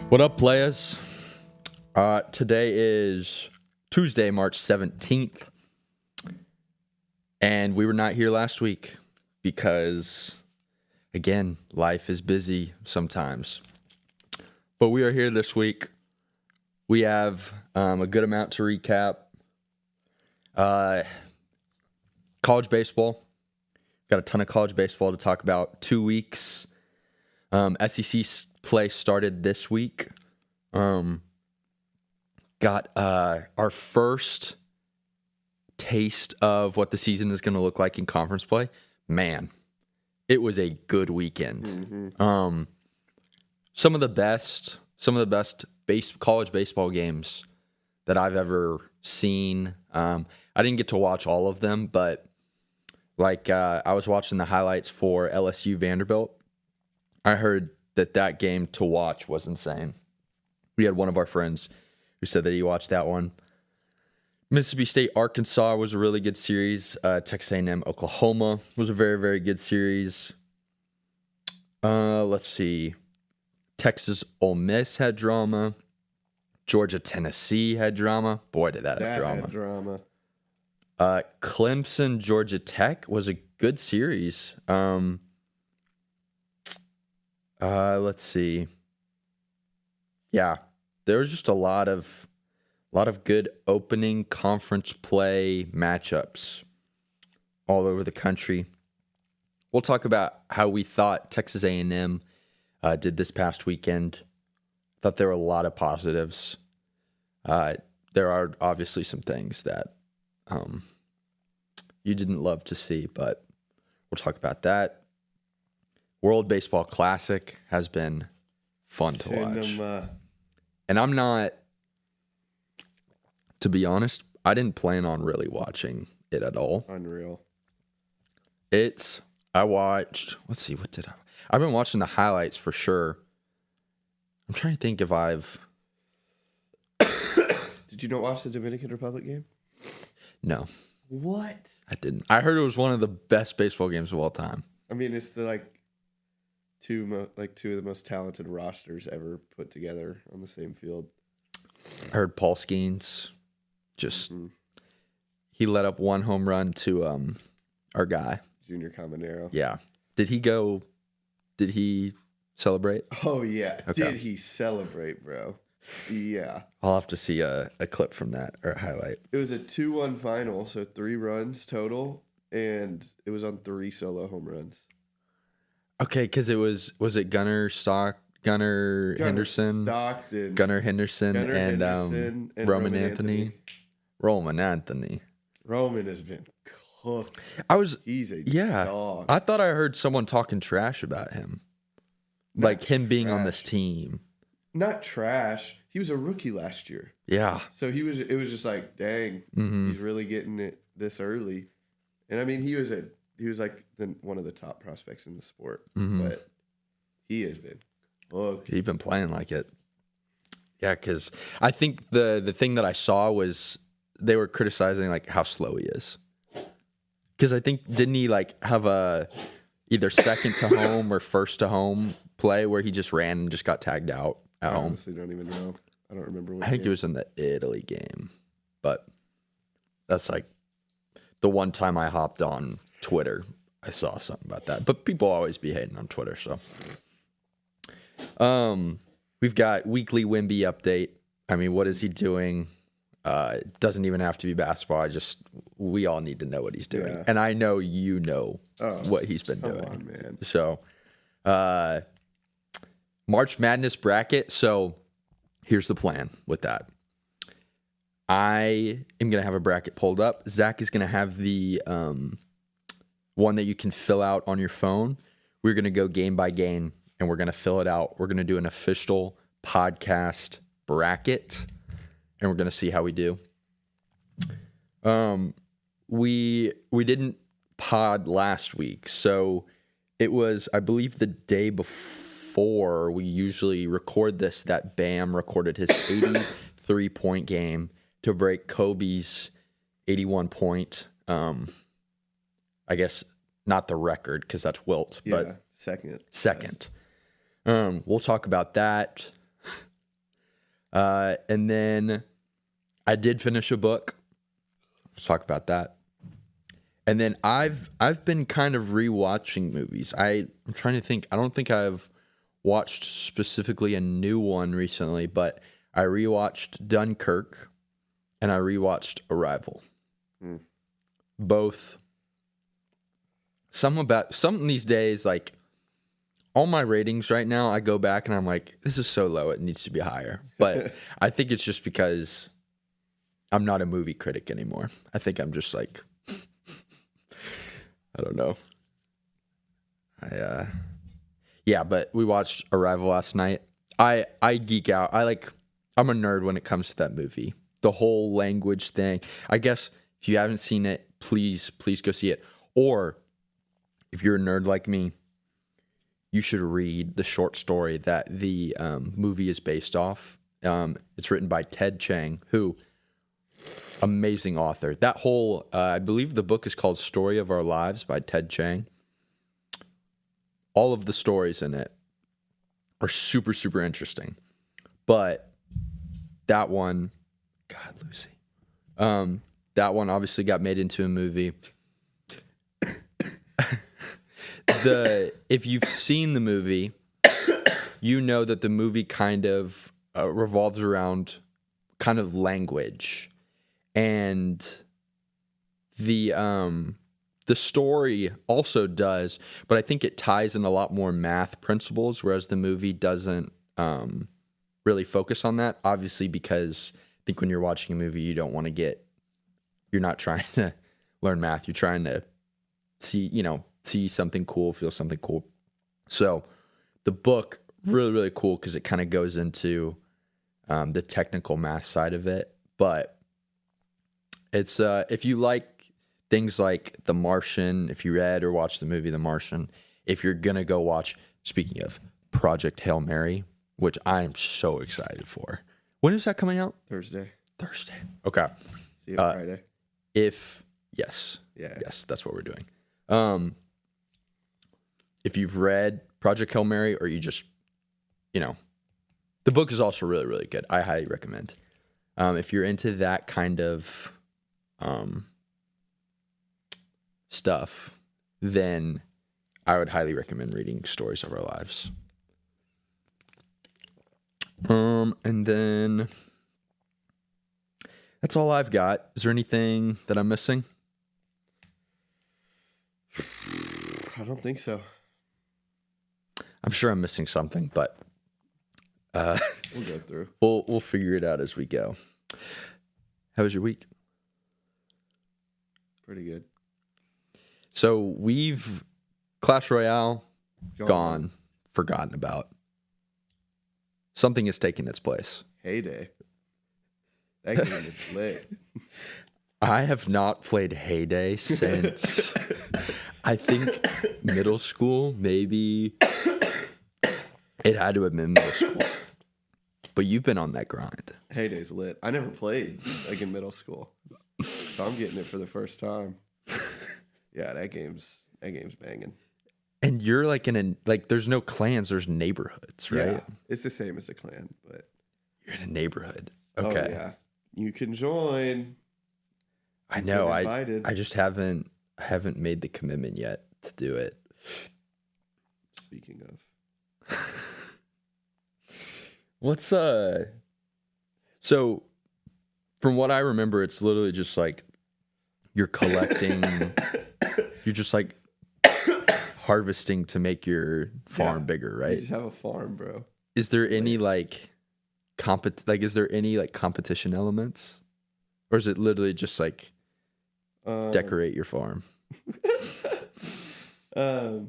What up, players? Today is Tuesday, March 17th. And we were not here last week because, again, life is busy sometimes. But we are here this week. We have a good amount to recap. College baseball. Got a ton of college baseball to talk about. 2 weeks. SEC play started this week. Got our first taste of what the season is going to look like in conference play. Man, it was a good weekend. Mm-hmm. Some of the best college baseball games that I've ever seen. I didn't get to watch all of them, but I was watching the highlights for LSU Vanderbilt. I heard that game to watch was insane. We had one of our friends who said that he watched that one. Mississippi State, Arkansas was a really good series. Texas A&M, Oklahoma was a very, very good series. Let's see. Texas, Ole Miss had drama. Georgia, Tennessee had drama. Boy, did that have drama. Had drama. Clemson, Georgia Tech was a good series. Let's see. Yeah, there was just a lot of good opening conference play matchups all over the country. We'll talk about how we thought Texas A&M did this past weekend. Thought there were a lot of positives. There are obviously some things that you didn't love to see, but we'll talk about that. World Baseball Classic has been fun to watch. And I'm not, to be honest, I didn't plan on really watching it at all. Unreal. I watched, let's see, I've been watching the highlights for sure. I'm trying to think if I've. Did you not watch the Dominican Republic game? No. What? I didn't. I heard it was one of the best baseball games of all time. I mean, it's two of the most talented rosters ever put together on the same field. I heard Paul Skeens he let up one home run to our guy. Junior Caminero. Yeah. Did he celebrate? Oh, yeah. Okay. Did he celebrate, bro? Yeah. I'll have to see a clip from that or a highlight. It was a 2-1 final, so 3 runs total, and it was on 3 solo home runs. Okay, because was it Gunnar Henderson, Stockton, Gunnar Henderson, and Roman Anthony. Roman Anthony. Roman has been cooked. He's a dog. I thought I heard someone talking trash about him, him being on this team. Not trash. He was a rookie last year. Yeah. So it was just like, dang, he's really getting it this early. And I mean, he was one of the top prospects in the sport, but he has been hooked. He's been playing like it. Yeah, because I think the thing that I saw was they were criticizing how slow he is. Because I think didn't he have a either second to home or first to home play where he just ran and just got tagged out at home? I honestly don't even know. I don't remember what I think it was in the Italy game, but that's the one time I hopped on Twitter, I saw something about that. But people always be hating on Twitter, so. We've got Weekly Wemby update. I mean, what is he doing? It doesn't even have to be basketball. We all need to know what he's doing. Yeah. And I know you know what he's been doing. Come on, man. So, March Madness bracket. So, here's the plan with that. I am going to have a bracket pulled up. Zach is going to have the one that you can fill out on your phone. We're going to go game by game, and we're going to fill it out. We're going to do an official podcast bracket, and we're going to see how we do. We didn't pod last week, so it was, I believe, the day before we usually record this, that Bam recorded his 83-point game to break Kobe's 81-point, I guess not the record because that's Wilt, but second. We'll talk about that. And then I did finish a book. Let's talk about that. And then I've been kind of rewatching movies. I'm trying to think. I don't think I've watched specifically a new one recently, but I rewatched Dunkirk and I rewatched Arrival. Both. Some these days, like all my ratings right now, I go back and I'm like, this is so low, it needs to be higher. But I think it's just because I'm not a movie critic anymore. I think I'm just like, I don't know. Yeah, but we watched Arrival last night. I geek out. I'm a nerd when it comes to that movie. The whole language thing. I guess if you haven't seen it, please go see it. Or if you're a nerd like me, you should read the short story that the movie is based off. It's written by Ted Chiang, who, amazing author. That whole, I believe the book is called Story of Our Lives by Ted Chiang. All of the stories in it are super, super interesting. But that one, God, Lucy. That one obviously got made into a movie. If you've seen the movie, you know that the movie kind of revolves around kind of language, and the story also does, but I think it ties in a lot more math principles, whereas the movie doesn't really focus on that. Obviously, because I think when you're watching a movie, you're not trying to learn math. You're trying to see something cool, feel something cool. So the book, really, really cool because it kind of goes into the technical math side of it. But it's if you like things like The Martian, if you read or watched the movie The Martian, if you're going to go watch, speaking of, Project Hail Mary, which I am so excited for. When is that coming out? Thursday. Okay. See you Friday. Yes, that's what we're doing. If you've read Project Hail Mary, or you just, the book is also really, really good. I highly recommend. If you're into that kind of stuff, then I would highly recommend reading Stories of Our Lives. And then that's all I've got. Is there anything that I'm missing? I don't think so. I'm sure I'm missing something, but we'll go through. We'll figure it out as we go. How was your week? Pretty good. So we've Clash Royale gone, forgotten about. Something has taken its place. Heyday. That game is lit. I have not played Heyday since I think middle school, maybe. It had to have been middle school. But you've been on that grind. Heyday's lit. I never played in middle school. So I'm getting it for the first time. Yeah, that game's banging. And you're there's no clans, there's neighborhoods, right? Yeah, it's the same as a clan, but you're in a neighborhood. Okay. Oh, yeah. You can join. I know. I just haven't made the commitment yet to do it. Speaking of, what's so from what I remember, it's literally just like you're collecting, you're just like harvesting to make your farm bigger, right? You just have a farm, bro. Is there any is there any competition elements, or is it literally just like decorate your farm? I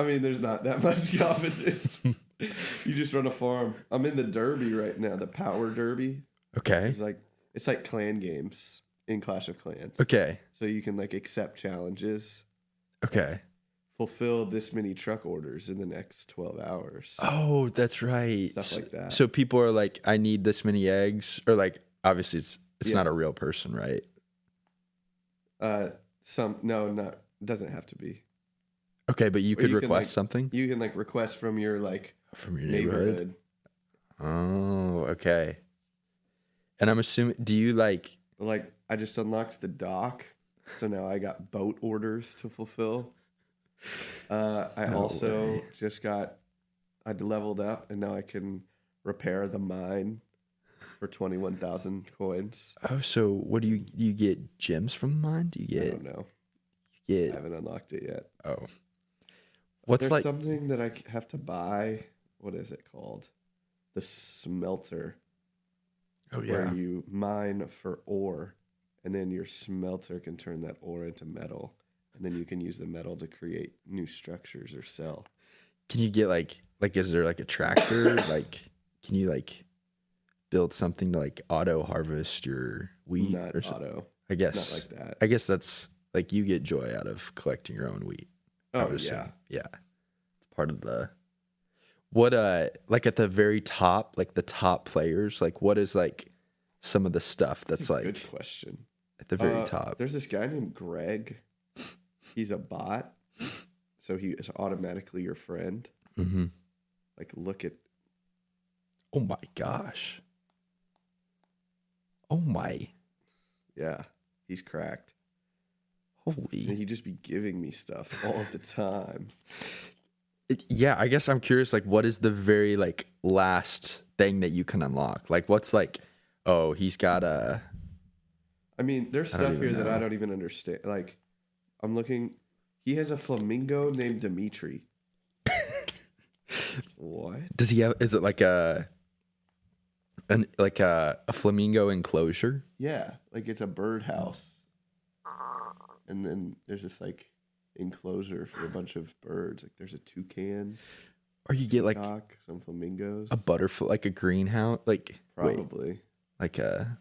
mean, there's not that much competition. You just run a farm. I'm in the derby right now, the power derby. Okay. It's like clan games in Clash of Clans. Okay. So you can accept challenges. Okay. Fulfill this many truck orders in the next 12 hours. Oh, that's right. Stuff like that. So people are like, I need this many eggs, or obviously it's not a real person, right? Doesn't have to be. Okay, but you could request something. You can request from your from your neighborhood. Oh, Oh, okay. And I'm assuming, do you like... Like, I just unlocked the dock, so now I got boat orders to fulfill. I also just got... I leveled up, and now I can repair the mine for 21,000 coins. Oh, so what do you get gems from the mine? Do you get... I don't know. You get... I haven't unlocked it yet. Oh. There's something that I have to buy. What is it called? The smelter. Oh, yeah. Where you mine for ore, and then your smelter can turn that ore into metal, and then you can use the metal to create new structures or sell. Can you get like is there like a tractor? Like, can you like build something to like auto harvest your wheat? Not or something? auto. I guess. Not like that. I guess that's like you get joy out of collecting your own wheat. Oh, yeah. Yeah. It's part of the... What, like at the very top, like the top players, like what is like some of the stuff that's like... Good question. At the very top. There's this guy named Greg. He's a bot. So he is automatically your friend. Mm-hmm. Like, look at... Oh my gosh. Oh my. Yeah, he's cracked. Holy. And he'd just be giving me stuff all the time. Yeah, I guess I'm curious, like, what is the very, like, last thing that you can unlock? Like, what's, like, oh, he's got a... I mean, there's stuff here that I don't even understand. Like, I'm looking... He has a flamingo named Dimitri. What? Does he have... Is it like a flamingo enclosure? Yeah, like it's a birdhouse. And then there's this, like, enclosure for a bunch of birds. Like, there's a toucan. Or you get, like... some flamingos. A butterfly, like a greenhouse? Like... Probably. Wait, like a...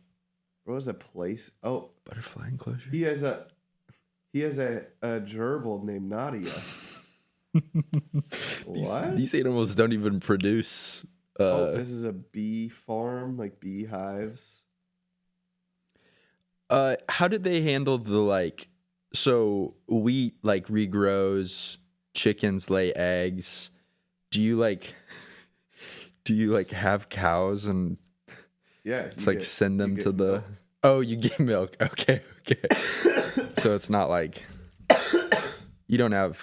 What was a place? Oh. Butterfly enclosure? He has a gerbil named Nadia. What? These animals don't even produce... this is a bee farm, like beehives. How did they handle the, like... So, wheat, like, regrows, chickens lay eggs. Do you, like, have cows and... Yeah. It's like send them to the... Milk. Oh, you get milk. Okay. So it's not like... You don't have...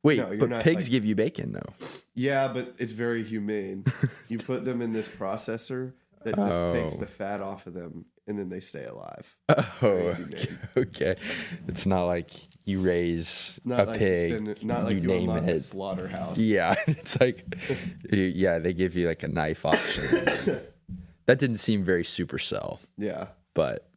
Wait, no, but pigs like... give you bacon, though. Yeah, but it's very humane. You put them in this processor that just takes the fat off of them, and then they stay alive. Oh, okay. It's not like you raise a pig, not like you name it a slaughterhouse. Yeah, it's like, yeah, they give you like a knife option. That didn't seem very Supercell. Yeah, but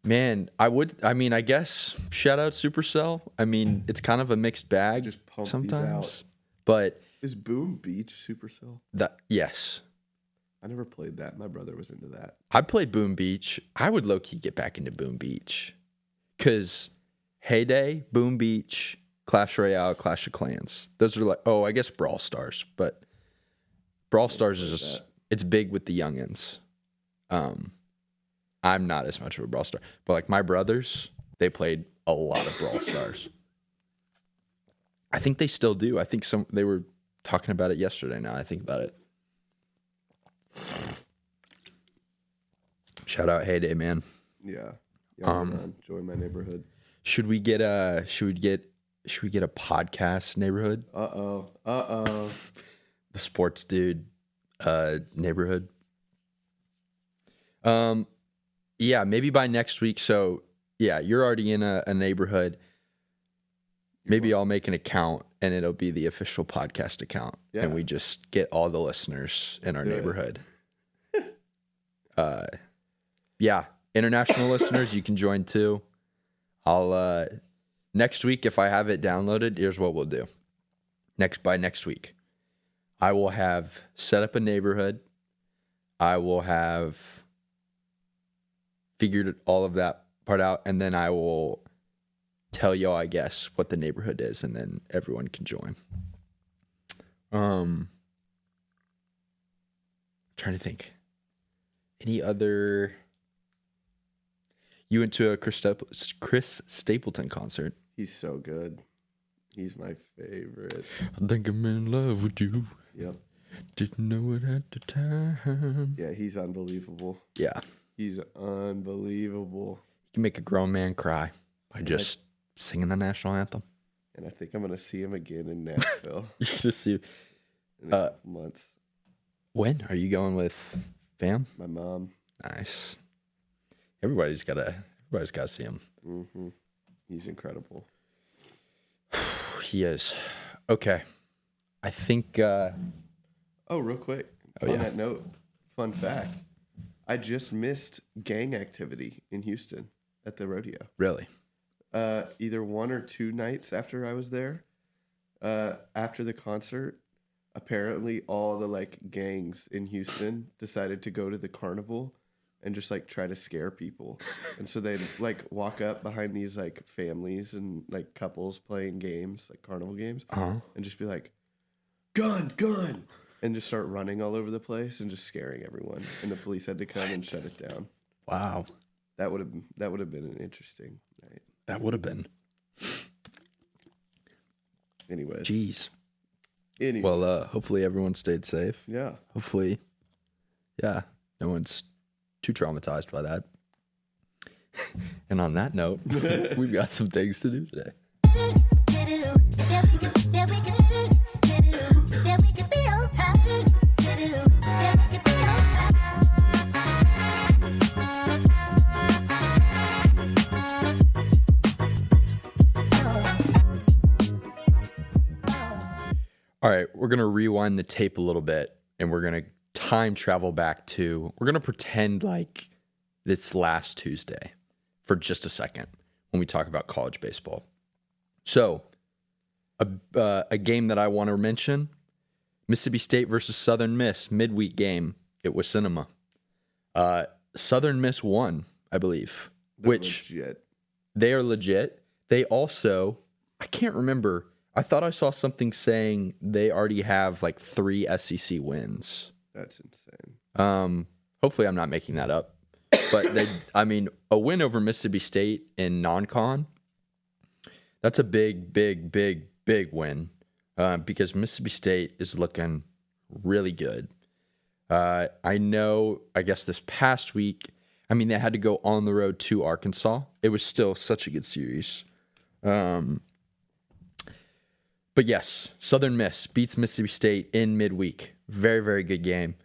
man, I guess shout out Supercell. I mean, it's kind of a mixed bag just sometimes. But is Boom Beach Supercell? Yes. I never played that. My brother was into that. I played Boom Beach. I would low-key get back into Boom Beach. Because Heyday, Boom Beach, Clash Royale, Clash of Clans. Those are like... Oh, I guess Brawl Stars. But Brawl Stars is just... It's big with the youngins. I'm not as much of a Brawl Star. But like my brothers, they played a lot of Brawl Stars. I think they still do. I think they were talking about it yesterday now I think about it. Shout out Heyday, man. Yeah. Join my neighborhood. Should we get a podcast neighborhood? Uh-oh. The sports dude neighborhood. Yeah, maybe by next week. So yeah, you're already in a neighborhood. Maybe I'll make an account and it'll be the official podcast account. Yeah. And we just get all the listeners in our neighborhood. Yeah. International listeners, you can join too. I'll next week, if I have it downloaded, here's what we'll do. By next week, I will have set up a neighborhood. I will have figured all of that part out, and then I will tell y'all, I guess, what the neighborhood is, and then everyone can join. Trying to think. Any other... You went to a Chris Stapleton concert. He's so good. He's my favorite. I think I'm in love with you. Yep. Didn't know it at the time. Yeah, he's unbelievable. Yeah. He's unbelievable. You can make a grown man cry by just singing the national anthem. And I think I'm going to see him again in Nashville. You just see. In a couple months. When are you going with fam? My mom. Nice. Everybody's gotta see him. Mm-hmm. He's incredible. He is. Okay. I think. Real quick. On that note, fun fact: I just missed gang activity in Houston at the rodeo. Really? Either 1 or 2 nights after I was there. After the concert, apparently all the gangs in Houston decided to go to the carnival and just try to scare people. And so they'd walk up behind these families and couples playing games, carnival games, and just be like, gun, gun, and just start running all over the place and just scaring everyone. And the police had to come and shut it down. Wow. That would have been an interesting night. That would have been. Anyways. Jeez. Anyway. Well, hopefully everyone stayed safe. Yeah. Hopefully, no one's too traumatized by that. And on that note, we've got some things to do today. All right, we're going to rewind the tape a little bit, and we're going to time travel back to, we're going to pretend like it's last Tuesday for just a second when we talk about college baseball. So, a game that I want to mention, Mississippi State versus Southern Miss, midweek game. It was cinema. Southern Miss won, I believe. They're which legit. They are legit. They also, I can't remember, I thought I saw something saying they already have 3 SEC wins. That's insane. Hopefully I'm not making that up. But a win over Mississippi State in non-con, that's a big, big, big, big win. Because Mississippi State is looking really good. I know, I guess this past week, they had to go on the road to Arkansas. It was still such a good series. But yes, Southern Miss beats Mississippi State in midweek. Very, very good game.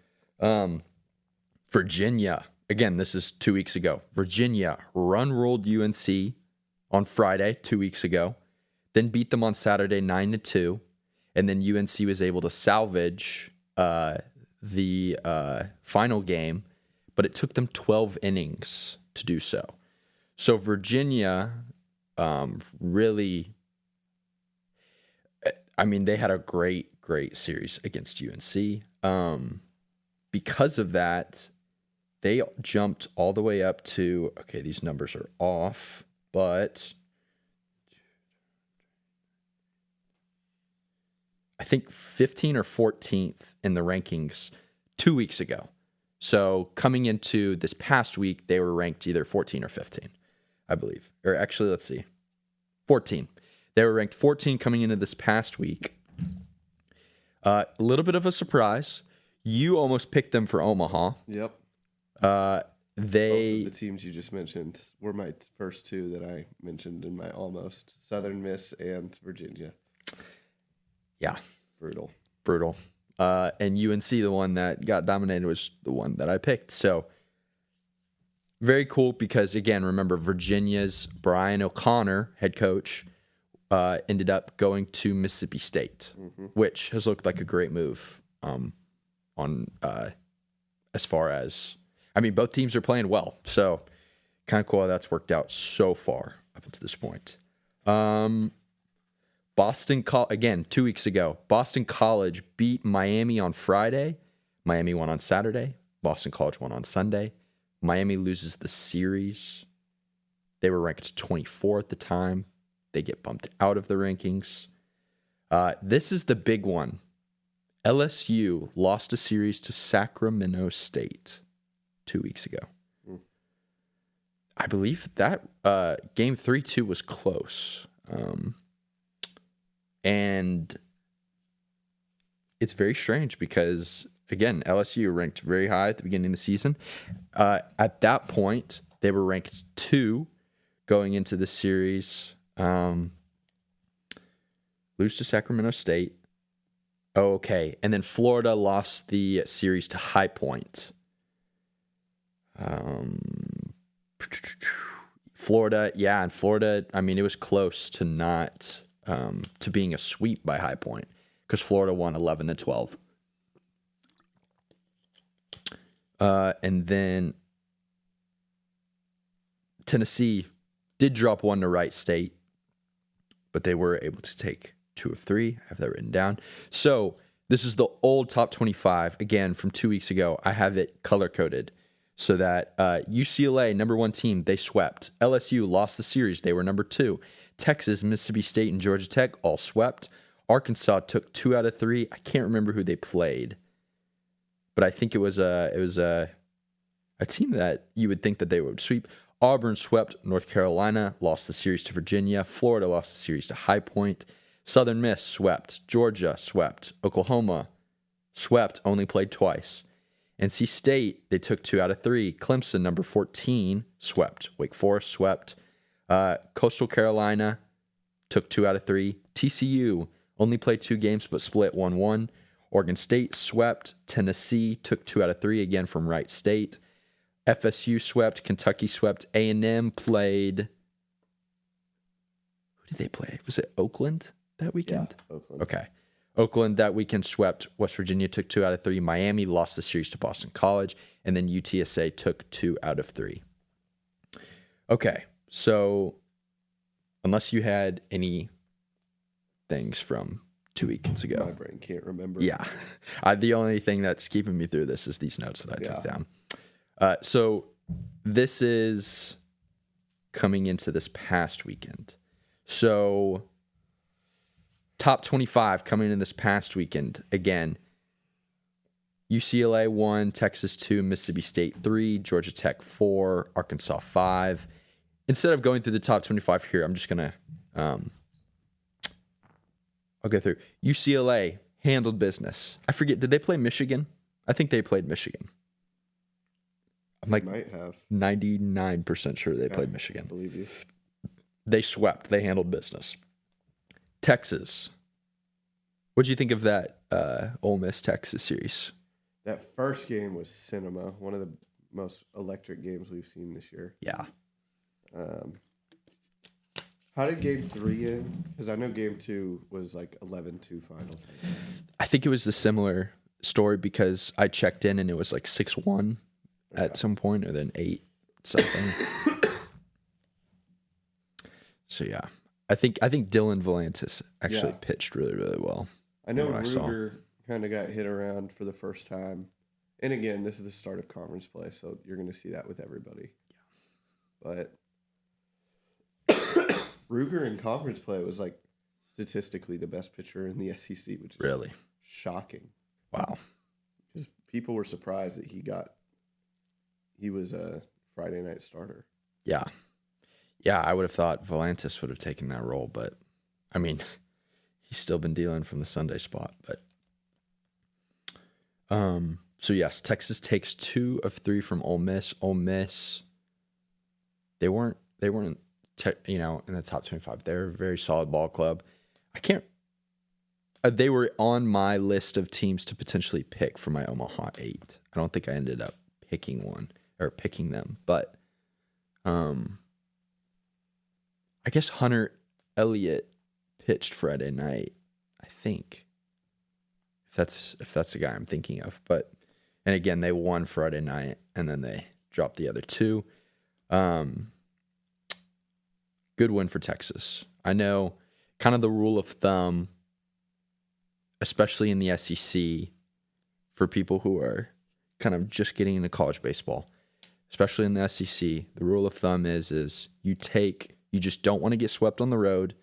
Virginia, again, this is 2 weeks ago. Virginia run-rolled UNC on Friday 2 weeks ago, then beat them on Saturday 9-2, and then UNC was able to salvage the final game, but it took them 12 innings to do so. So Virginia really... they had a great, great series against UNC. Because of that, they jumped all the way up to, okay, these numbers are off, but I think 15 or 14th in the rankings 2 weeks ago. So coming into this past week, they were ranked either 14 or 15, I believe. Or actually, let's see, 14. They were ranked 14 coming into this past week. A little bit of a surprise. You almost picked them for Omaha. Yep. Both of the teams you just mentioned were my first 2 that I mentioned in my almost. Southern Miss and Virginia. Yeah. Brutal. And UNC, the one that got dominated, was the one that I picked. So very cool because, again, remember Virginia's Brian O'Connor, head coach, ended up going to Mississippi State, which has looked like a great move as far as, both teams are playing well. So kind of cool how that's worked out so far up until this point. Again, 2 weeks ago, Boston College beat Miami on Friday. Miami won on Saturday. Boston College won on Sunday. Miami loses the series. They were ranked 24 at the time. They get bumped out of the rankings. This is the big one. LSU lost a series to Sacramento State 2 weeks ago. I believe that game 3-2 was close. And it's very strange because, again, LSU ranked very high at the beginning of the season. At that point, they were ranked 2 going into the series. Lose to Sacramento State. Oh, okay. And then Florida lost the series to High Point. Florida, and Florida, I mean, it was close to not, to being a sweep by High Point because Florida won 11-12. And then Tennessee did drop 1 to Wright State, but they were able to take 2 of 3. I have that written down. So this is the old top 25, again, from 2 weeks ago. I have it color-coded so that UCLA, number 1 team, they swept. LSU lost the series. They were number 2. Texas, Mississippi State, and Georgia Tech all swept. Arkansas took 2 out of 3. I can't remember who they played, but I think it was a team that you would think that they would sweep. Auburn swept North Carolina, lost the series to Virginia. Florida lost the series to High Point. Southern Miss swept. Georgia swept. Oklahoma swept, only played twice. NC State, they took 2 out of 3. Clemson, number 14, swept. Wake Forest swept. Coastal Carolina took 2 out of 3. TCU only played 2 games but split 1-1. Oregon State swept. Tennessee took 2 out of 3 again from Wright State. FSU swept. Kentucky swept. A&M played. Who did they play? Was it Oakland that weekend? Yeah, Oakland. Okay. Oakland that weekend swept. West Virginia took 2 out of 3. Miami lost the series to Boston College. And then UTSA took 2 out of 3. Okay. So unless you had any things from 2 weekends ago. My brain can't remember. Yeah. The only thing that's keeping me through this is these notes that I took down. So this is coming into this past weekend. So top 25 coming in this past weekend. Again, UCLA 1, Texas 2, Mississippi State 3, Georgia Tech 4, Arkansas 5. Instead of going through the top 25 here, I'm just going to I'll go through. UCLA handled business. I forget, did they play Michigan? I think they played Michigan. I'm like might have 99% sure they played Michigan. I believe you. They swept. They handled business. Texas. What do you think of that Ole Miss Texas series? That first game was cinema. One of the most electric games we've seen this year. Yeah. How did game 3 end? Because I know game 2 was like 11-2 final. I think it was a similar story because I checked in and it was like 6-1 at some point, or then 8 something. So yeah, I think Dylan Volantis actually pitched really, really well. I know Ruger kind of got hit around for the first time, and again, this is the start of conference play, so you're going to see that with everybody. Yeah. But Ruger in conference play was like statistically the best pitcher in the SEC, which is really shocking. Wow, because people were surprised that he was a Friday night starter. Yeah. Yeah, I would have thought Volantis would have taken that role, but I mean, he's still been dealing from the Sunday spot. But so yes, Texas takes 2 of 3 from Ole Miss. Ole Miss, they weren't in the top 25. They're a very solid ball club. They were on my list of teams to potentially pick for my Omaha 8. I don't think I ended up picking them, but I guess Hunter Elliott pitched Friday night, I think. If that's the guy I'm thinking of. And again, they won Friday night and then they dropped the other 2. Good win for Texas. I know kind of the rule of thumb, especially in the SEC, for people who are kind of just getting into college baseball, especially in the SEC, the rule of thumb is you just don't want to get swept on the road,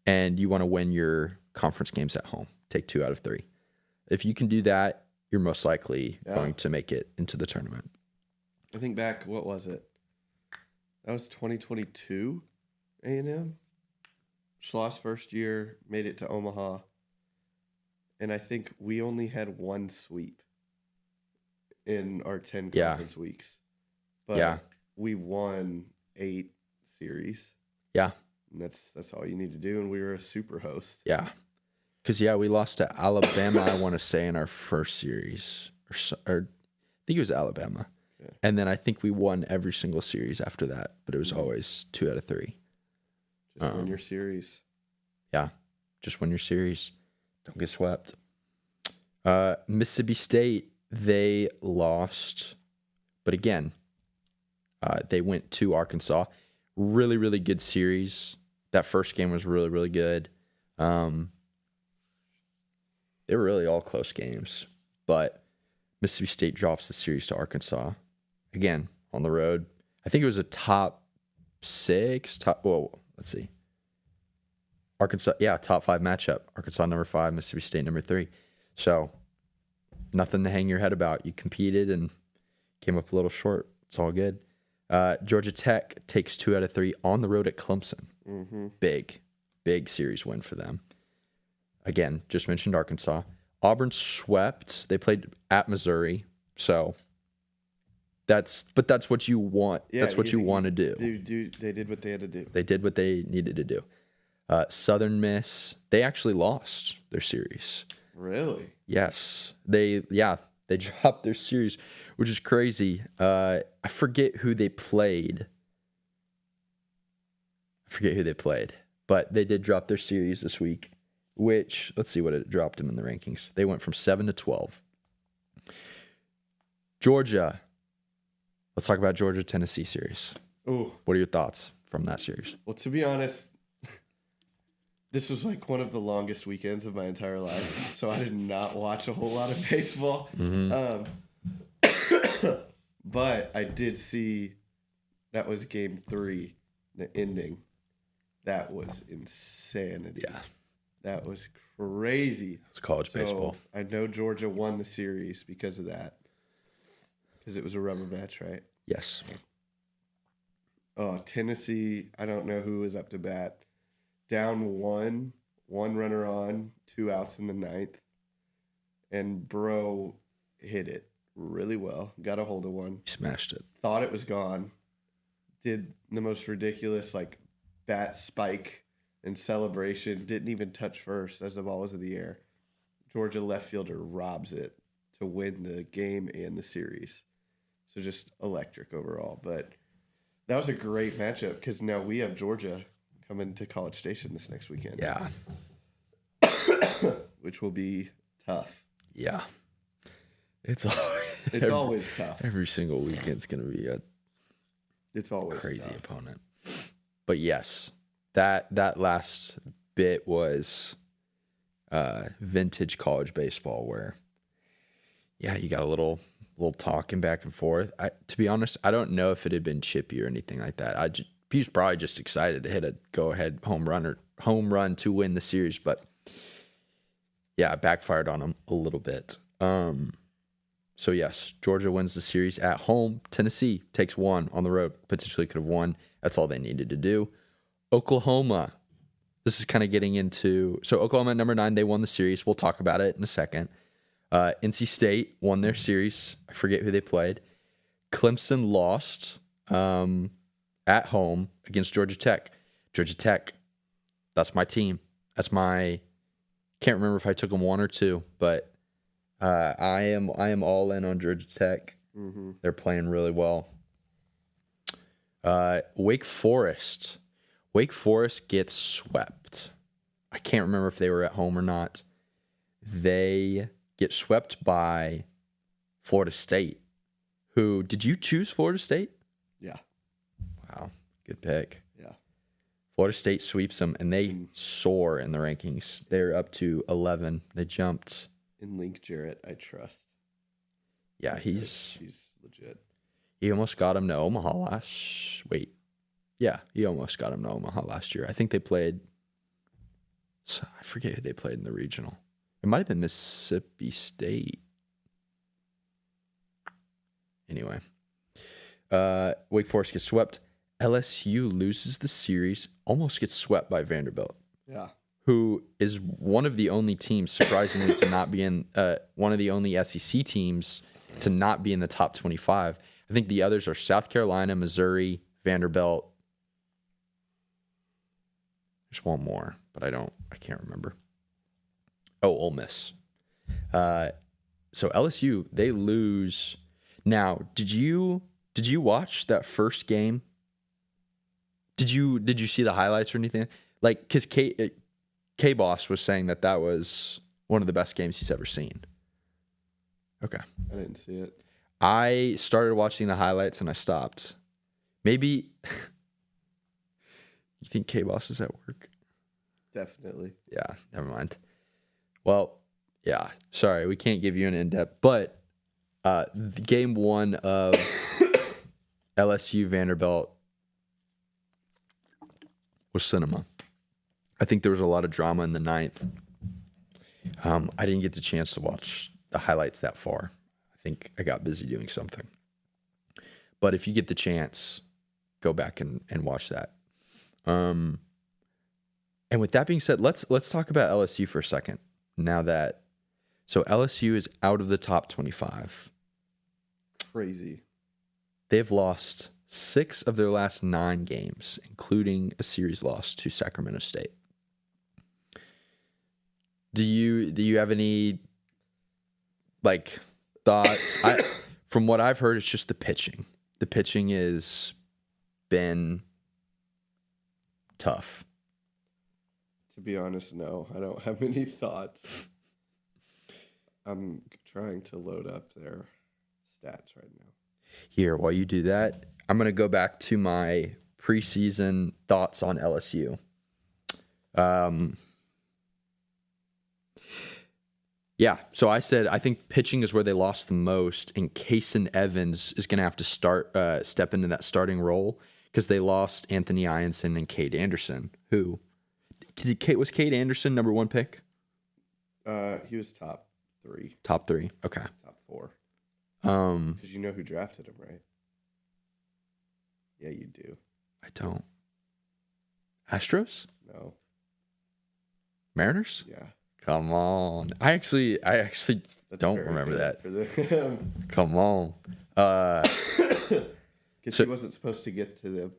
and you want to win your conference games at home. Take 2 out of 3. If you can do that, you're most likely going to make it into the tournament. I think back, what was it? That was 2022 A&M. Schloss first year, made it to Omaha. And I think we only had one sweep in our 10 Yeah. conference weeks. But we won 8 series. Yeah. And that's all you need to do. And we were a super host. Yeah. Because, we lost to Alabama, I want to say, in our first series. Or I think it was Alabama. Yeah. And then I think we won every single series after that. But it was always 2 out of 3. Just win your series. Yeah. Just win your series. Don't get swept. Mississippi State, they lost. But again, they went to Arkansas. Really, really good series. That first game was really, really good. They were really all close games. But Mississippi State drops the series to Arkansas. Again, on the road. I think it was a top 6. Let's see. Arkansas, top 5 matchup. Arkansas number 5, Mississippi State number 3. So, nothing to hang your head about. You competed and came up a little short. It's all good. Georgia Tech takes 2 out of 3 on the road at Clemson. Mm-hmm. Big series win for them. Again, just mentioned Arkansas. Auburn swept. They played at Missouri. So, that's what you want. Yeah, that's what you want to do. They did what they had to do. They did what they needed to do. Southern Miss, they actually lost their series. Really? Yes. They dropped their series, which is crazy. I forget who they played. But they did drop their series this week, which, let's see what it dropped them in the rankings. They went from 7 to 12. Georgia. Let's talk about Georgia-Tennessee series. Ooh. What are your thoughts from that series? Well, to be honest, this was like one of the longest weekends of my entire life, so I did not watch a whole lot of baseball. Mm-hmm. But I did see that was game 3, the ending. That was insanity. Yeah. That was crazy. It's college baseball. I know Georgia won the series because of that. Because it was a rubber match, right? Yes. Oh, Tennessee, I don't know who was up to bat. Down 1 runner on, 2 outs in the 9th. And Bro hit it really well. Got a hold of one. He smashed it. Thought it was gone. Did the most ridiculous, bat spike and celebration. Didn't even touch first as the ball was in the air. Georgia left fielder robs it to win the game and the series. So just electric overall. But that was a great matchup because now we have Georgia coming to College Station this next weekend. Yeah. Which will be tough. Yeah. It's always tough. Every single weekend's going to be it's always crazy tough. Opponent. But yes, that last bit was vintage college baseball where, you got a little talking back and forth. To be honest, I don't know if it had been chippy or anything like that. He was probably just excited to hit a go-ahead home run to win the series, but it backfired on him a little bit. So yes, Georgia wins the series at home. Tennessee takes 1 on the road. Potentially could have won. That's all they needed to do. Oklahoma. This is kind of getting into... So Oklahoma at number 9, they won the series. We'll talk about it in a second. NC State won their series. I forget who they played. Clemson lost at home against Georgia Tech. Georgia Tech, that's my team. That's my... Can't remember if I took them 1 or 2, but I am all in on Georgia Tech. Mm-hmm. They're playing really well. Wake Forest. Wake Forest gets swept. I can't remember if they were at home or not. They get swept by Florida State. Who, did you choose Florida State? Yeah. Wow, good pick. Yeah. Florida State sweeps them, and they soar in the rankings. They're up to 11. They jumped. In Link Jarrett, I trust. Yeah, he's legit. He almost got him to Omaha he almost got him to Omaha last year. I think they played... I forget who they played in the regional. It might have been Mississippi State. Anyway. Wake Forest gets swept. LSU loses the series. Almost gets swept by Vanderbilt. Yeah. who is one of the only teams, surprisingly, to not be in one of the only SEC teams to not be in the top 25. I think the others are South Carolina, Missouri, Vanderbilt. There's one more, but I can't remember. Oh, Ole Miss. So LSU, they lose. Now, did you watch that first game? Did you see the highlights or anything? Like, because K-Boss was saying that was one of the best games he's ever seen. Okay. I didn't see it. I started watching the highlights and I stopped. Maybe you think K-Boss is at work? Definitely. Yeah, never mind. Well, yeah, sorry, we can't give you an in-depth, but game one of LSU Vanderbilt was cinema. I think there was a lot of drama in the ninth. I didn't get the chance to watch the highlights that far. I think I got busy doing something. But if you get the chance, go back and watch that. And with that being said, let's talk about LSU for a second. So LSU is out of the top 25. Crazy. They've lost 6 of their last 9 games, including a series loss to Sacramento State. Do you have any thoughts? From what I've heard, it's just the pitching. The pitching has been tough. To be honest, no. I don't have any thoughts. I'm trying to load up their stats right now. Here, while you do that, I'm going to go back to my preseason thoughts on LSU. Yeah, so I said I think pitching is where they lost the most, and Kason Evans is going to have to step into that starting role because they lost Anthony Ianson and Cade Anderson, who... Was Cade Anderson number 1 pick? He was top 3. Top 3. Okay. Top 4. Because you know who drafted him, right? Yeah, you do. I don't. Astros? No. Mariners? Yeah. Come on. I actually don't remember that. Come on. Because he wasn't supposed to get to the.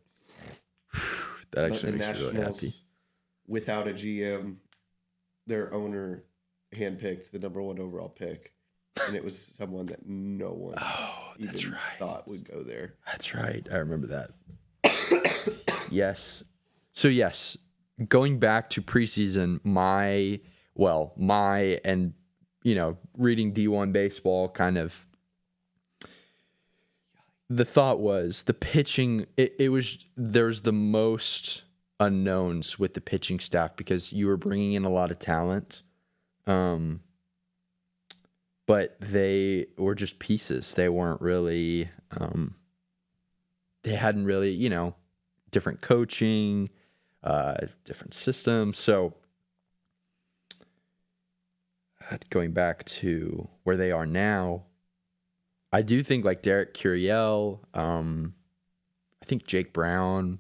That actually makes me really happy. Without a GM, their owner handpicked the number 1 overall pick, and it was someone that no one even thought would go there. That's right. I remember that. Yes. So, yes, going back to preseason, reading D1 baseball kind of, the thought was the pitching, there's the most unknowns with the pitching staff because you were bringing in a lot of talent, but they were just pieces. They weren't really, they hadn't really, different coaching, different systems. So going back to where they are now, I do think like Derek Curiel, I think Jake Brown,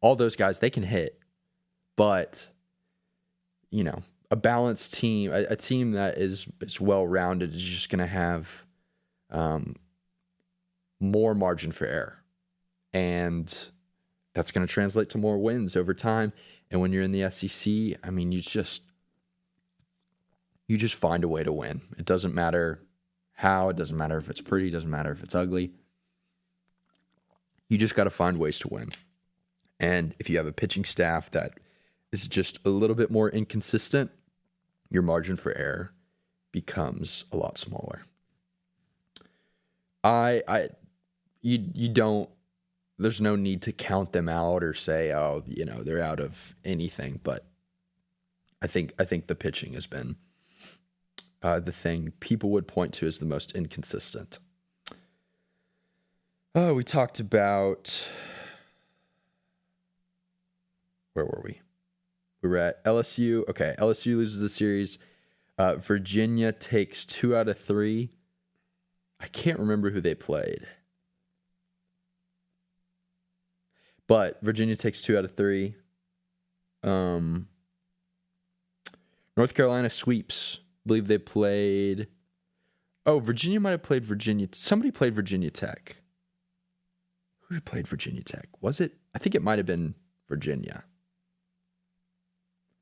all those guys, they can hit, but a balanced team, a team that is well-rounded is just going to have more margin for error, and that's going to translate to more wins over time. And when you're in the SEC, I mean, you just find a way to win. It doesn't matter how, it doesn't matter if it's pretty, it doesn't matter if it's ugly. You just got to find ways to win. And if you have a pitching staff that is just a little bit more inconsistent, your margin for error becomes a lot smaller. You don't, there's no need to count them out or say, they're out of anything. But I think the pitching has been the thing people would point to as the most inconsistent. We talked about, where were we? We were at LSU. Okay, LSU loses the series. Virginia takes 2 out of 3. I can't remember who they played. But Virginia takes 2 out of 3. North Carolina sweeps. I believe they played. Oh, Virginia might have played Virginia. Somebody played Virginia Tech. Who played Virginia Tech? Was it? I think it might have been Virginia.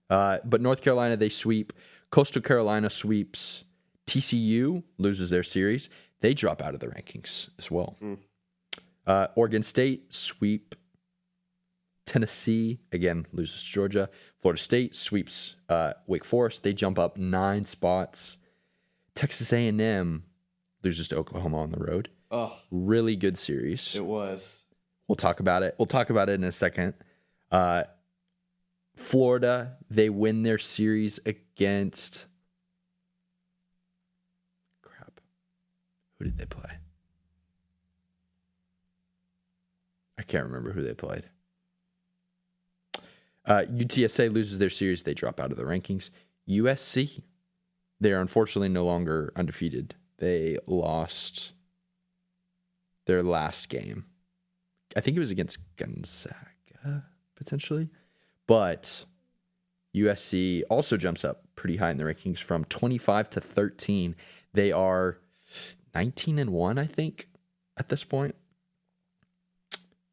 But North Carolina, they sweep. Coastal Carolina sweeps. TCU loses their series. They drop out of the rankings as well. Oregon State sweep. Tennessee, again, loses to Georgia. Florida State sweeps Wake Forest. They jump up 9 spots. Texas A&M loses to Oklahoma on the road. Oh, really good series. It was. We'll talk about it. We'll talk about it in a second. Florida, they win their series against... Crap. Who did they play? I can't remember who they played. UTSA loses their series. They drop out of the rankings. USC, they are unfortunately no longer undefeated. They lost their last game. I think it was against Gonzaga, potentially. But USC also jumps up pretty high in the rankings from 25 to 13. They are 19-1, I think, at this point.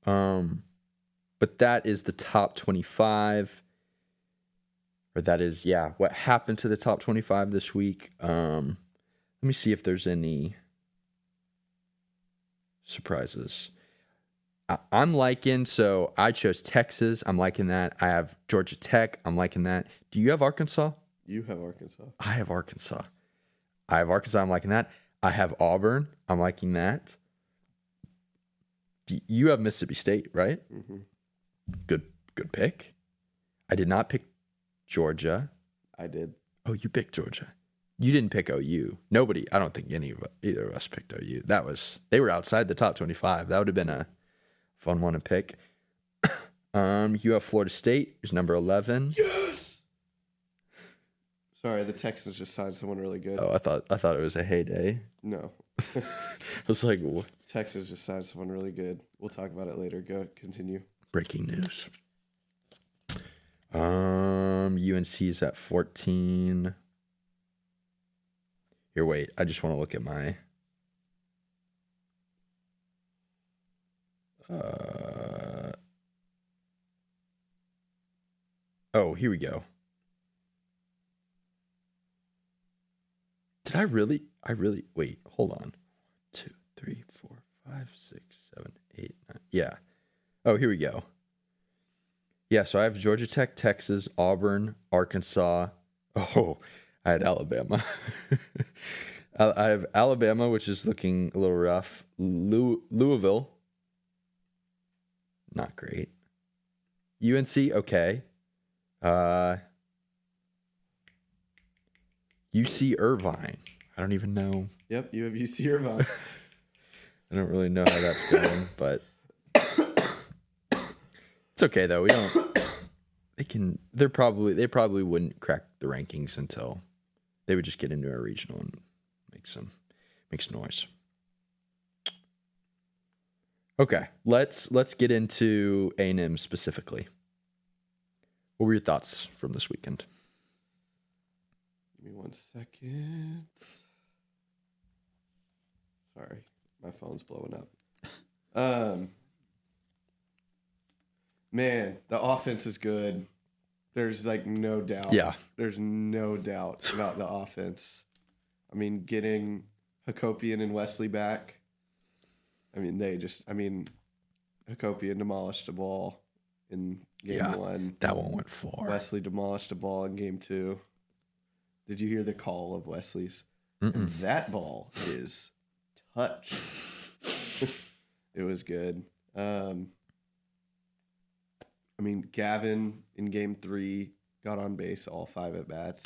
But that is the top 25. Or that is, what happened to the top 25 this week. Let me see if there's any surprises. I'm liking, so I chose Texas. I'm liking that. I have Georgia Tech. I'm liking that. Do you have Arkansas? You have Arkansas. I have Arkansas. I'm liking that. I have Auburn. I'm liking that. You have Mississippi State, right? Mm-hmm. Good pick. I did not pick Georgia. I did. Oh, you picked Georgia. You didn't pick OU. Nobody, I don't think either of us picked OU. They were outside the top 25. That would have been a fun one to pick. You have Florida State, who's number 11. Yes. Sorry, the Texans just signed someone really good. Oh, I thought it was a heyday. No. I was like, what? Texas just signed someone really good. We'll talk about it later. Go continue. Breaking news. UNC's at 14. Here, wait. I just want to look at my. Oh, here we go. Did I really? Wait, hold on. 2, 3, 4, 5, 6, 7, 8, 9. Yeah. Oh, here we go. Yeah, so I have Georgia Tech, Texas, Auburn, Arkansas. Oh, I had Alabama. I have Alabama, which is looking a little rough. Louisville, not great. UNC, okay. UC Irvine. I don't even know. Yep, you have UC Irvine. I don't really know how that's going, but it's okay though. We don't. They probably wouldn't crack the rankings until they would just get into a regional and make some noise. Okay, let's get into A&M specifically. What were your thoughts from this weekend? Give me 1 second. Sorry, my phone's blowing up. Man, the offense is good. There's no doubt. Yeah. There's no doubt about the offense. I mean, getting Hakopian and Wesley back. I mean, Hakopian demolished the ball in game 1. That one went far. Wesley demolished the ball in game 2. Did you hear the call of Wesley's? And that ball is touch. It was good. Gavin in game 3 got on base all 5 at bats.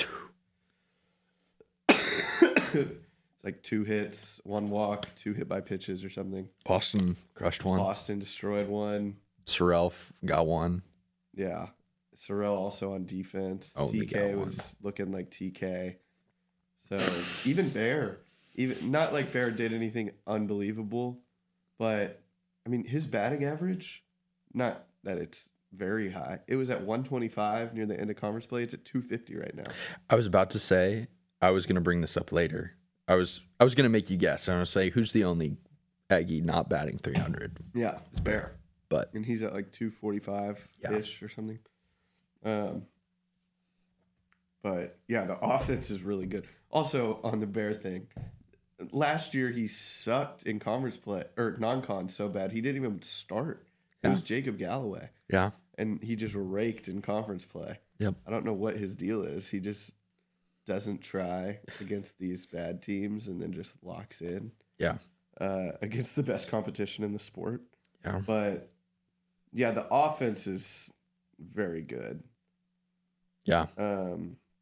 It's 2 hits, 1 walk, 2 hit by pitches or something. Boston crushed 1. Boston destroyed 1. Sorrell got 1. Yeah. Sorrell also on defense. Only TK was looking like TK. So even Bear, not like Bear did anything unbelievable, but his batting average, not that it's very high. It was at 125 near the end of conference play. It's at 250 right now. I was about to say, I was going to bring this up later. I was going to make you guess. I'm going to say, who's the only Aggie not batting 300? Yeah, it's Bear. And he's at like 245-ish or something. But yeah, the offense is really good. Also, on the Bear thing, last year he sucked in conference play or non-con so bad he didn't even start. It was Jacob Galloway. Yeah. And he just raked in conference play. Yep. I don't know what his deal is. He just doesn't try against these bad teams and then just locks in. Yeah. Against the best competition in the sport. Yeah. But yeah, the offense is very good. Yeah.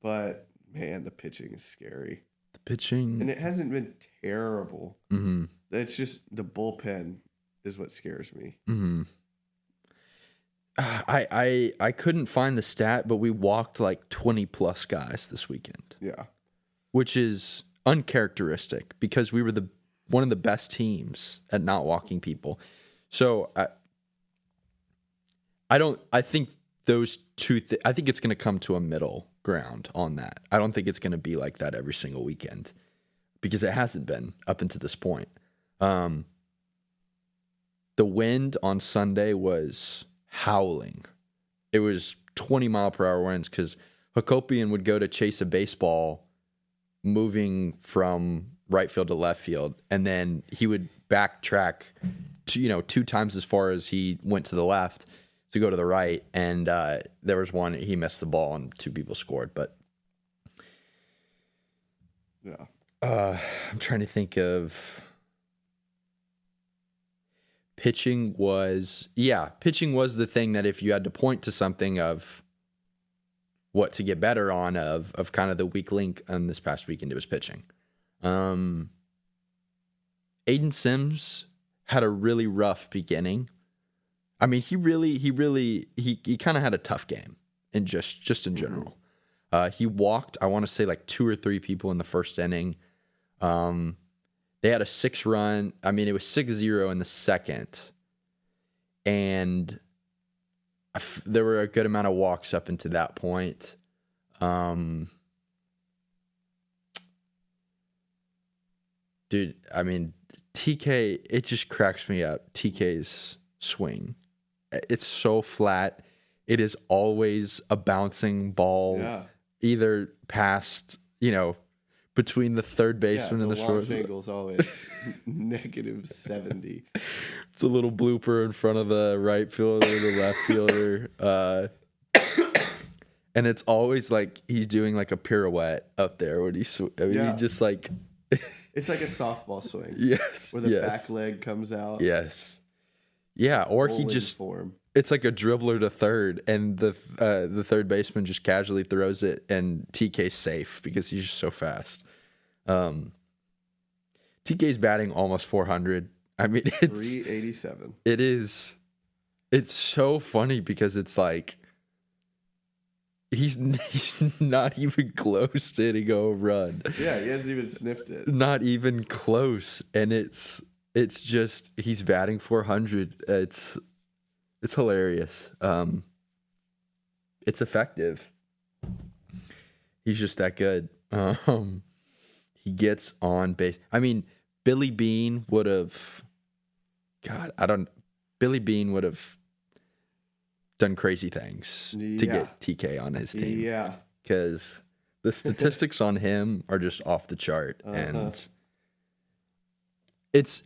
But man, the pitching is scary. The pitching, and it hasn't been terrible. Mm-hmm. It's just the bullpen is what scares me. Mm-hmm. I couldn't find the stat, but we walked like 20 plus guys this weekend. Yeah. Which is uncharacteristic because we were one of the best teams at not walking people. So I think those two I think it's going to come to a middle ground on that. I don't think it's going to be like that every single weekend because it hasn't been up until this point. The wind on Sunday was howling. It was 20-mile-per-hour winds because Hakopian would go to chase a baseball moving from right field to left field, and then he would backtrack to, 2 times as far as he went to the left to go to the right, and there was one, he missed the ball, and 2 people scored, but yeah. I'm trying to think of... Pitching was the thing that if you had to point to something of what to get better on of kind of the weak link on this past weekend, it was pitching. Aiden Sims had a really rough beginning. I mean, he kind of had a tough game in just in general. He walked, I want to say like 2 or 3 people in the first inning. They had a 6-run. I mean, it was 6-0 in the second. And there were a good amount of walks up into that point. Dude, I mean, TK, it just cracks me up. TK's swing. It's so flat. It is always a bouncing ball, either past, between the third baseman and the short. The launch angle's always -70. It's a little blooper in front of the right fielder, the left fielder. And it's always like he's doing like a pirouette up there when he just like... It's like a softball swing. Yes. Where the back leg comes out. Yes. Yeah, or he just... Form. It's like a dribbler to third, and the third baseman just casually throws it, and TK's safe because he's just so fast. TK's batting almost 400. I mean, it's 387. It is. It's so funny because it's like he's not even close to hitting a home run. Yeah, he hasn't even sniffed it. Not even close, and it's just he's batting 400. It's hilarious. It's effective. He's just that good. He gets on base. I mean, Billy Beane would have... Billy Beane would have done crazy things to get TK on his team. Yeah. Because the statistics on him are just off the chart. And... It's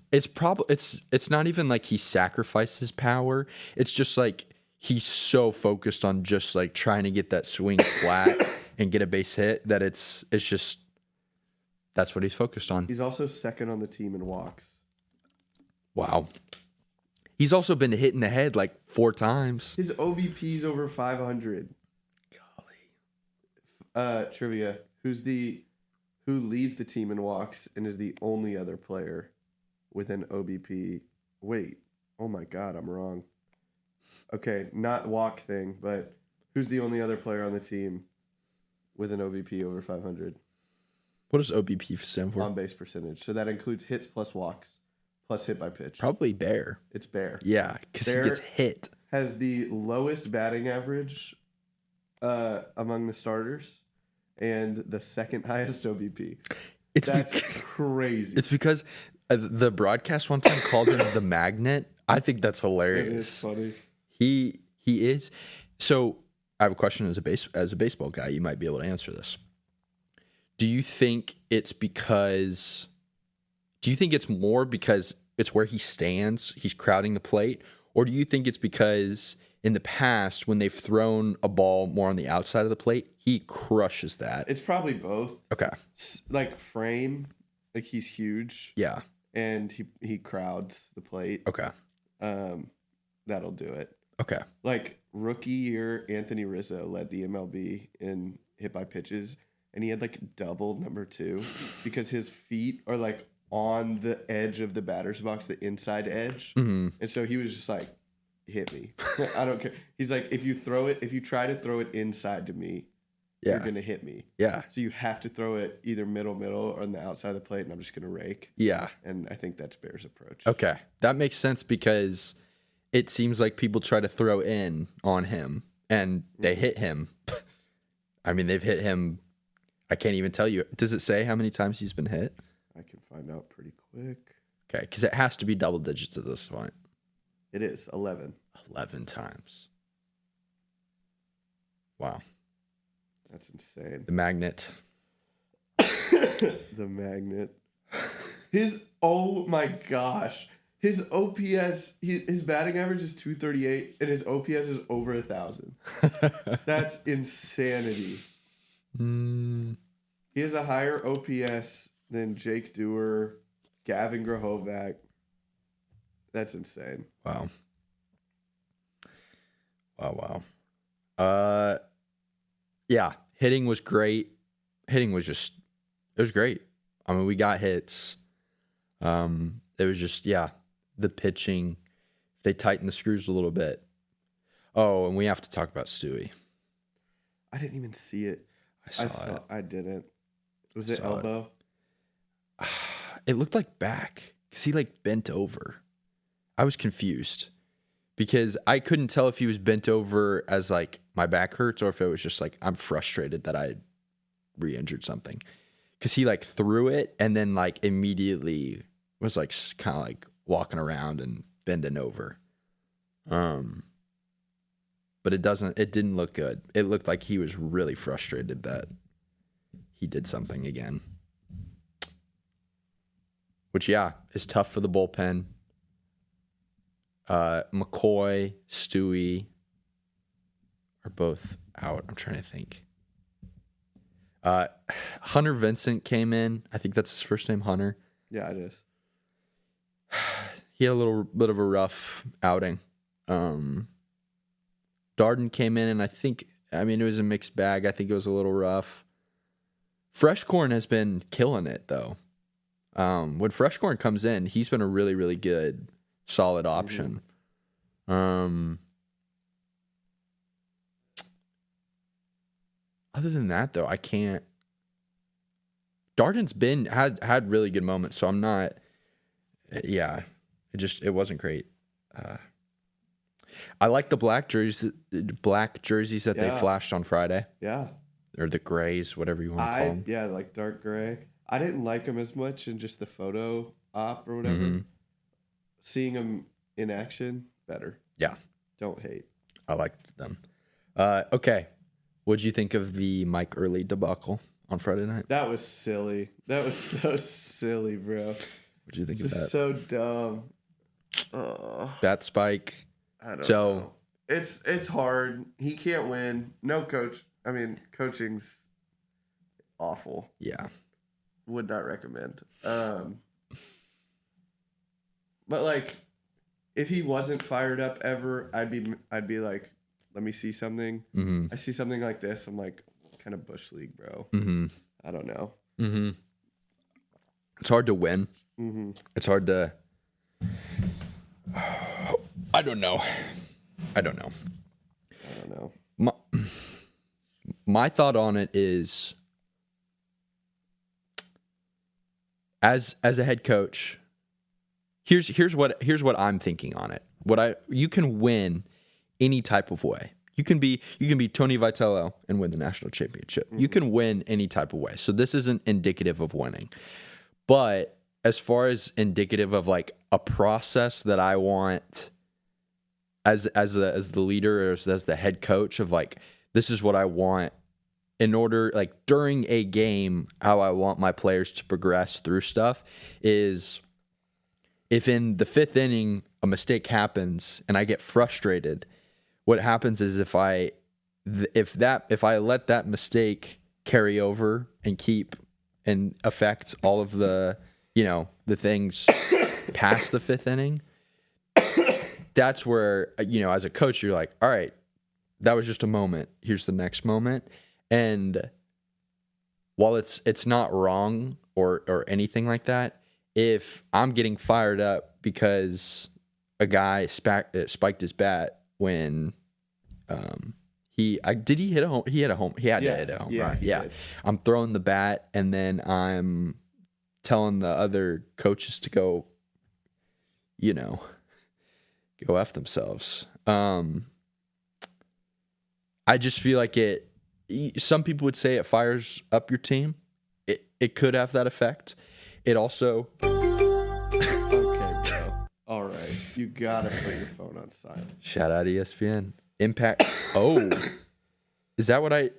not even like he sacrificed his power. It's just like he's so focused on just like trying to get that swing flat and get a base hit that it's just that's what he's focused on. He's also second on the team in walks. Wow. He's also been hit in the head like 4 times. His OBP's over 500. Golly. Trivia. Who leads the team in walks and is the only other player with an OBP. Wait. Oh my God, I'm wrong. Okay, not walk thing, but who's the only other player on the team with an OBP over 500? What does OBP stand for? On base percentage. So that includes hits plus walks plus hit by pitch. Probably Bear. It's Bear. Yeah, because he gets hit. has the lowest batting average among the starters and the second highest OBP. That's crazy. It's because the broadcast one time called him the Magnet. I think that's hilarious. It is funny. He is. So I have a question as a baseball guy. You might be able to answer this. Do you think it's more because it's where he stands, he's crowding the plate, or do you think it's because in the past when they've thrown a ball more on the outside of the plate, he crushes that? It's probably both. Okay. Like frame, like he's huge. Yeah. And he crowds the plate. Okay. That'll do it. Okay. Like rookie year, Anthony Rizzo led the MLB in hit by pitches, and he had like double number 2 because his feet are like on the edge of the batter's box, the inside edge. Mm-hmm. And so he was just like, hit me. I don't care. He's like, if you try to throw it inside to me, you're going to hit me. Yeah. So you have to throw it either middle or on the outside of the plate, and I'm just going to rake. Yeah. And I think that's Bear's approach. Okay. That makes sense because it seems like people try to throw in on him, and they hit him. I mean, they've hit him. I can't even tell you. Does it say how many times he's been hit? I can find out pretty quick. Okay, because it has to be double digits at this point. It is 11. 11 times. Wow. That's insane. The Magnet. The Magnet. Oh my gosh. His OPS, his batting average is 238, and his OPS is over 1,000. That's insanity. He has a higher OPS than Jake Dewar, Gavin Grahovac. That's insane. Wow. Yeah, hitting was great. It was great. I mean, we got hits. It was just, the pitching. They tightened the screws a little bit. Oh, and we have to talk about Stewie. I didn't even see it. I saw it. I didn't. Was it elbow? It looked like back because he bent over. I was confused because I couldn't tell if he was bent over as my back hurts or if it was just I'm frustrated that I re-injured something. Because he threw it and then immediately was kind of walking around and bending over. But it didn't look good. It looked like he was really frustrated that he did something again. Which, is tough for the bullpen. McCoy, Stewie are both out. I'm trying to think. Hunter Vincent came in. I think that's his first name, Hunter. Yeah, it is. He had a little bit of a rough outing. Darden came in, and it was a mixed bag. I think it was a little rough. Freshcorn has been killing it, though. When Freshcorn comes in, he's been a really, really good, solid option. Mm-hmm. Other than that, though, I can't. Darden's had really good moments, so I'm not. Yeah, it wasn't great. I like the black jerseys that they flashed on Friday. Yeah, or the grays, whatever you want to call them. Yeah, like dark gray. I didn't like them as much in just the photo op or whatever. Mm-hmm. Seeing them in action, better. Yeah, don't hate. I liked them. Okay. What'd you think of the Mike Early debacle on Friday night? That was silly. That was so silly, bro. What'd you think of that? So dumb. That spike. I don't know. It's hard. He can't win. No coach. I mean, coaching's awful. Yeah. Would not recommend. But if he wasn't fired up ever, I'd be like, let me see something. Mm-hmm. I see something like this. I'm like, kind of bush league, bro. Mm-hmm. I don't know. Mm-hmm. It's hard to win. Mm-hmm. It's hard to. I don't know. My thought on it is, as a head coach, here's what I'm thinking on it. You can win any type of way. You can be Tony Vitello and win the national championship. You can win any type of way. So this isn't indicative of winning. But as far as indicative of like a process that I want as the leader or as the head coach of like, this is what I want in order, like during a game, how I want my players to progress through stuff is if in the fifth inning a mistake happens and I get frustrated, what happens is if I let that mistake carry over and keep and affect all of the things past the fifth inning, that's where, as a coach, you're like, all right, that was just a moment. Here's the next moment. And while it's not wrong or anything like that, if I'm getting fired up because a guy spiked his bat when he hit a home? He had a home. He had to hit a home, right? Yeah. Did. I'm throwing the bat, and then I'm telling the other coaches to go F themselves. I just feel like some people would say it fires up your team. It could have that effect. It also... Okay, bro. All right. You gotta put your phone on silent. Shout out ESPN. Impact. Oh. Is that what I...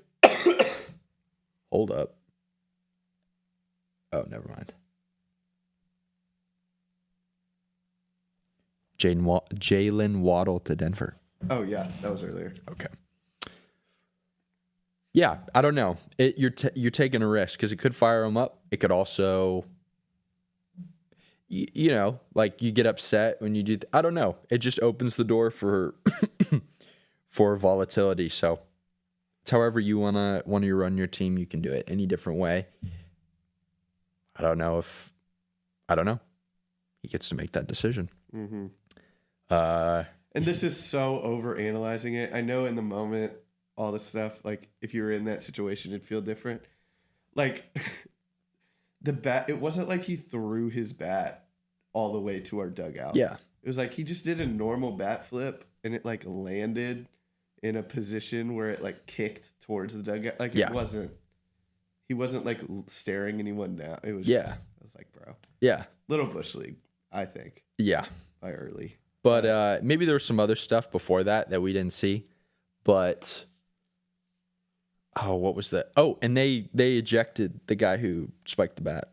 Hold up. Oh, never mind. Jalen Waddle to Denver. Oh, yeah. That was earlier. Okay. Yeah, I don't know. You're taking a risk because it could fire him up. It could also... like you get upset when you do. I don't know. It just opens the door for for volatility. So it's however you wanna run your team, you can do it any different way. I don't know. He gets to make that decision. Mm-hmm. And this is so overanalyzing it. I know in the moment, all this stuff. Like if you were in that situation, it'd feel different. Like. The bat, it wasn't like he threw his bat all the way to our dugout. Yeah. It was like he just did a normal bat flip and it like landed in a position where it like kicked towards the dugout. Like it wasn't, he wasn't like staring anyone down. It was, I was like, bro. Yeah. Little Bush League, I think. Yeah. By early. But maybe there was some other stuff before that we didn't see. But... Oh, what was that? Oh, and they ejected the guy who spiked the bat.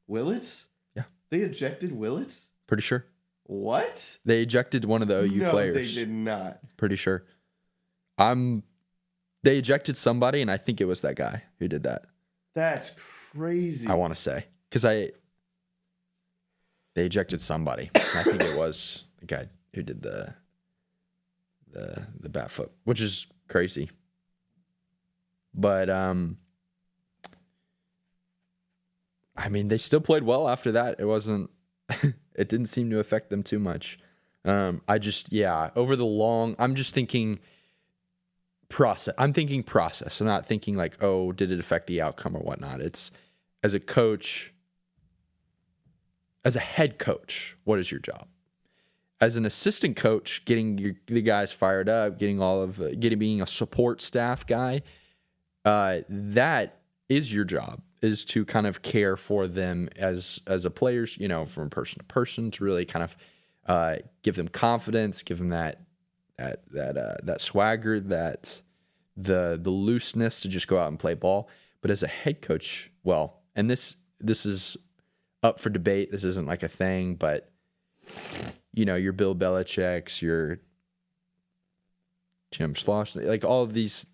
Willits? Yeah. They ejected Willits? Pretty sure. What? They ejected one of the OU players. No, they did not. Pretty sure. They ejected somebody, and I think it was that guy who did that. That's crazy. I want to say. Because they ejected somebody. I think it was the guy who did the bat flip, which is crazy. But, they still played well after that. It wasn't, it didn't seem to affect them too much. Over the long, I'm just thinking process. I'm thinking process. I'm not thinking like, oh, did it affect the outcome or whatnot? It's as a coach, as a head coach, what is your job? As an assistant coach, getting the guys fired up, being a support staff guy, that is your job, is to kind of care for them as a players, from person to person, to really kind of give them confidence, give them that swagger, that the looseness to just go out and play ball. But as a head coach, well, and this is up for debate. This isn't like a thing, but your Bill Belichick's, your Jim Slosh, like all of these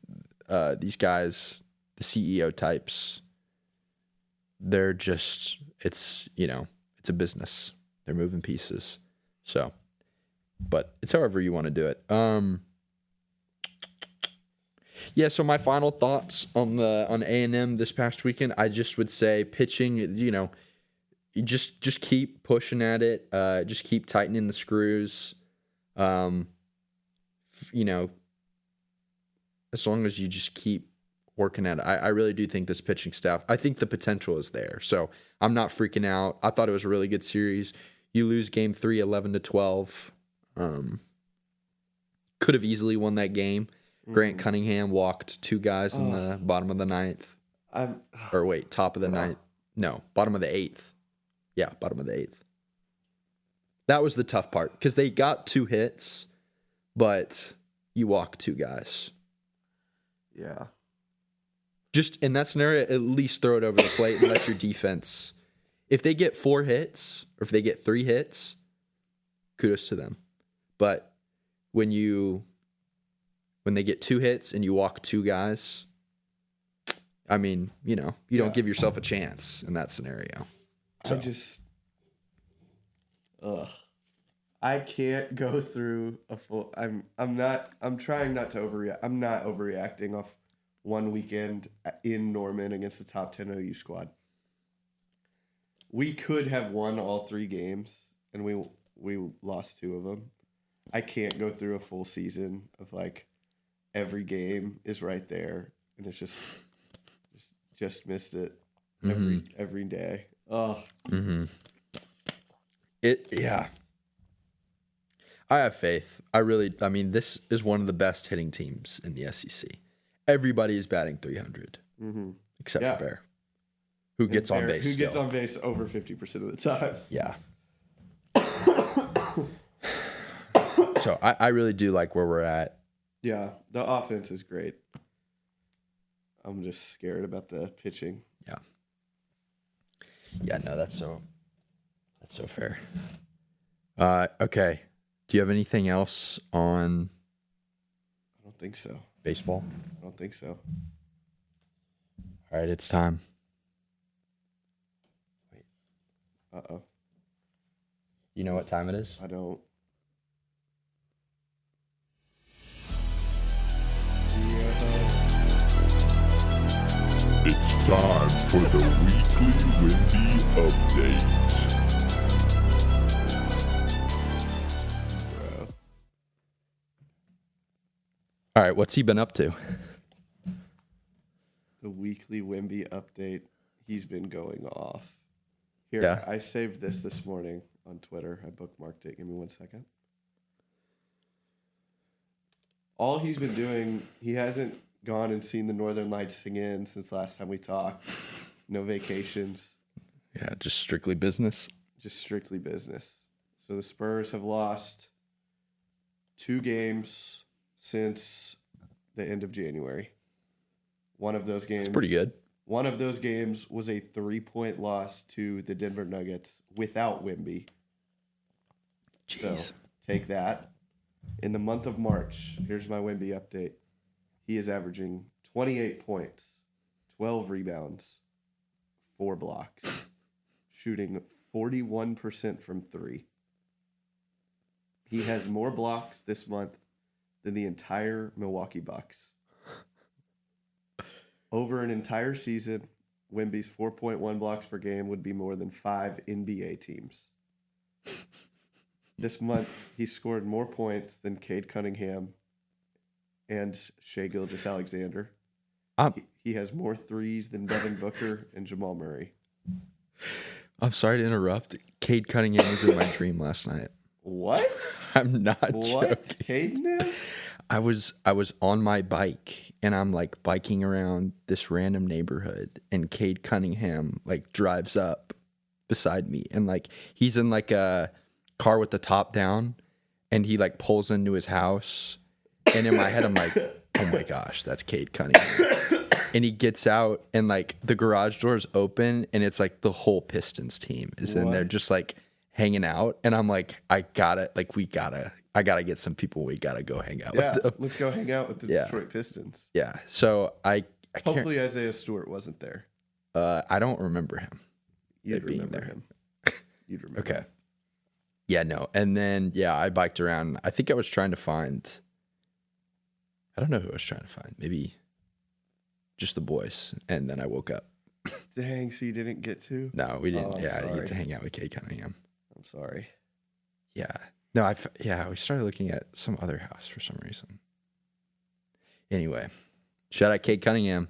guys, the CEO types, they're just, it's a business. They're moving pieces. So, but it's however you want to do it. So my final thoughts on A&M this past weekend, I just would say pitching, you just keep pushing at it. Just keep tightening the screws. As long as you just keep working at it. I really do think this pitching staff, I think the potential is there. So I'm not freaking out. I thought it was a really good series. You lose game 3, 11-12. could have easily won that game. Grant Cunningham walked 2 guys in the bottom of the 9th. Top of the 9th. No, bottom of the 8th. Yeah, bottom of the 8th. That was the tough part because they got 2 hits, but you walk 2 guys. Yeah. Just in that scenario, at least throw it over the plate and let your defense. If they get 4 hits or if they get 3 hits, kudos to them. But when they get 2 hits and you walk 2 guys, I mean, you don't give yourself a chance in that scenario. So. I can't go through a full. I'm trying not to overreact. I'm not overreacting off one weekend in Norman against the top 10 OU squad. We could have won all 3 games, and we lost 2 of them. I can't go through a full season of like every game is right there, and it's just missed it every day. Oh. Mm-hmm. Yeah. I have faith. I mean, this is one of the best hitting teams in the SEC. Everybody is batting 300, except for Bear, who gets on base. Who gets on base over 50% of the time. Yeah. So I really do like where we're at. Yeah, the offense is great. I'm just scared about the pitching. Yeah. Yeah, no, that's so fair. Okay. Do you have anything else on? I don't think so. Baseball? I don't think so. All right, it's time. Wait. Uh-oh. You know what time it is? I don't. It's time for the Weekly Wemby Update. All right, what's he been up to? The Weekly Wemby Update. He's been going off. Here, Yeah. I saved this morning on Twitter. I bookmarked it. Give me 1 second. All he's been doing, he hasn't gone and seen the Northern Lights again since last time we talked. No vacations. Yeah, just strictly business. Just strictly business. So the Spurs have lost 2 games since the end of January. One of those games. It's pretty good. One of those games was a 3-point loss to the Denver Nuggets without Wemby. Jeez. So take that. In the month of March, here's my Wemby update. He is averaging 28 points, 12 rebounds, 4 blocks, shooting 41% from 3. He has more blocks this month than the entire Milwaukee Bucks. Over an entire season, Wemby's 4.1 blocks per game would be more than 5 NBA teams. This month, he scored more points than Cade Cunningham and Shai Gilgeous-Alexander. He has more threes than Devin Booker and Jamal Murray. I'm sorry to interrupt. Cade Cunningham was in my dream last night. What? I'm not joking. Cade now? I was on my bike and I'm like biking around this random neighborhood and Cade Cunningham like drives up beside me and like he's in like a car with the top down and he like pulls into his house and in my head I'm like, oh my gosh, that's Cade Cunningham. And he gets out and like the garage doors open and it's like the whole Pistons team is in there just like hanging out and I'm like, I gotta get some people. We gotta go hang out with them. Let's go hang out with the Detroit Pistons. Yeah. So I hopefully Isaiah Stewart wasn't there. I don't remember him. You'd remember him. You'd remember. Okay. Yeah, no. And then I biked around. I think I was trying to find. I don't know who I was trying to find. Maybe just the boys. And then I woke up. Dang, so you didn't get to? No, we didn't. I didn't get to hang out with Cade Cunningham. I'm sorry. Yeah. No, we started looking at some other house for some reason. Anyway, shout out Cade Cunningham.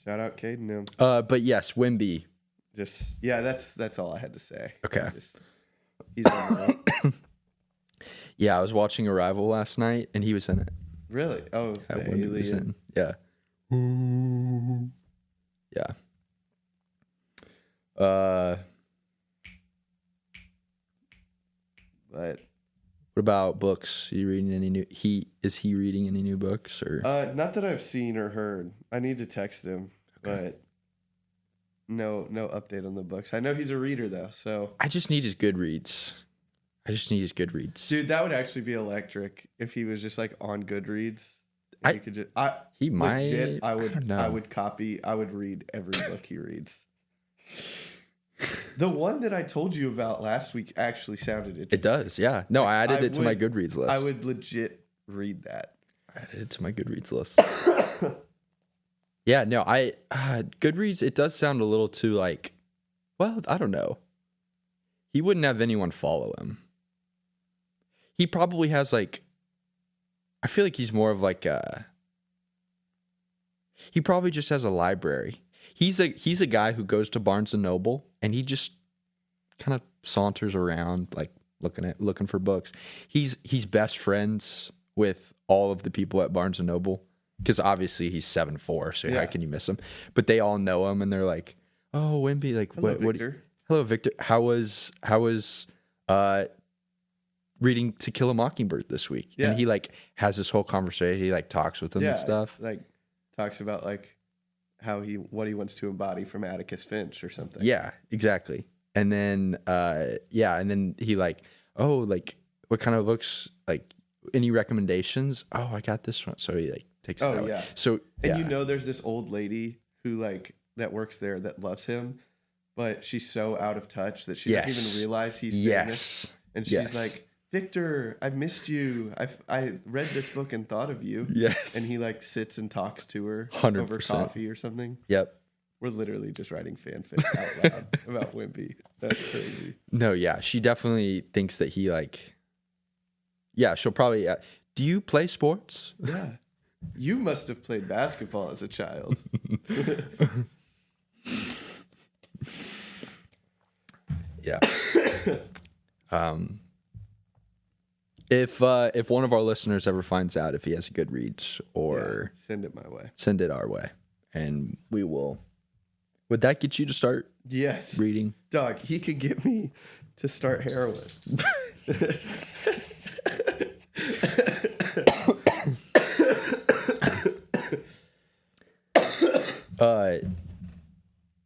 Shout out Cade and him. But yes, Wemby. That's all I had to say. Okay. He's on Yeah, I was watching Arrival last night, and he was in it. Really? Oh, That the Wemby was alien. in. Yeah. Yeah. But What about books? Are you reading any new? Is he reading any new books or? not that I've seen or heard. I need to text him, but no update on the books. I know he's a reader though, so I just need his Goodreads. dude, that would actually be electric if he was just like on Goodreads. He could just, He might. legit, I don't know. I would read every book he reads. The one that I told you about last week actually sounded interesting. It does, yeah. No, I added it to my Goodreads list. I would legit read that. I added it to my Goodreads list. Yeah, no, Goodreads, it does sound a little too like, well, I don't know. He wouldn't have anyone follow him. He probably has like, I feel like he's more of like he probably just has a library. He's a guy who goes to Barnes and Noble and he just kind of saunters around like looking for books. He's best friends with all of the people at Barnes and Noble because obviously he's 7'4", so how can you miss him? But they all know him and they're like, "Oh, Wemby, like Hello, what? Victor. Hello, Victor. How was reading To Kill a Mockingbird this week?" Yeah. And he like has this whole conversation. He like talks with him and stuff. Like talks about like what he wants to embody from Atticus Finch or something. Yeah, exactly. And then and then he like, "Oh, like what kind of books, like any recommendations?" "Oh, I got this one." So he like takes it that way. Yeah. So And you know there's this old lady who like that works there that loves him, but she's so out of touch that she doesn't even realize he's famous. And she's like, "Victor, I missed you. I read this book and thought of you." Yes. And he like sits and talks to her 100%. over coffee or something. Yep. We're literally just writing fanfic out loud about Wemby. That's crazy. No, yeah, she definitely thinks that he like. Yeah, she'll probably. Do you play sports? Yeah. You must have played basketball as a child. Yeah. If one of our listeners ever finds out if he has a Goodreads or send it my way. Send it our way, and we will. Would that get you to start? Yes. Reading? Dog, he could get me to start heroin.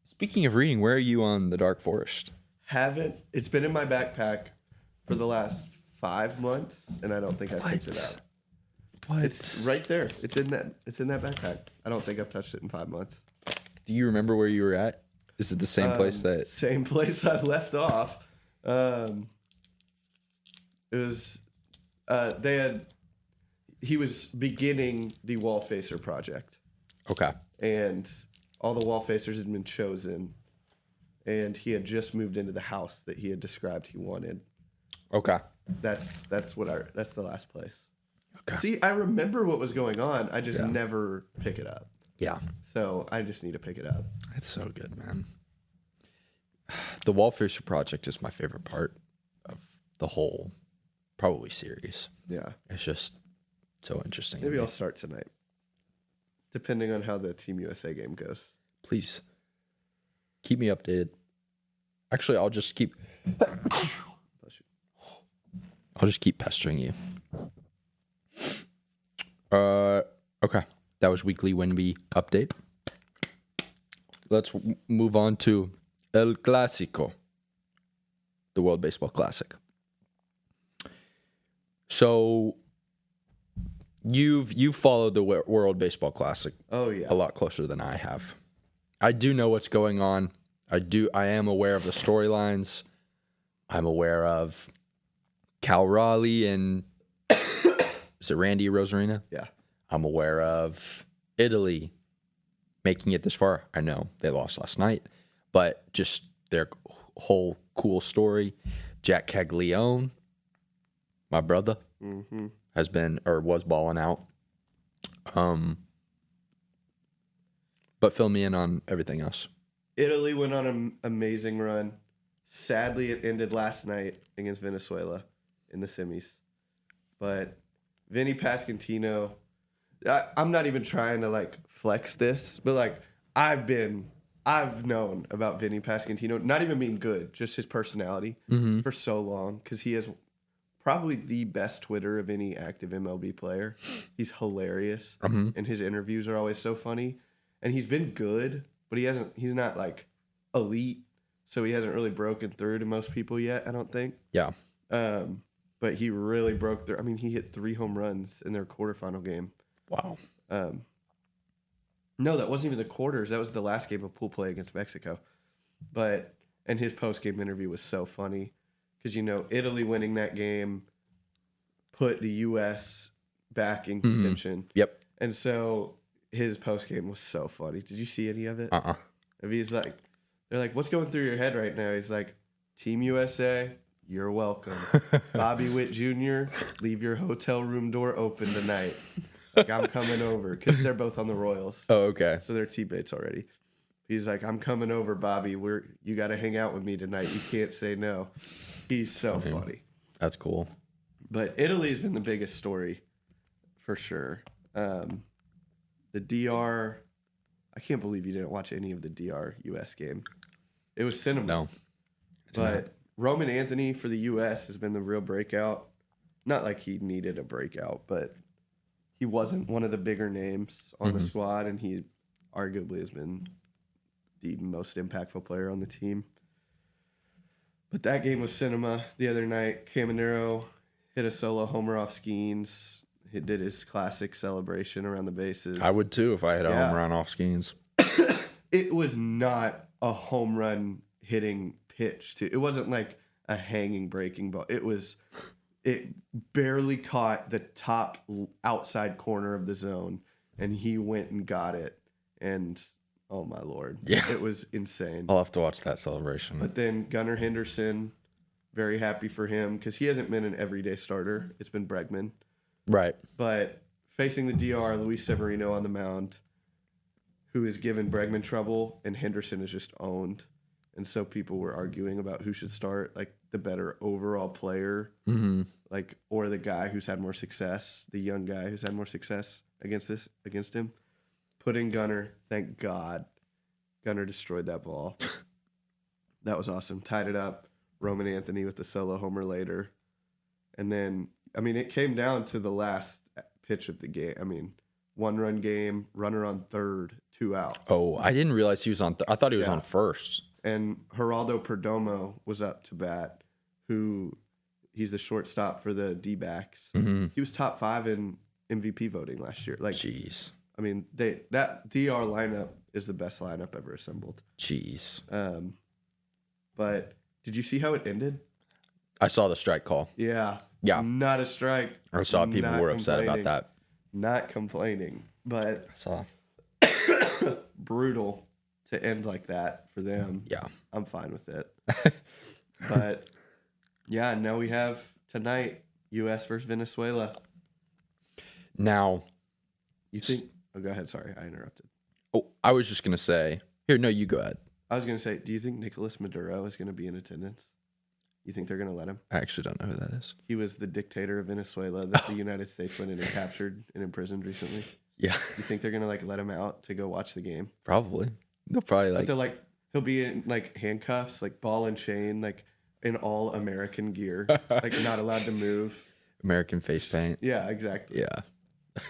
Speaking of reading, where are you on The Dark Forest? Haven't. It's been in my backpack for the last 5 months, and I don't think I've picked it up. What? It's right there. It's in that backpack. I don't think I've touched it in 5 months. Do you remember where you were at? Is it the same place that? Same place I left off. It was. He was beginning the wall facer project. Okay. And all the wall facers had been chosen, and he had just moved into the house that he had described he wanted. Okay. That's the last place. Okay. See, I remember what was going on. I just never pick it up. Yeah. So I just need to pick it up. It's so good, man. The Wallfisher Project is my favorite part of the whole, probably series. Yeah. It's just so interesting. Maybe I'll start tonight, depending on how the Team USA game goes. Please keep me updated. Actually, I'll just keep pestering you. Okay. That was Weekly Wemby update. Let's move on to El Clásico, the World Baseball Classic. So you've followed the World Baseball Classic Oh yeah. a lot closer than I have. I do know what's going on. I am aware of the storylines. I'm aware of Cal Raleigh and is it Randy Rosarina? Yeah. I'm aware of Italy making it this far. I know they lost last night, but just their whole cool story. Jack Caglione, my brother, has been or was balling out. But fill me in on everything else. Italy went on an amazing run. Sadly, it ended last night against Venezuela in the semis. But Vinny Pasquantino, I'm not even trying to like flex this, but like I've known about Vinny Pasquantino, not even being good, just his personality for so long, because he has probably the best Twitter of any active MLB player. He's hilarious, and his interviews are always so funny. And he's been good, but he's not like elite, so he hasn't really broken through to most people yet, I don't think. Yeah. But he really broke through. I mean, he hit 3 home runs in their quarterfinal game. Wow. No, that wasn't even the quarters. That was the last game of pool play against Mexico. And his post-game interview was so funny because, Italy winning that game put the U.S. back in contention. Yep. And so his post-game was so funny. Did you see any of it? He's like, they're like, what's going through your head right now? He's like, Team USA, you're welcome. Bobby Witt Jr., leave your hotel room door open tonight. Like, I'm coming over, because they're both on the Royals. Oh, okay. So they're teammates already. He's like, I'm coming over, Bobby. You got to hang out with me tonight. You can't say no. He's so funny. That's cool. But Italy's been the biggest story, for sure. The DR, I can't believe you didn't watch any of the DR-US game. It was cinema. No. But Roman Anthony for the U.S. has been the real breakout. Not like he needed a breakout, but he wasn't one of the bigger names on the squad, and he arguably has been the most impactful player on the team. But that game was cinema the other night. Caminero hit a solo homer off Skeens. He did his classic celebration around the bases. I would too if I had a home run off Skeens. It was not a home run hitting pitch. It wasn't like a hanging breaking ball. It barely caught the top outside corner of the zone, and he went and got it. And oh my Lord, it was insane. I'll have to watch that celebration. But then Gunnar Henderson, very happy for him because he hasn't been an everyday starter. It's been Bregman. Right. But facing the DR, Luis Severino on the mound, who has given Bregman trouble, and Henderson is just owned. And so people were arguing about who should start, like the better overall player, like, or the guy who's had more success, the young guy who's had more success against him. Put in Gunnar. Thank God. Gunnar destroyed that ball. That was awesome. Tied it up. Roman Anthony with the solo homer later. And then, I mean, it came down to the last pitch of the game. I mean, 1-run game, runner on third, 2 outs. Oh, I didn't realize he was on. I thought he was on first. And Geraldo Perdomo was up to bat, he's the shortstop for the D-backs. He was top 5 in MVP voting last year. Like, jeez. I mean, that DR lineup is the best lineup ever assembled. Jeez. But did you see how it ended? I saw the strike call. Yeah. Not a strike. I saw people were upset about that. Not complaining, but I saw. brutal to end like that for them. Yeah. I'm fine with it. But yeah, now we have tonight U.S. versus Venezuela. Now, you think? Oh, go ahead. Sorry, I interrupted. Oh, I was just gonna say. Here, no, you go ahead. I was gonna say, do you think Nicolas Maduro is gonna be in attendance? You think they're gonna let him? I actually don't know who that is. He was the dictator of Venezuela that the United States went in and captured and imprisoned recently. Yeah. You think they're gonna let him out to go watch the game? Probably. They'll probably he'll be in handcuffs, ball and chain, in all American gear, not allowed to move. American face paint. Yeah, exactly. Yeah.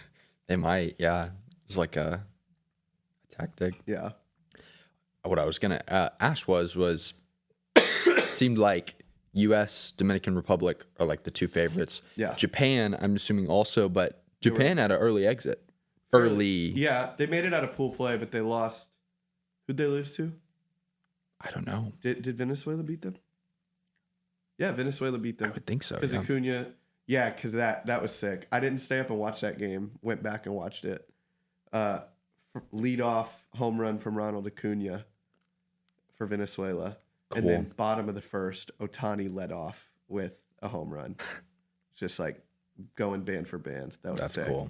They might. Yeah. It's like a tactic. Yeah. What I was gonna ask was seemed like U.S., Dominican Republic are like the 2 favorites. Yeah. Japan, I'm assuming also, but Japan had an early exit. Yeah, they made it out of pool play, but they lost. Who'd they lose to? I don't know. Did Venezuela beat them? Yeah, Venezuela beat them. I would think so. Because Acuna, because that was sick. I didn't stay up and watch that game. Went back and watched it. Lead off home run from Ronald Acuna for Venezuela. Cool. And then bottom of the first, Ohtani led off with a home run. Just going band for band. That's sick. Cool.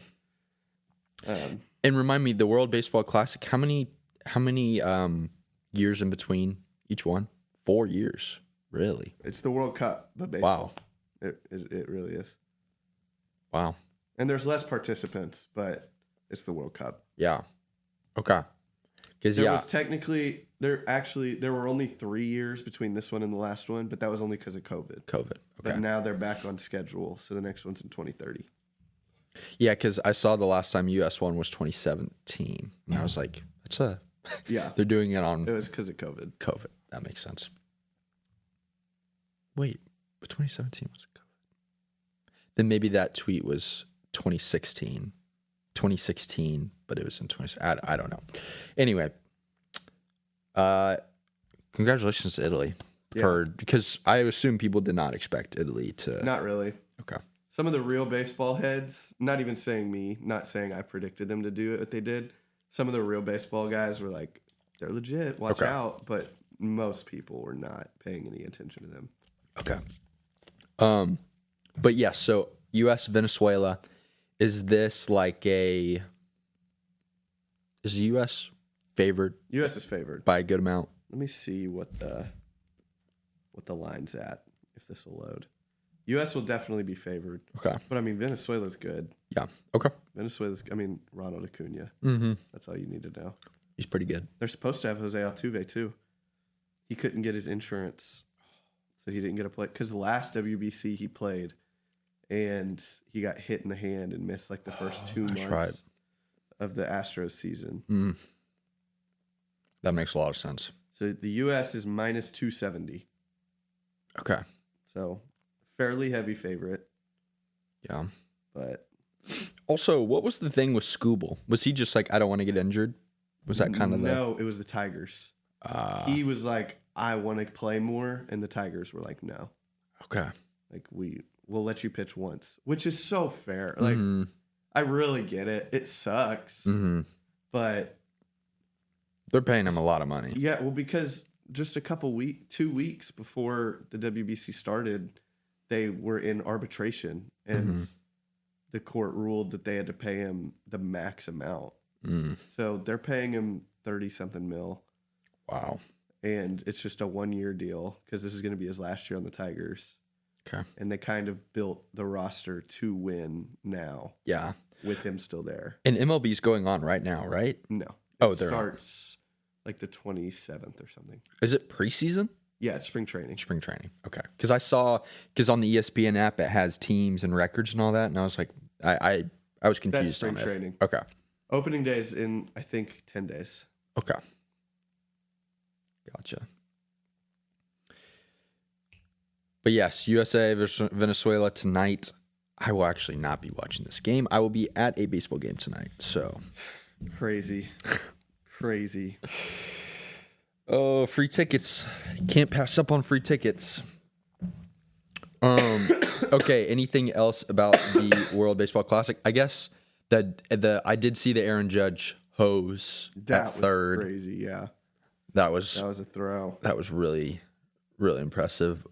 And remind me, the World Baseball Classic, how many years in between each one? 4 years, really? It's the World Cup, but baseball. Wow. It really is. Wow. And there's less participants, but it's the World Cup. Yeah. Okay. Because There was technically there were only 3 years between this one and the last one, but that was only because of COVID. COVID. But Okay. now they're back on schedule, so the next one's in 2030. Yeah, because I saw the last time US won was 2017, and I was like, Yeah, they're doing it on it was because of COVID. COVID. That makes sense. Wait, but 2017 was COVID. Then maybe that tweet was 2016, but it was in 20. I don't know. Anyway, congratulations to Italy because I assume people did not expect Italy to. Not really. Okay. Some of the real baseball heads, not even saying me, not saying I predicted them to do it, what they did. Some of the real baseball guys were like, they're legit, watch out. But most people were not paying any attention to them. Okay. But yes, so U.S. Venezuela, is this like is the U.S. favored? U.S. is favored By a good amount. Let me see what the line's at, if this will load. U.S. will definitely be favored. Okay. But, I mean, Venezuela's good. Yeah. Okay. Ronald Acuna. Mm-hmm. That's all you need to know. He's pretty good. They're supposed to have Jose Altuve, too. He couldn't get his insurance, so he didn't get a play. Because the last WBC he played, and he got hit in the hand and missed, like, the first 2 months of the Astros season. Mm. That makes a lot of sense. So the U.S. is minus 270. Okay. So fairly heavy favorite. Yeah. But also, what was the thing with Scooble? Was he just like, I don't want to get injured? Was that kind of No, it was the Tigers. He was like, I want to play more, and the Tigers were like, no. Okay. Like, we'll let you pitch once, which is so fair. Like, I really get it. It sucks. Mm-hmm. But they're paying him a lot of money. yeah, well, because just 2 weeks before the WBC started, they were in arbitration, and the court ruled that they had to pay him the max amount. So they're paying him 30-something mil. Wow. And it's just a 1-year deal because this is going to be his last year on the Tigers. Okay. And they kind of built the roster to win now. Yeah. With him still there. And MLB's going on right now, right? No. Oh, it starts like the 27th or something. Is it preseason? Yeah, it's spring training. Spring training. Okay. Because on the ESPN app it has teams and records and all that, and I was like, I was confused. That's spring on training. Okay. Opening day is in, I think, 10 days. Okay. Gotcha. But yes, USA versus Venezuela tonight. I will actually not be watching this game. I will be at a baseball game tonight. So crazy. Oh, free tickets. Can't pass up on free tickets. Okay, anything else about the World Baseball Classic? I guess that I did see the Aaron Judge hose at third. Crazy, yeah. That was a throw. That was really, really impressive.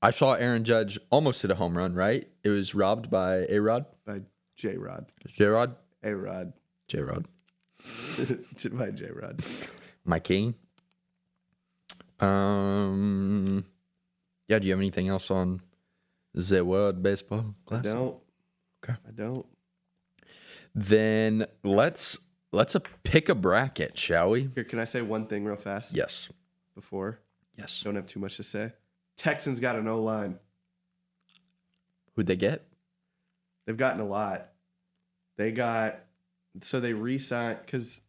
I saw Aaron Judge almost hit a home run, right? It was robbed by A-Rod? By J-Rod. J-Rod? A-Rod. J-Rod. By J-Rod. My king. Yeah, do you have anything else on the World Baseball Classic? I don't. Okay. I don't. Then let's pick a bracket, shall we? Here, can I say one thing real fast? Yes. Before? Yes. Don't have too much to say. Texans got an O-line. Who'd they get? They've gotten a lot. They re-signed, because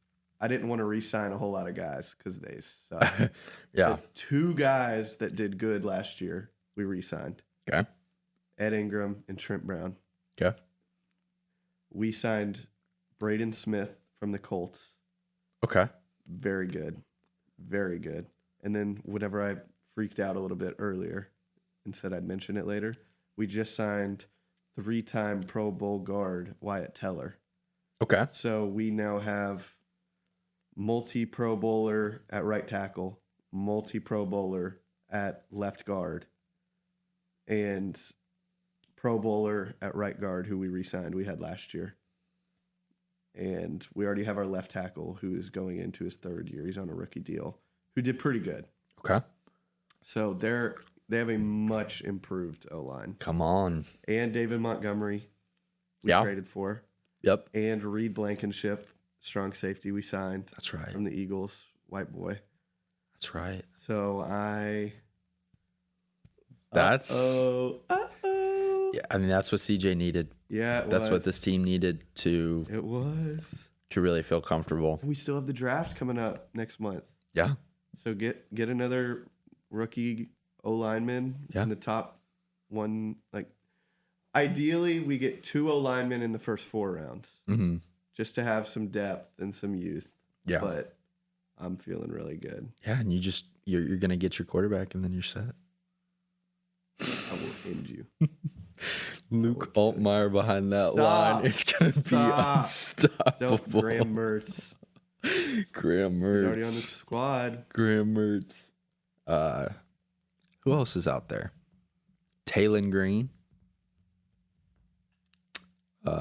I didn't want to re-sign a whole lot of guys because they suck. Yeah. The 2 guys that did good last year, we re-signed. Okay. Ed Ingram and Trent Brown. Okay. We signed Braden Smith from the Colts. Okay. Very good. Very good. And then whenever I freaked out a little bit earlier and said I'd mention it later, we just signed 3-time Pro Bowl guard Wyatt Teller. Okay. So we now have multi-Pro Bowler at right tackle, multi-Pro Bowler at left guard, and Pro Bowler at right guard who we re-signed we had last year. And we already have our left tackle who is going into his 3rd year. He's on a rookie deal, who did pretty good. Okay. So they have a much improved O-line. Come on. And David Montgomery, we traded for. Yep. And Reed Blankenship, strong safety we signed. That's right. From the Eagles, white boy. That's right. So That's... Uh-oh. Yeah, I mean, that's what CJ needed. Yeah, that's what this team needed to... It was. To really feel comfortable. We still have the draft coming up next month. Yeah. So get another rookie O-lineman in the top one. Like, ideally, we get 2 O-linemen in the first 4 rounds. Mm-hmm. Just to have some depth and some youth. Yeah. But I'm feeling really good. Yeah, and you're going to get your quarterback, and then you're set. I will end you. Luke Altmaier behind that line. It's going to be unstoppable. Don't Graham Mertz. Graham Mertz. He's already on the squad. Graham Mertz. Who else is out there? Taylon Green. Shut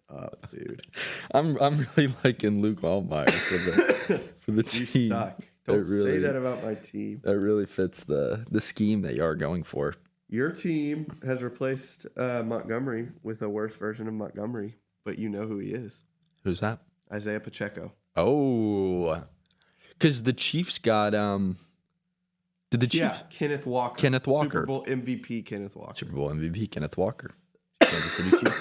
up, dude. I'm really liking Luke Altmaier for the team. You suck. Don't say that about my team. That really fits the scheme that you are going for. Your team has replaced Montgomery with a worse version of Montgomery, but you know who he is. Who's that? Isaiah Pacheco. Oh, because the Chiefs got Did the Chiefs? Yeah, Kenneth Walker. Super Bowl MVP Kenneth Walker. Super Bowl MVP Kenneth Walker. Kansas City Chiefs.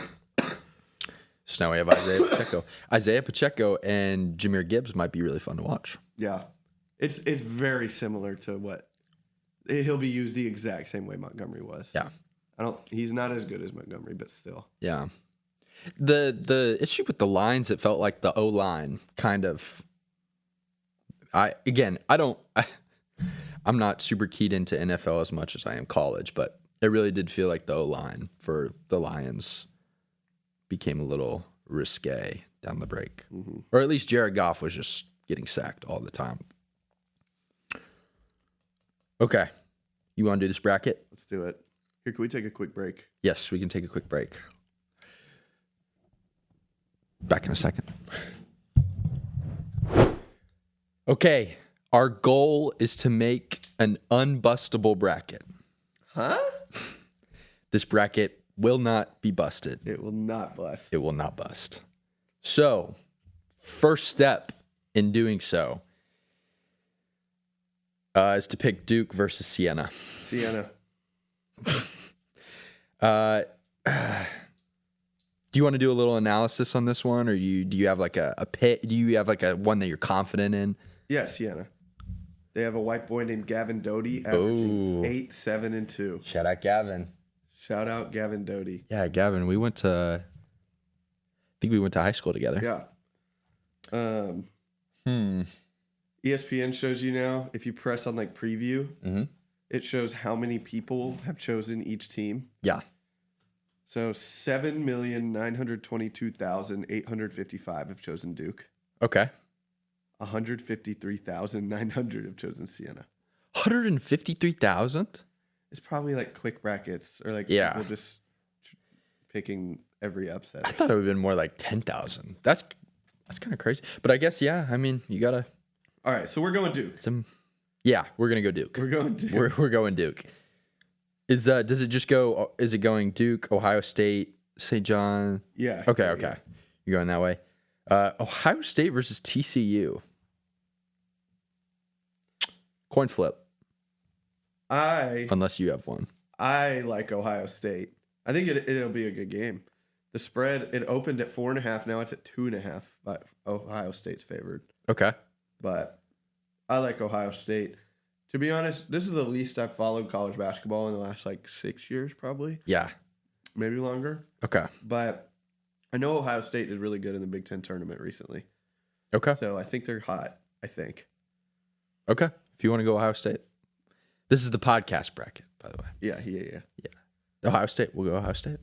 So now we have Isaiah Pacheco. Isaiah Pacheco and Jahmyr Gibbs might be really fun to watch. Yeah, it's very similar to what he'll be used the exact same way Montgomery was. Yeah, He's not as good as Montgomery, but still. Yeah. The issue with the lines, it felt like the O-line kind of. I'm not super keyed into NFL as much as I am college, but it really did feel like the O-line for the Lions became a little risque down the break. Mm-hmm. Or at least Jared Goff was just getting sacked all the time. Okay. You want to do this bracket? Let's do it. Here, can we take a quick break? Yes, we can take a quick break. Back in a second. Okay. Our goal is to make an unbustable bracket. Huh? This bracket will not be busted. It will not bust. It will not bust. So, first step in doing so is to pick Duke versus Siena. Siena. Do you want to do a little analysis on this one, or do you have like a pit? Do you have like a one that you're confident in? Yeah, Siena. They have a white boy named Gavin Doty, averaging 8, 7, and 2. Shout out Gavin. Shout out Gavin Doty. Yeah, Gavin. I think we went to high school together. Yeah. ESPN shows you now, if you press on like preview, it shows how many people have chosen each team. Yeah. So 7,922,855 have chosen Duke. Okay. 153,900 have chosen Siena. 153,000? It's probably like quick brackets or like people just picking every upset. I thought it would have been more like 10,000. That's kind of crazy. But I guess, yeah, I mean, you got to. All right, so we're going Duke. Yeah, we're going to go Duke. We're going Duke. We're going Duke. Does it just go, is it going Duke, Ohio State, St. John? Yeah. Okay. Yeah. You're going that way. Ohio State versus TCU. Coin flip. Unless you have one. I like Ohio State. I think it'll be a good game. The spread, it opened at 4.5. Now it's at 2.5. But Ohio State's favored. Okay. But I like Ohio State. To be honest, this is the least I've followed college basketball in the last 6 years, probably. Yeah. Maybe longer. Okay. But I know Ohio State did really good in the Big Ten tournament recently. Okay. So I think they're hot, I think. Okay. If you want to go Ohio State. This is the podcast bracket, by the way. Yeah. Ohio State. We'll go Ohio State.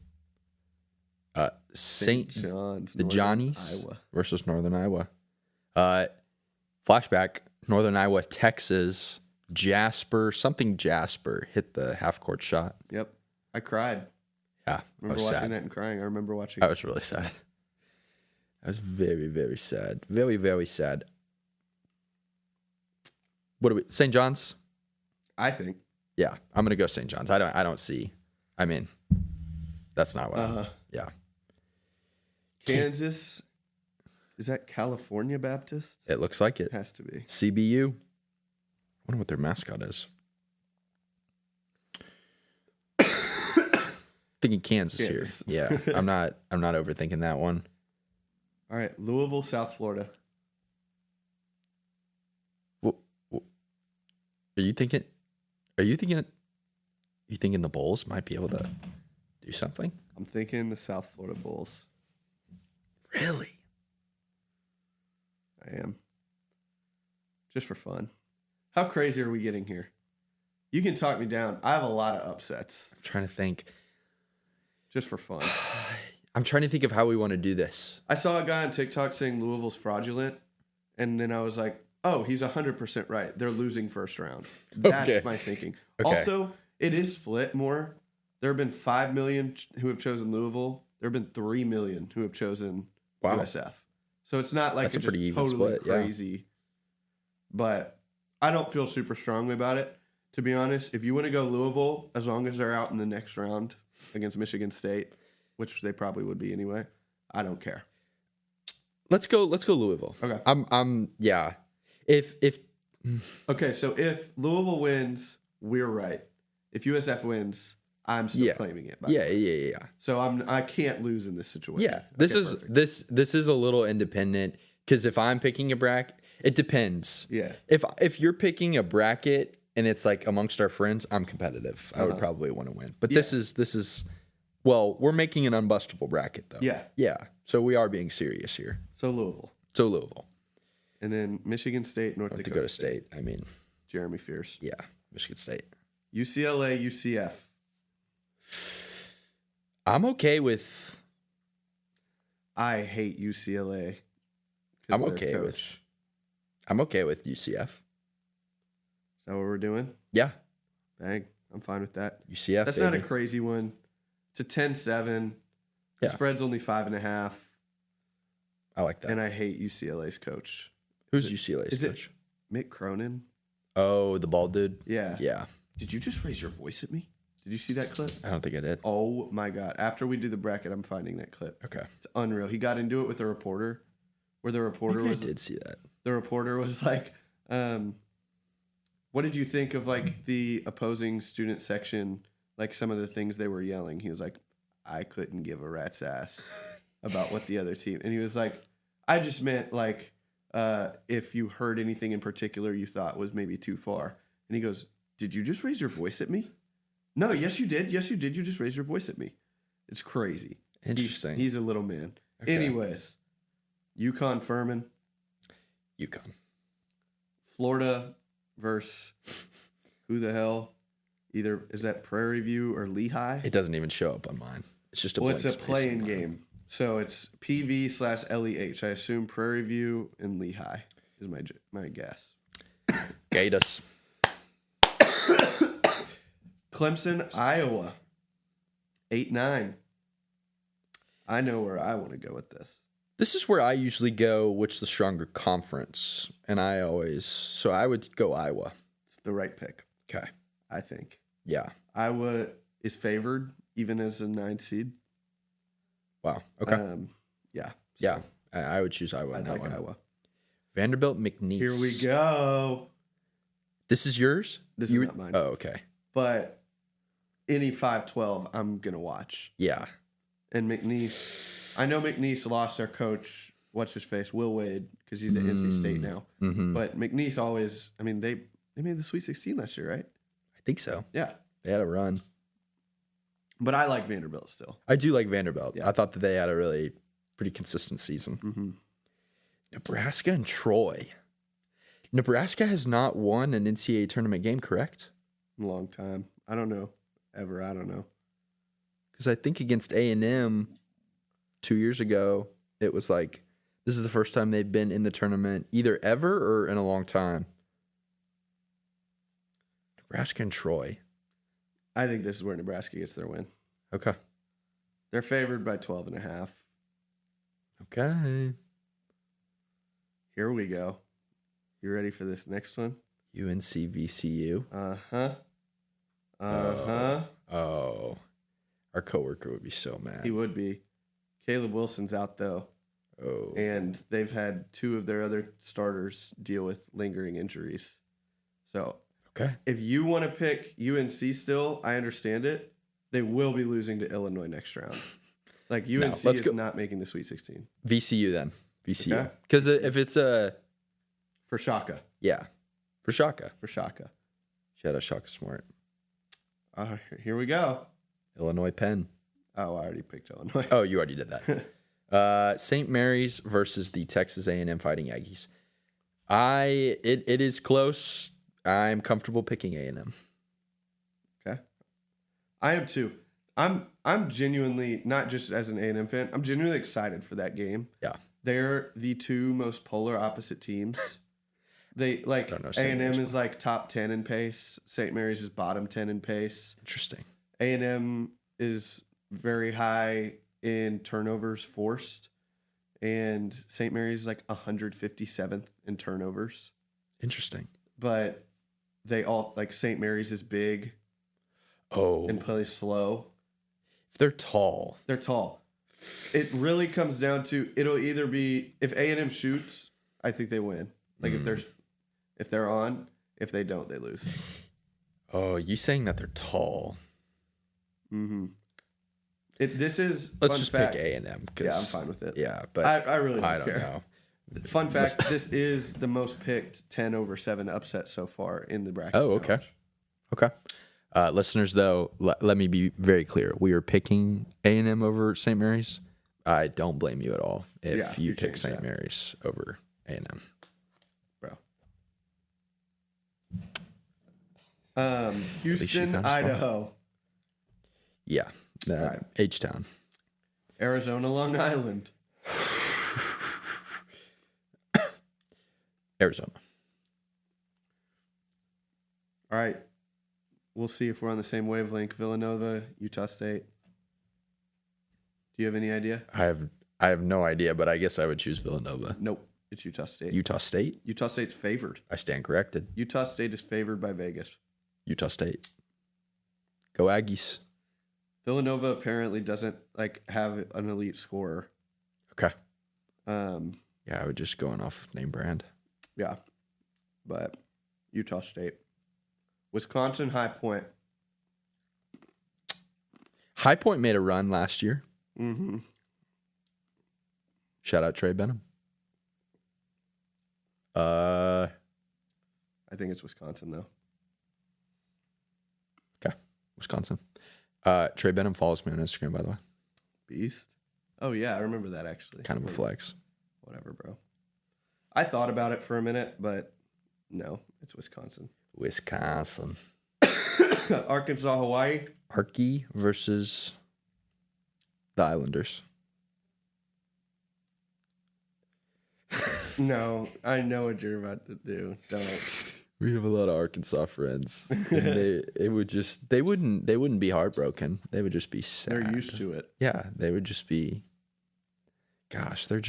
St. John's. The Johnnies Iowa. Versus Northern Iowa. Flashback. Northern Iowa, Texas. Jasper hit the half-court shot. Yep. I cried. Yeah. I remember watching that and crying. I remember watching I was really sad. I was very, very sad. Very, very sad. What are we? St. John's? I think. Yeah, I'm gonna go St. John's. I don't see. I mean, that's not what. Yeah. Kansas. Is that California Baptist? It looks like it. It has to be. CBU. I wonder what their mascot is. Thinking Kansas here. Yeah, I'm not overthinking that one. All right, Louisville, South Florida. Are you thinking the Bulls might be able to do something? I'm thinking the South Florida Bulls. Really? I am. Just for fun. How crazy are we getting here? You can talk me down. I have a lot of upsets. I'm trying to think. Just for fun. I'm trying to think of how we want to do this. I saw a guy on TikTok saying Louisville's fraudulent, and then I was like, oh, he's 100% right. They're losing first round. That's my thinking. Okay. Also, it is split more. There have been 5 million who have chosen Louisville. There have been 3 million who have chosen USF. So it's not like it's just totally crazy. Yeah. But I don't feel super strongly about it. To be honest, if you want to go Louisville, as long as they're out in the next round against Michigan State, which they probably would be anyway, I don't care. Let's go Louisville. Okay. I'm yeah. If Okay, so if Louisville wins, we're right. If USF wins, I'm still claiming it. Yeah. So I can't lose in this situation. Yeah. This is a little independent because if I'm picking a bracket, it depends. Yeah. If you're picking a bracket and it's like amongst our friends, I'm competitive. I would probably want to win. But this is well, we're making an unbustable bracket though. Yeah. Yeah. So we are being serious here. So Louisville. And then Michigan State, North Dakota State. I mean, Jeremy Fierce. Yeah, Michigan State. UCLA, UCF. I'm okay with. I hate UCLA. I'm okay with UCF. Is that what we're doing? Yeah. Bang. I'm fine with that. UCF. That's not a crazy one. It's a 10-7. The spread's only 5.5. I like that. And I hate UCLA's coach. Who's UCLA's coach? Mick Cronin. Oh, the bald dude? Yeah. Yeah. Did you just raise your voice at me? Did you see that clip? I don't think I did. Oh, my God. After we do the bracket, I'm finding that clip. Okay. It's unreal. He got into it with a reporter, where the reporter was... I did see that. The reporter was like, what did you think of, like, the opposing student section, like, some of the things they were yelling? He was like, I couldn't give a rat's ass about what the other team... And he was like, I just meant, like... if you heard anything in particular you thought was maybe too far. And he goes, did you just raise your voice at me? No, yes, you did. Yes, you did. You just raised your voice at me. It's crazy. Interesting. He's a little man. Okay. Anyways, UConn Furman. UConn. Florida versus who the hell? Either is that Prairie View or Lehigh? It doesn't even show up on mine. It's just a it's a play-in game. So it's PV/LEH. I assume Prairie View and Lehigh is my guess. Gators. Clemson, Iowa. 8-9. I know where I want to go with this. This is where I usually go, which the stronger conference. And I would go Iowa. It's the right pick. Okay. I think. Yeah. Iowa is favored, even as a 9th seed. Wow. Okay. Yeah. So yeah. I would choose Iowa. I like Iowa. Vanderbilt, McNeese. Here we go. This is yours? This is not mine. Oh, okay. But any 5-12, I'm going to watch. Yeah. And McNeese, I know McNeese lost their coach, what's his face, Will Wade, because he's at NC State now. Mm-hmm. But McNeese always, I mean, they made the Sweet 16 last year, right? I think so. Yeah. They had a run. But I like Vanderbilt still. I do like Vanderbilt. Yeah. I thought that they had a really pretty consistent season. Mm-hmm. Nebraska and Troy. Nebraska has not won an NCAA tournament game, correct? A long time. I don't know. I don't know. Because I think against A&M 2 years ago, it was like, this is the first time they've been in the tournament either ever or in a long time. Nebraska and Troy. I think this is where Nebraska gets their win. Okay. They're favored by 12.5. Okay. Here we go. You ready for this next one? UNC VCU. Oh, our coworker would be so mad. He would be. Caleb Wilson's out though. Oh, And they've had 2 of their other starters deal with lingering injuries. So okay. if you want to pick UNC still, I understand it. They will be losing to Illinois next round. Like UNC is not making the Sweet 16. VCU then. VCU. Because if it's a... For Shaka. Yeah. For Shaka. Shout out Shaka Smart. Here we go. Illinois Penn. Oh, I already picked Illinois. Oh, you already did that. St. Mary's versus the Texas A&M Fighting Aggies. It is close. I'm comfortable picking A&M. Okay. I am too. I'm genuinely, not just as an A&M fan, I'm genuinely excited for that game. Yeah. They're the 2 most polar opposite teams. They like A&M is like top 10 in pace. St. Mary's is bottom 10 in pace. Interesting. A&M is very high in turnovers forced, and St. Mary's is like 157th in turnovers. Interesting. But they all like St. Mary's is big. Oh. And plays slow. They're tall. It really comes down to it'll either be if A&M shoots, I think they win. Like if they're on, if they don't, they lose. Oh, you saying that they're tall? Mm-hmm. Let's just fact. pick A&M. Yeah, I'm fine with it. Yeah, but I really don't care. know. Fun fact: this is the most picked 10/7 upset so far in the bracket. Oh, okay. Okay. Listeners, though, let me be very clear. We are picking A&M over St. Mary's. I don't blame you at all if you pick St. Mary's over A&M. Bro. Houston, Idaho. Yeah. Right. H-Town. Arizona, Long Island. Arizona. All right. We'll see if we're on the same wavelength. Villanova, Utah State. Do you have any idea? I have no idea, but I guess I would choose Villanova. Nope. It's Utah State. Utah State? Utah State's favored. I stand corrected. Utah State is favored by Vegas. Utah State. Go Aggies. Villanova apparently doesn't have an elite scorer. Okay. Yeah, I would just going off name brand. Yeah. But Utah State. Wisconsin, High Point. High Point made a run last year. Mm-hmm. Shout out Trey Benham. I think it's Wisconsin, though. Okay. Wisconsin. Trey Benham follows me on Instagram, by the way. Beast. Oh, yeah, I remember that, actually. Kind of a flex. Whatever, bro. I thought about it for a minute, but no, it's Wisconsin. Wisconsin. Arkansas, Hawaii. Arky versus the Islanders. No, I know what you're about to do. Don't. We have a lot of Arkansas friends. And they wouldn't be heartbroken. They would just be sad. They're used to it. Yeah, they would just be. Gosh, they're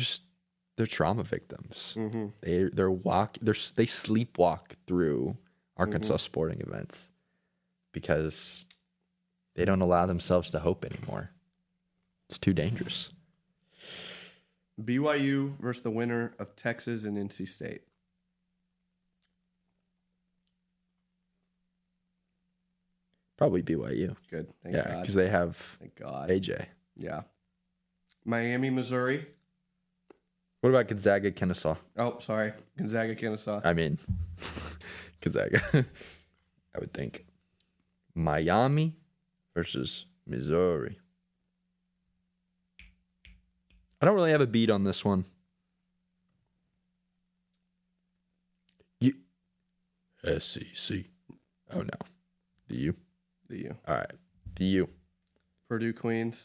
trauma victims. Mm-hmm. They sleepwalk through Arkansas sporting events because they don't allow themselves to hope anymore. It's too dangerous. BYU versus the winner of Texas and NC State. Probably BYU. Good. Thank God. Because they have Thank God. AJ. Yeah. Miami, Missouri. What about Gonzaga, Kennesaw? Oh, sorry. Gonzaga, Kennesaw. I mean, Gonzaga. I would think. Miami versus Missouri. I don't really have a beat on this one. SEC. Oh, no. The U? The U. All right. The U. Purdue, Queens.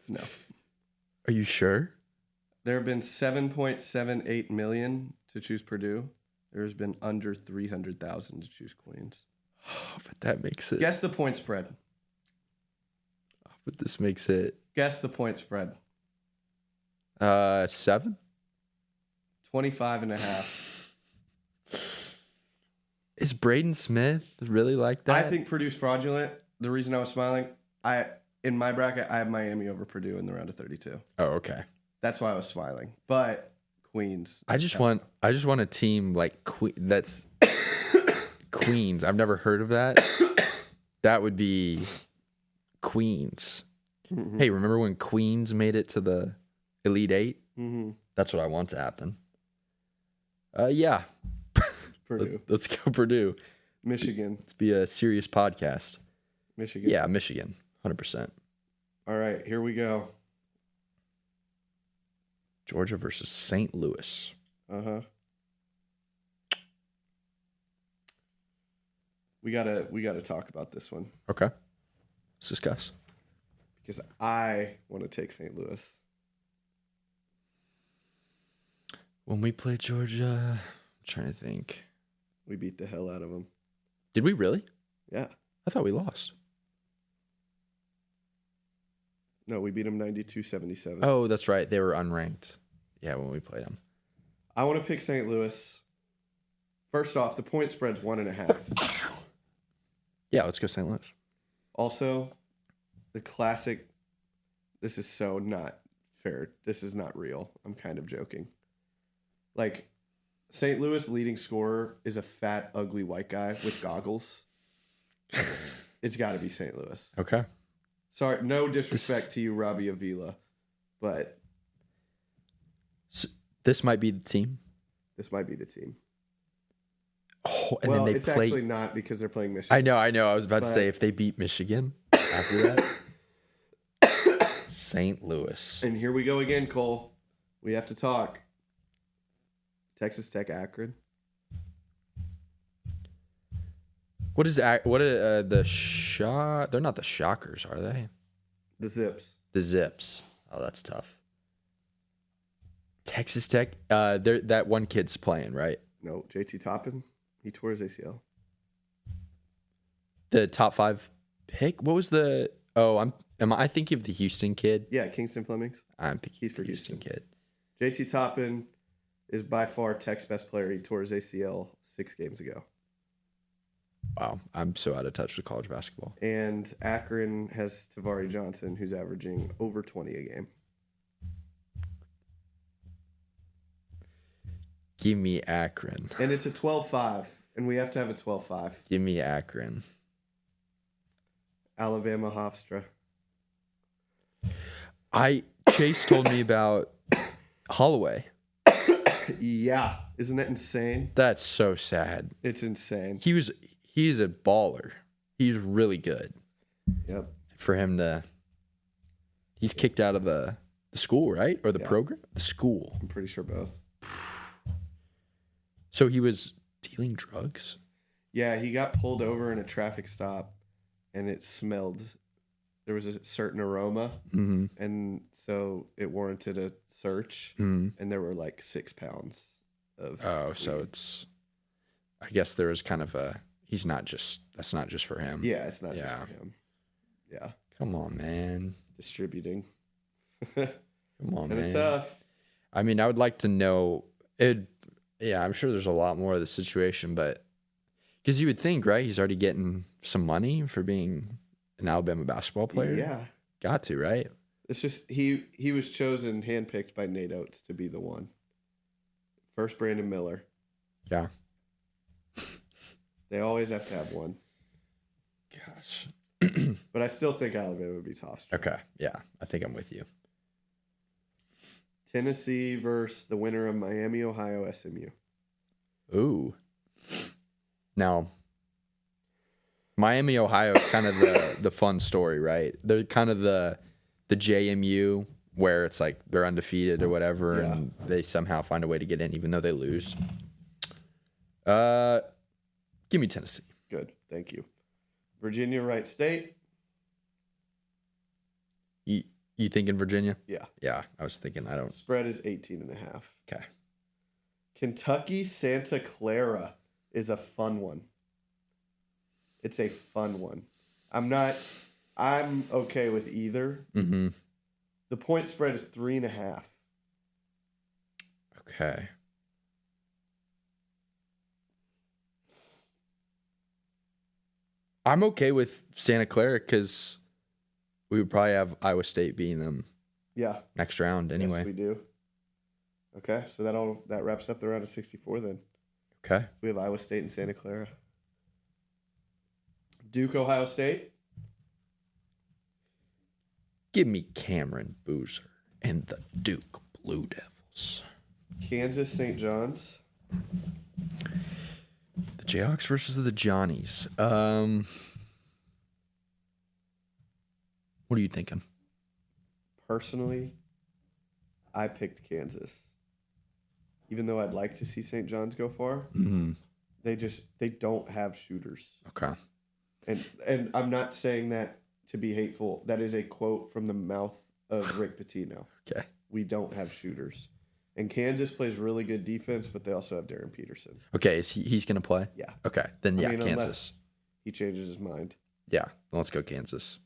No. Are you sure? There have been 7.78 million to choose Purdue. There has been under 300,000 to choose Queens. Oh, but that makes it... Guess the point spread. But this makes it... Guess the point spread. 7? 25.5. Is Braden Smith really like that? I think Purdue's fraudulent. The reason I was smiling, in my bracket, I have Miami over Purdue in the round of 32. Oh, okay. That's why I was smiling. But Queens. I just want a team like that's Queens. I've never heard of that. That would be Queens. Mm-hmm. Hey, remember when Queens made it to the Elite Eight? Mm-hmm. That's what I want to happen. Yeah. Purdue. Let's go Purdue. Michigan. Let's be a serious podcast. Michigan. Yeah, Michigan. 100%. All right, here we go. Georgia versus St. Louis. Uh-huh. We gotta talk about this one. Okay. Let's discuss. Because I want to take St. Louis. When we played Georgia, I'm trying to think. We beat the hell out of them. Did we really? Yeah. I thought we lost. No, we beat them 92-77. Oh, that's right. They were unranked. Yeah, when we played them. I want to pick St. Louis. First off, the point spread's 1.5. Yeah, let's go St. Louis. Also, the classic. This is so not fair. This is not real. I'm kind of joking. Like, St. Louis leading scorer is a fat, ugly white guy with goggles. It's got to be St. Louis. Okay. Sorry, no disrespect to you, Robbie Avila, but this might be the team. This might be the team. Oh, and then they it's play. Actually not because they're playing Michigan. I know. I was about to say if they beat Michigan after that. St. Louis. And here we go again, Cole. We have to talk. Texas Tech, Akron. What is the shot? They're not the Shockers, are they? The Zips. The Zips. Oh, that's tough. Texas Tech. That one kid's playing, right? No, JT Toppin. He tore his ACL. The top 5 pick. What was the? Oh, am I thinking of the Houston kid? Yeah, Kingston Flemings. I'm thinking he's for Houston kid. JT Toppin is by far Tech's best player. He tore his ACL 6 games ago. Wow, I'm so out of touch with college basketball. And Akron has Tavari Johnson, who's averaging over 20 a game. Give me Akron. And it's a 12-5, and we have to have a 12-5. Give me Akron. Alabama Hofstra. Chase told me about Holloway. Yeah. Isn't that insane? That's so sad. It's insane. He's a baller. He's really good. Yep. For him to... He's kicked out of the school, right? Or the program? The school. I'm pretty sure both. So he was dealing drugs? Yeah, he got pulled over in a traffic stop, and it smelled. There was a certain aroma, and so it warranted a search, and there were like 6 pounds of weed. So it's... I guess there was kind of a... That's not just for him. Yeah, it's not just for him. Yeah. Come on, man. Distributing. Come on, man. And it's tough. I mean, I would like to know it. Yeah, I'm sure there's a lot more of the situation, but because you would think, right? He's already getting some money for being an Alabama basketball player. Yeah. Got to, right? It's just he was chosen, handpicked by Nate Oates to be the one. First Brandon Miller. Yeah. They always have to have one. Gosh. But I still think Alabama beats Hofstra. Okay. Yeah. I think I'm with you. Tennessee versus the winner of Miami, Ohio, SMU. Ooh. Now, Miami, Ohio is kind of the fun story, right? They're kind of the JMU where it's like they're undefeated or whatever, and they somehow find a way to get in even though they lose. Give me Tennessee. Good. Thank you. Virginia, Wright State. You thinking Virginia? Yeah. Yeah, I was thinking I don't. Spread is 18.5. Okay. Kentucky, Santa Clara is a fun one. It's a fun one. I'm okay with either. Mm-hmm. The point spread is 3.5. Okay. I'm okay with Santa Clara because we would probably have Iowa State beating them Yeah. next round anyway. Yes, we do. Okay, so that wraps up the round of 64 then. Okay. We have Iowa State and Santa Clara. Duke, Ohio State. Give me Cameron Boozer and the Duke Blue Devils. Kansas, St. John's. The Jayhawks versus the Johnnies. What are you thinking? Personally, I picked Kansas. Even though I'd like to see St. John's go far, they don't have shooters. Okay. And I'm not saying that to be hateful. That is a quote from the mouth of Rick Pitino. Okay. We don't have shooters. And Kansas plays really good defense, but they also have Darren Peterson. Okay, he's going to play? Yeah. Okay, then yeah, unless Kansas. he changes his mind. Yeah, let's go Kansas.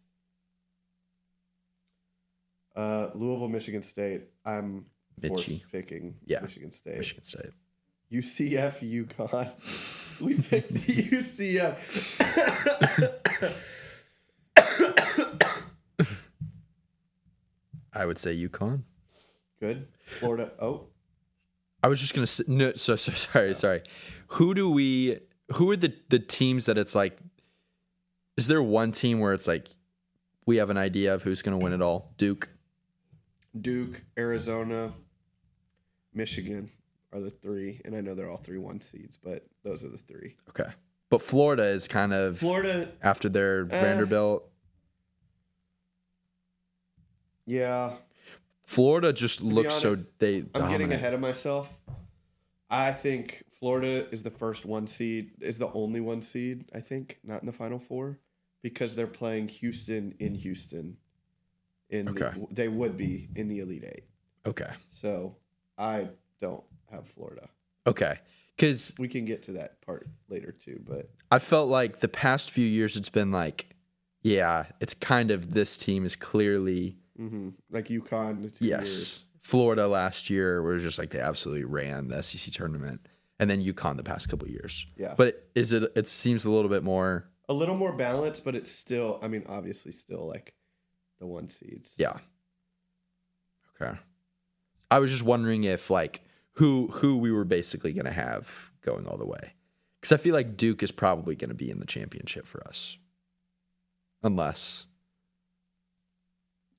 Louisville, Michigan State. I'm Mitchie. picking Michigan State. Michigan State. UCF, UConn. We picked the UCF. I would say UConn. Good. Florida. Oh. I was just gonna say no. So sorry. Who are the teams that it's like? Is there one team where it's like we have an idea of who's gonna win it all? Duke, Arizona, Michigan are the three, and I know they're all 3-1 seeds, but those are the three. Okay, but Florida is kind of after their Vanderbilt. Yeah. Florida just looks honest, so they. I'm getting ahead of myself. I think Florida is the only 1 seed. I think not in the Final Four because they're playing Houston in Houston. They would be in the Elite Eight. Okay. So I don't have Florida. Okay, because we can get to that part later too. But I felt like the past few years it's been like, yeah, it's kind of this team is clearly. Like UConn, the 2 years. Florida last year was just like they absolutely ran the SEC tournament, and then UConn the past couple of years. Yeah, but it seems a little more balanced, but it's still, I mean, obviously still like the 1 seeds. Yeah. Okay. I was just wondering if like who we were basically going to have going all the way, because I feel like Duke is probably going to be in the championship for us, unless.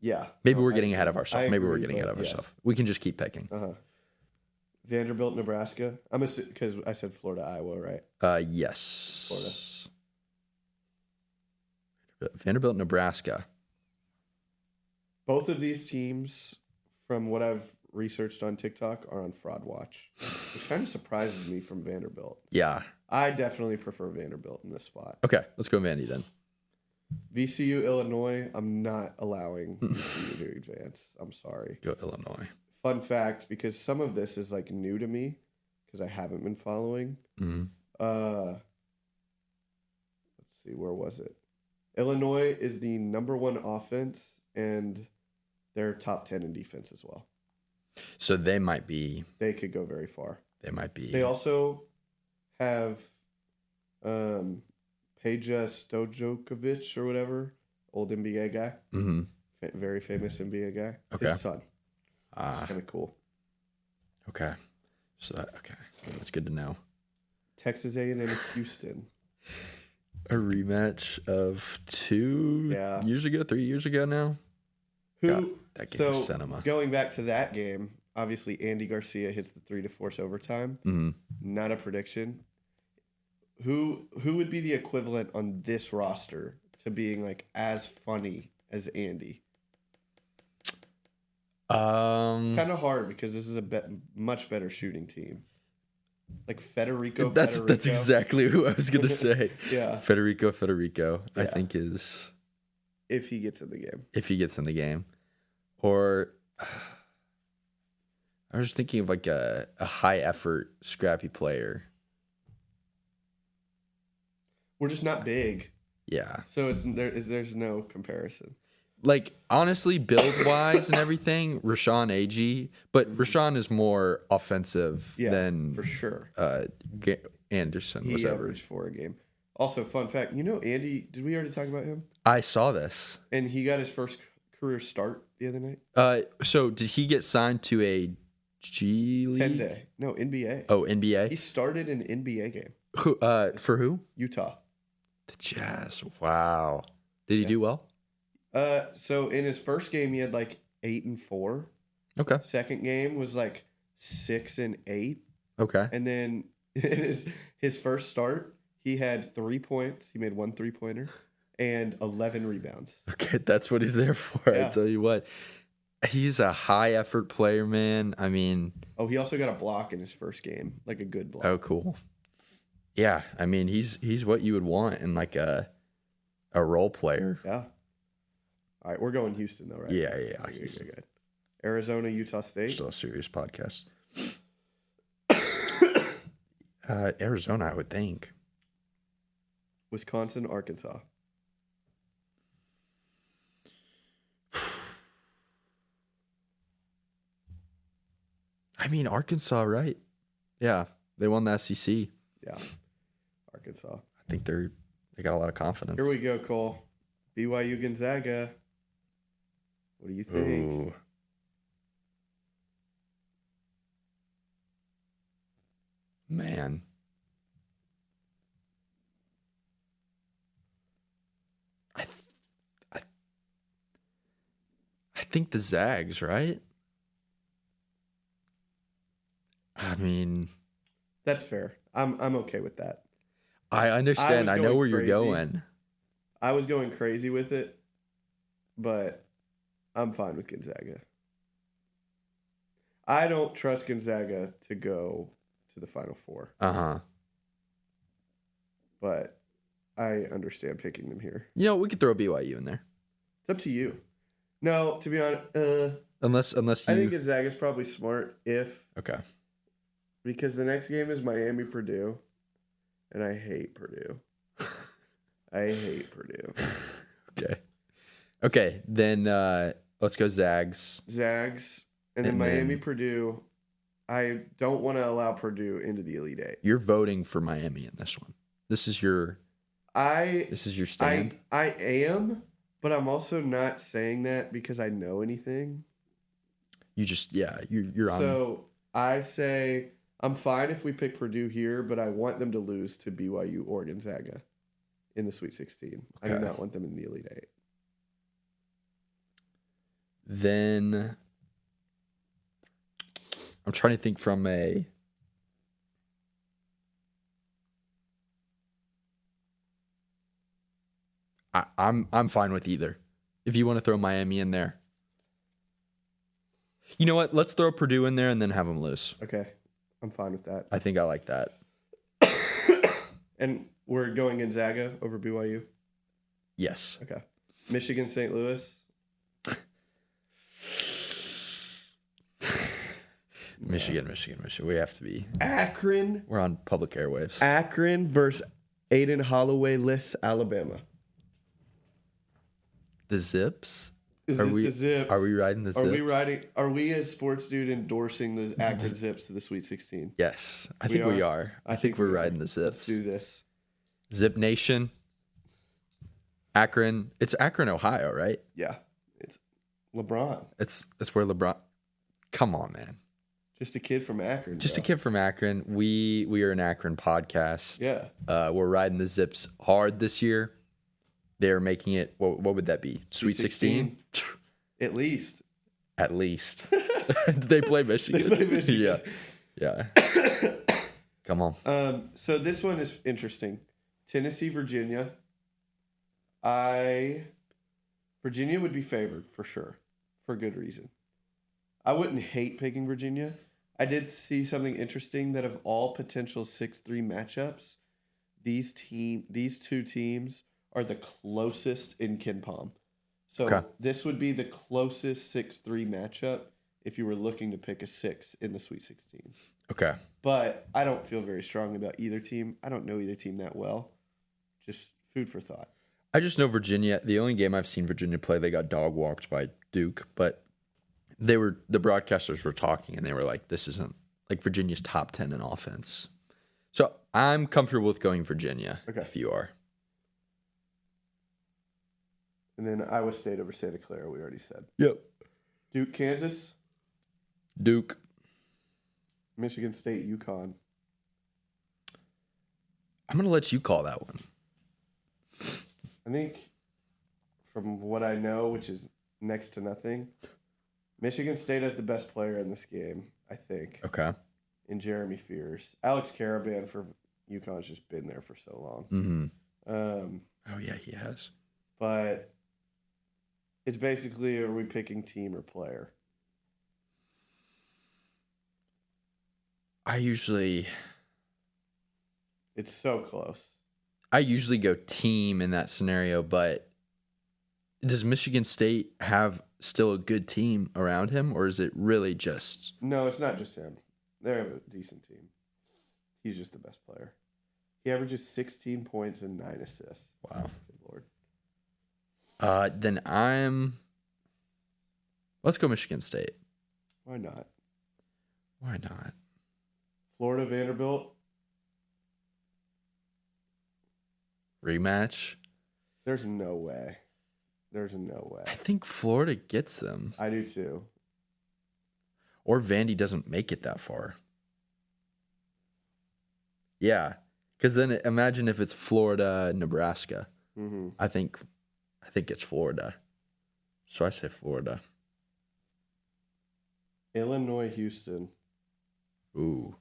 Yeah. Maybe we're getting ahead of ourselves. We can just keep picking. Vanderbilt, Nebraska. I'm assuming because I said Florida, Iowa, right? Yes. Florida. Vanderbilt, Nebraska. Both of these teams, from what I've researched on TikTok, are on Fraud Watch, which kind of surprises me from Vanderbilt. Yeah. I definitely prefer Vanderbilt in this spot. Okay, let's go Vandy then. VCU, Illinois, I'm not allowing VCU to advance. I'm sorry. Go Illinois. Fun fact, because some of this is like new to me, because I haven't been following. Mm-hmm. Let's see, where was it? Illinois is the number 1 offense, and they're top 10 in defense as well. So they could go very far. They also have Peja Stojakovic or whatever, old NBA guy. Mm-hmm. Very famous NBA guy. Okay. His son. Kind of cool. Okay. That's good to know. Texas A&M Houston. A rematch of 3 years ago now. That game was cinema. Going back to that game, obviously Andy Garcia hits the 3 to force overtime. Mm-hmm. Not a prediction. Who would be the equivalent on this roster to being like as funny as Andy? Kind of hard because this is a much better shooting team. Like Federico. That's exactly who I was gonna say. Yeah, Federico. Yeah. I think is if he gets in the game. Or I was thinking of like a high effort, scrappy player. We're just not big. Yeah. So there's no comparison. Like, honestly, build-wise and everything, Rashawn Agee. But Rashawn is more offensive than... for sure. Anderson he was ever. averaged 4 a game. Also, fun fact, Andy, did we already talk about him? I saw this. And he got his first career start the other night. So did he get signed to a G League? 10-day. No, NBA. Oh, NBA? He started an NBA game. Who? For who? Utah. The Jazz. Wow. Did he do well? So in his first game, he had like 8-4. Okay. Second game was like 6-8. Okay. And then in his first start, he had 3 points. He made 1 3-pointer and 11 rebounds. Okay, that's what he's there for. Yeah. I tell you what. He's a high effort player, man. I mean, he also got a block in his first game, like a good block. oh, cool. Yeah, I mean, he's what you would want in like a role player. Yeah. All right, we're going Houston though, right? Yeah. Okay, good. Arizona, Utah State. Still a serious podcast. Arizona, I would think. Wisconsin, Arkansas. I mean, Arkansas, right? Yeah, they won the SEC. Yeah, Arkansas. I think they got a lot of confidence. Here we go, Cole. BYU, Gonzaga. What do you think? Ooh. Man. I think the Zags, right? I mean, That's fair. I'm okay with that. I understand. I know going where you're crazy. going. I was going crazy with it, but I'm fine with Gonzaga. I don't trust Gonzaga to go to the Final Four, Uh-huh. but I understand picking them here. You know, we could throw BYU in there. It's up to you. No, to be honest, Unless you I think Gonzaga's probably smart Okay. because the next game is Miami Purdue, and I hate Purdue. I hate Purdue. Okay, then let's go Zags. Zags, and then And Miami then- Purdue. I don't want to allow Purdue into the Elite Eight. You're voting for Miami in this one. This is your stand. I am, but I'm also not saying that because I know anything. You just you're on. So I say I'm fine if we pick Purdue here, but I want them to lose to BYU or Gonzaga in the Sweet 16. I do Okay. not want them in the Elite Eight. Then I'm trying to think from a. I'm fine with either. If you want to throw Miami in there, you know what? Let's throw Purdue in there and then have them lose. Okay, I'm fine with that. I think I like that. And we're going Gonzaga over BYU. Yes. Okay, Michigan, St. Louis. Michigan. We have to be. Akron. We're on public airwaves. Akron versus Aiden Holloway-less Alabama. The Zips. Is Are it we? the Zips? Are we riding the Zips? Are we as sports dude endorsing the Akron Zips to the Sweet 16? Yes, I think we are. I think we're riding the Zips. Let's do this. Zip Nation. Akron. It's Akron, Ohio, right? Yeah, it's LeBron. It's where LeBron. Come on, man. Just a kid from Akron. Just a bro. kid from Akron. We are an Akron podcast. Yeah. We're riding the Zips hard this year. They're making it. What would that be? Sweet 16? At least. At least. They play Michigan. They play Michigan. Yeah. Come on. So this one is interesting. Tennessee, Virginia. Virginia would be favored for sure, for good reason. I wouldn't hate picking Virginia. I did see something interesting that of all potential 6-3 matchups, these two teams are the closest in KenPom. So Okay. this would be the closest 6-3 matchup if you were looking to pick a 6 in the Sweet 16. Okay. But I don't feel very strong about either team. I don't know either team that well. Just food for thought. I just know Virginia. The only game I've seen Virginia play, they got dog walked by Duke, but the broadcasters were talking and they were like, this isn't like Virginia's top 10 in offense. So I'm comfortable with going Virginia. Okay. If you are. And then Iowa State over Santa Clara, we already said. Yep. Duke, Kansas. Duke. Michigan State, UConn. I'm going to let you call that one. I think from what I know, which is next to nothing, Michigan State has the best player in this game, I think. Okay. In Jeremy Fears. Alex Caravan for UConn's just been there for so long. Mm-hmm. Oh, yeah, he has. But it's basically, are we picking team or player? It's so close. I usually go team in that scenario, but does Michigan State have still a good team around him, or is it really just... No, it's not just him. They have a decent team. He's just the best player. He averages 16 points and 9 assists. Wow. Good Lord. Then let's go Michigan State. Why not? Why not? Florida, Vanderbilt. Rematch? There's no way. There's no way. I think Florida gets them. I do too. Or Vandy doesn't make it that far. Yeah. Because then imagine if it's Florida, Nebraska. Mm-hmm. I think it's Florida. So I say Florida. Illinois, Houston. Ooh.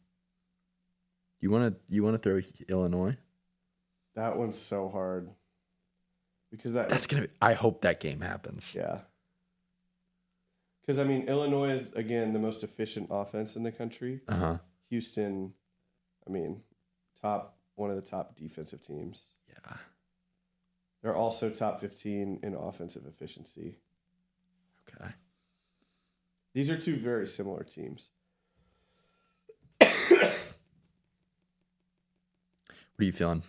You wanna throw Illinois? That one's so hard. Because I hope that game happens. Yeah. Because, I mean, Illinois is, again, the most efficient offense in the country. Uh-huh. Houston, I mean, one of the top defensive teams. Yeah. They're also top 15 in offensive efficiency. Okay. These are two very similar teams. What are you feeling?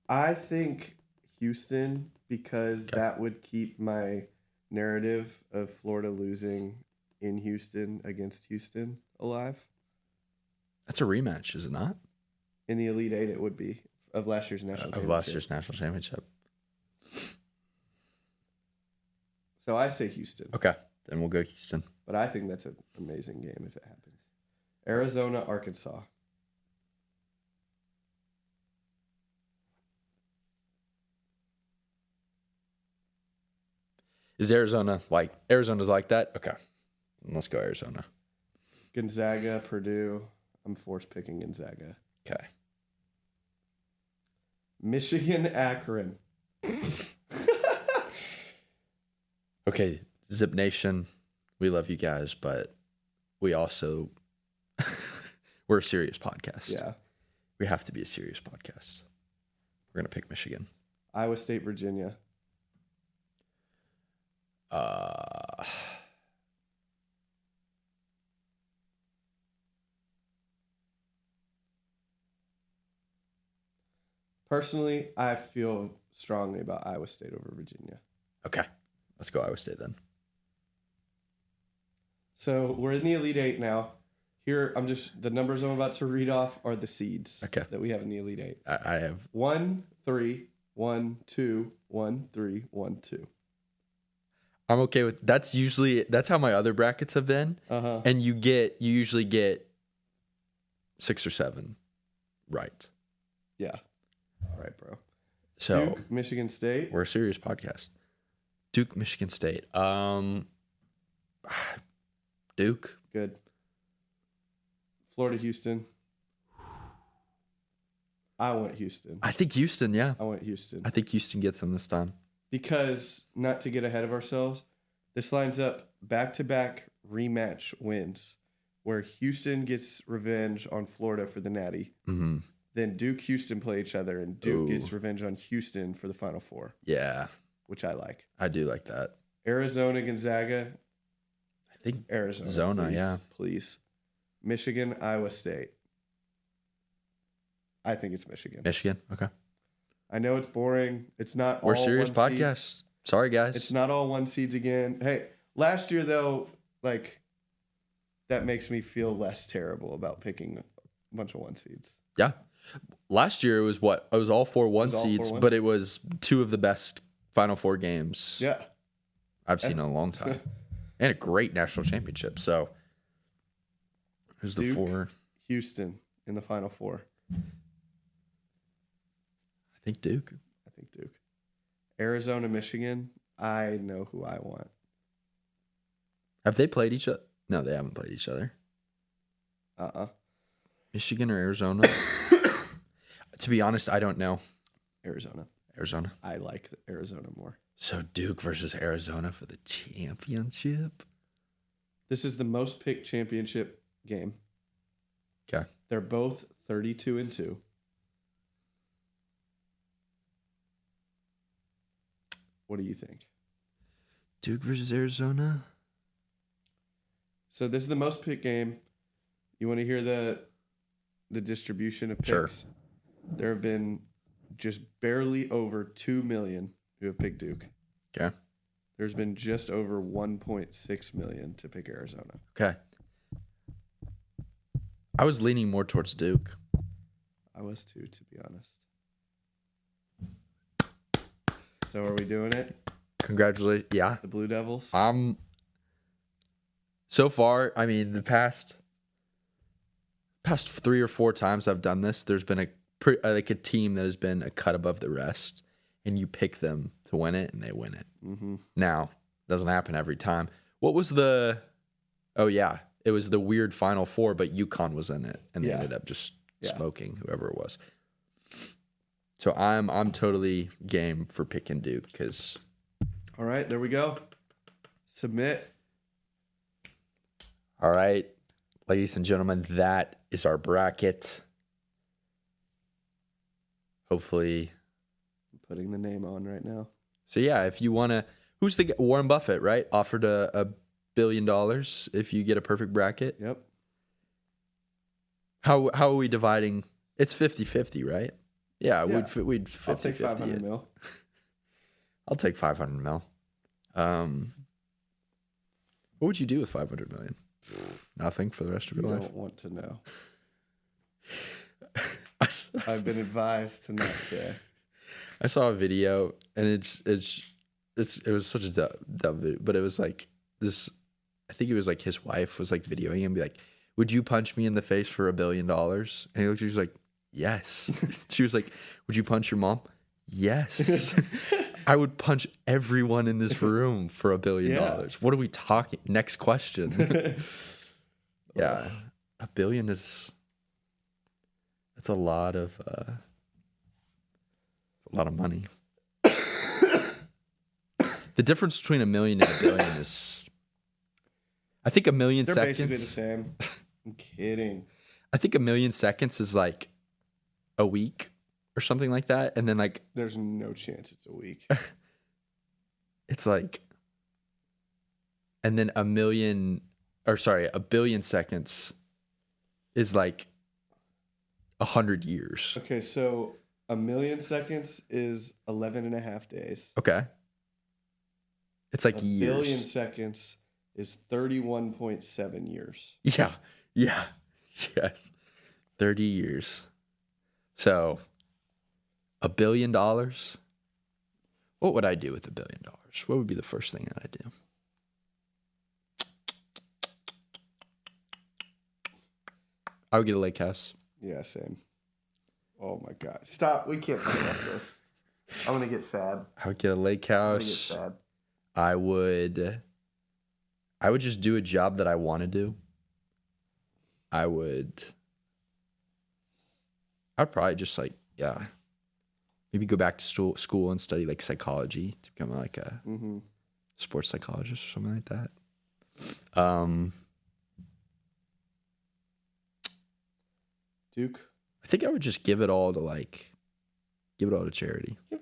I think Houston, because that would keep my narrative of Florida losing in Houston against Houston alive. That's a rematch, is it not? In the Elite Eight, it would be, of last year's national championship. Of last year's national championship. So I say Houston. Okay, then we'll go Houston. But I think that's an amazing game if it happens. Arizona, Arkansas. Is Arizona's like that? Okay. Let's go Arizona. Gonzaga, Purdue. I'm force picking Gonzaga. Okay. Michigan, Akron. Okay, Zip Nation, we love you guys, but we also we're a serious podcast. Yeah. We have to be a serious podcast. We're gonna pick Michigan. Iowa State, Virginia. Personally, I feel strongly about Iowa State over Virginia. Okay. Let's go Iowa State then. So we're in the Elite Eight now. Here, the numbers I'm about to read off are the seeds that we have in the Elite Eight. I have 1, 3, 1, 2, 1, 3, 1, 2. I'm okay with that's how my other brackets have been. Uh-huh. And you usually get 6 or 7 right. Yeah. All right, bro. So Duke, Michigan State. We're a serious podcast. Duke, Michigan State. Duke. Good. Florida, Houston. I want Houston. I think Houston, yeah. I want Houston. I think Houston gets them this time. Because, not to get ahead of ourselves, this lines up back-to-back rematch wins where Houston gets revenge on Florida for the Natty. Mm-hmm. Then Duke, Houston play each other, and Duke gets revenge on Houston for the Final Four. Yeah. Which I like. I do like that. Arizona, Gonzaga. I think Arizona. Please, yeah. Please. Michigan, Iowa State. I think it's Michigan. Michigan, okay. I know it's boring. It's not We're all serious one podcast. Seeds. Sorry, guys. It's not all one seeds again. Hey, last year, though, that makes me feel less terrible about picking bunch of 1 seeds. Yeah. Last year it was what? It was all 4 1 seeds, but it was 2 of the best Final Four games Yeah. I've seen in a long time. And a great national championship. So who's the Duke, 4? Houston in the Final Four. I think Duke. Arizona, Michigan. I know who I want. Have they played each other? No, they haven't played each other. Michigan or Arizona? To be honest, I don't know. Arizona. I like Arizona more. So Duke versus Arizona for the championship? This is the most picked championship game. Okay. They're both 32-2. What do you think? Duke versus Arizona? So this is the most picked game. You want to hear the distribution of picks? Sure. There have been just barely over 2 million who have picked Duke. Okay. There's been just over 1.6 million to pick Arizona. Okay. I was leaning more towards Duke. I was too, to be honest. So are we doing it? Congratulations. Yeah. The Blue Devils? So far, I mean, the past 3 or 4 times I've done this, there's been a team that has been a cut above the rest, and you pick them to win it, and they win it. Mm-hmm. Now, it doesn't happen every time. What was the? Oh yeah, it was the weird Final Four, but UConn was in it, and they ended up just smoking whoever it was. So I'm totally game for picking Duke because. All right, there we go. Submit. All right, ladies and gentlemen, that is our bracket. Hopefully, I'm putting the name on right now. So yeah, if you want to, who's the Warren Buffett, right? Offered $1 billion if you get a perfect bracket. Yep. How are we dividing? It's 50-50, right? Yeah, we'd 50-50. I'll take 500 mil. I'll take 500 mil. What would you do with 500 million? Nothing for the rest of your life? I don't want to know. I've been advised to not say. I saw a video, and it was such a dumb video, but it was like this. I think it was like his wife was like videoing him, be like, "Would you punch me in the face for $1 billion?" And he looked, she was like, "Yes." She was like, "Would you punch your mom?" "Yes." I would punch everyone in this room for $1 billion. What are we talking? Next question. Yeah, $1 billion is. That's a lot of money. The difference between $1 million and $1 billion is, I think, 1 million They're seconds. They're basically the same. I'm kidding. I think 1 million seconds is like a week or something like that, and then like there's no chance it's a week. It's like, and then 1 billion seconds is like 100 years. Okay, so 1 million seconds is 11.5 days. Okay. It's like a years. 1 billion seconds is 31.7 years. Yeah. Yes. 30 years. So, $1 billion. What would I do with $1 billion? What would be the first thing that I do? I would get a lake house. Yeah, same. Oh my God. Stop. We can't talk about this. I'm going to get sad. I would get a lake house. I'm going to get sad. I would just do a job that I want to do. I'd probably just maybe go back to school and study like psychology to become like a sports psychologist or something like that. Duke. I think I would just give it all to charity. Give it all to charity. Give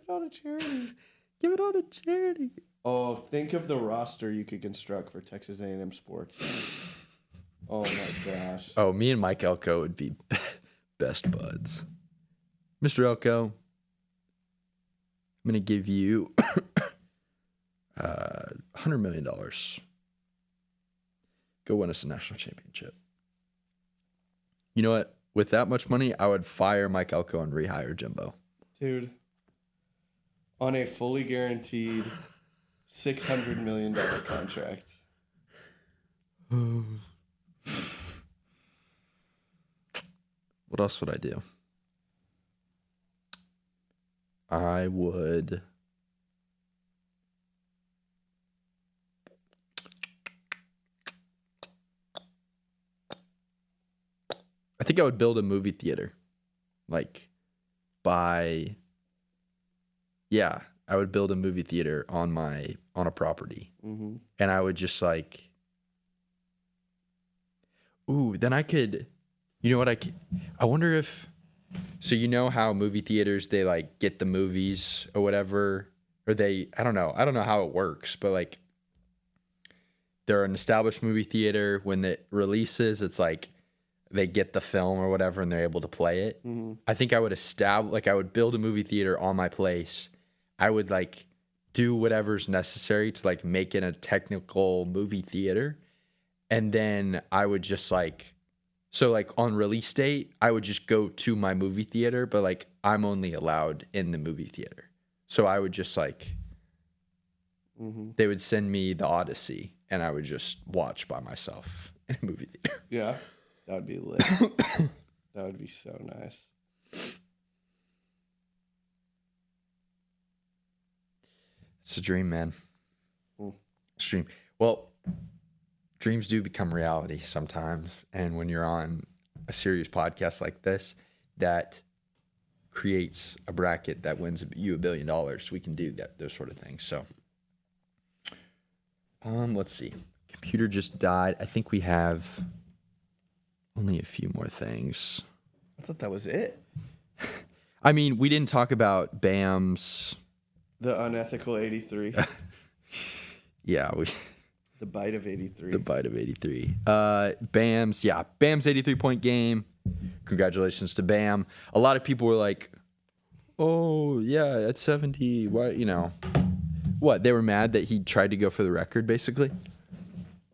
it all to charity. Oh, think of the roster you could construct for Texas A&M sports. Oh my gosh. Oh, me and Mike Elko would be best buds. Mr. Elko, I'm going to give you $100 million. Go win us a national championship. You know what? with that much money, I would fire Mike Elko and rehire Jimbo. Dude, on a fully guaranteed $600 million contract. What else would I do? I would... I think I would build a movie theater. I would build a movie theater on a property. Mm-hmm. And I would just then I could, you know what I wonder if, so you know how movie theaters, they get the movies or whatever, or I don't know how it works, but they're an established movie theater. When it releases, it's they get the film or whatever and they're able to play it. Mm-hmm. I think I would I would build a movie theater on my place. I would do whatever's necessary to make it a technical movie theater. And then I would just on release date, I would just go to my movie theater, but I'm only allowed in the movie theater. So I would just mm-hmm. They would send me the Odyssey and I would just watch by myself in a movie theater. Yeah, that would be lit. That would be so nice. It's a dream, man. Cool. It's a dream. Well, dreams do become reality sometimes. And when you're on a serious podcast like this, that creates a bracket that wins you $1 billion. We can do those sort of things. So, let's see. Computer just died. I think we have only a few more things. I thought that was it. I mean, we didn't talk about Bam's... The unethical 83. Yeah, The bite of 83. The bite of 83. Bam's 83-point game. Congratulations to Bam. A lot of people were like, oh, yeah, at 70. Why, what? They were mad that he tried to go for the record, basically?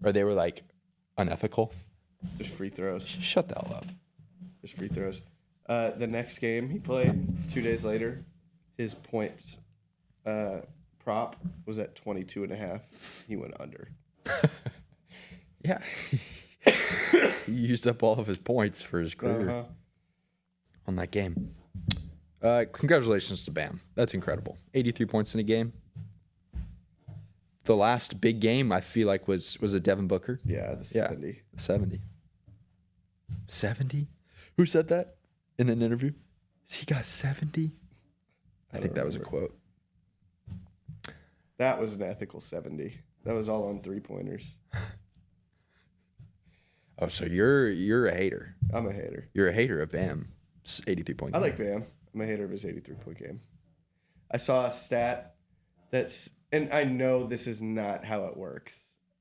Or they were unethical? Just free throws. Shut the hell up. Just free throws. The next game he played 2 days later, his points prop was at 22.5. He went under. Yeah. He used up all of his points for his career on that game. Congratulations to Bam. That's incredible. 83 points in a game. The last big game, I feel was a Devin Booker. Yeah, the 70. Yeah, 70. 70? Who said that in an interview? He got 70? I think that was a quote. That was an ethical 70. That was all on three-pointers. Oh, so you're a hater. I'm a hater. You're a hater of Bam's 83-point game. I like Bam. I'm a hater of his 83-point game. I saw a stat and I know this is not how it works.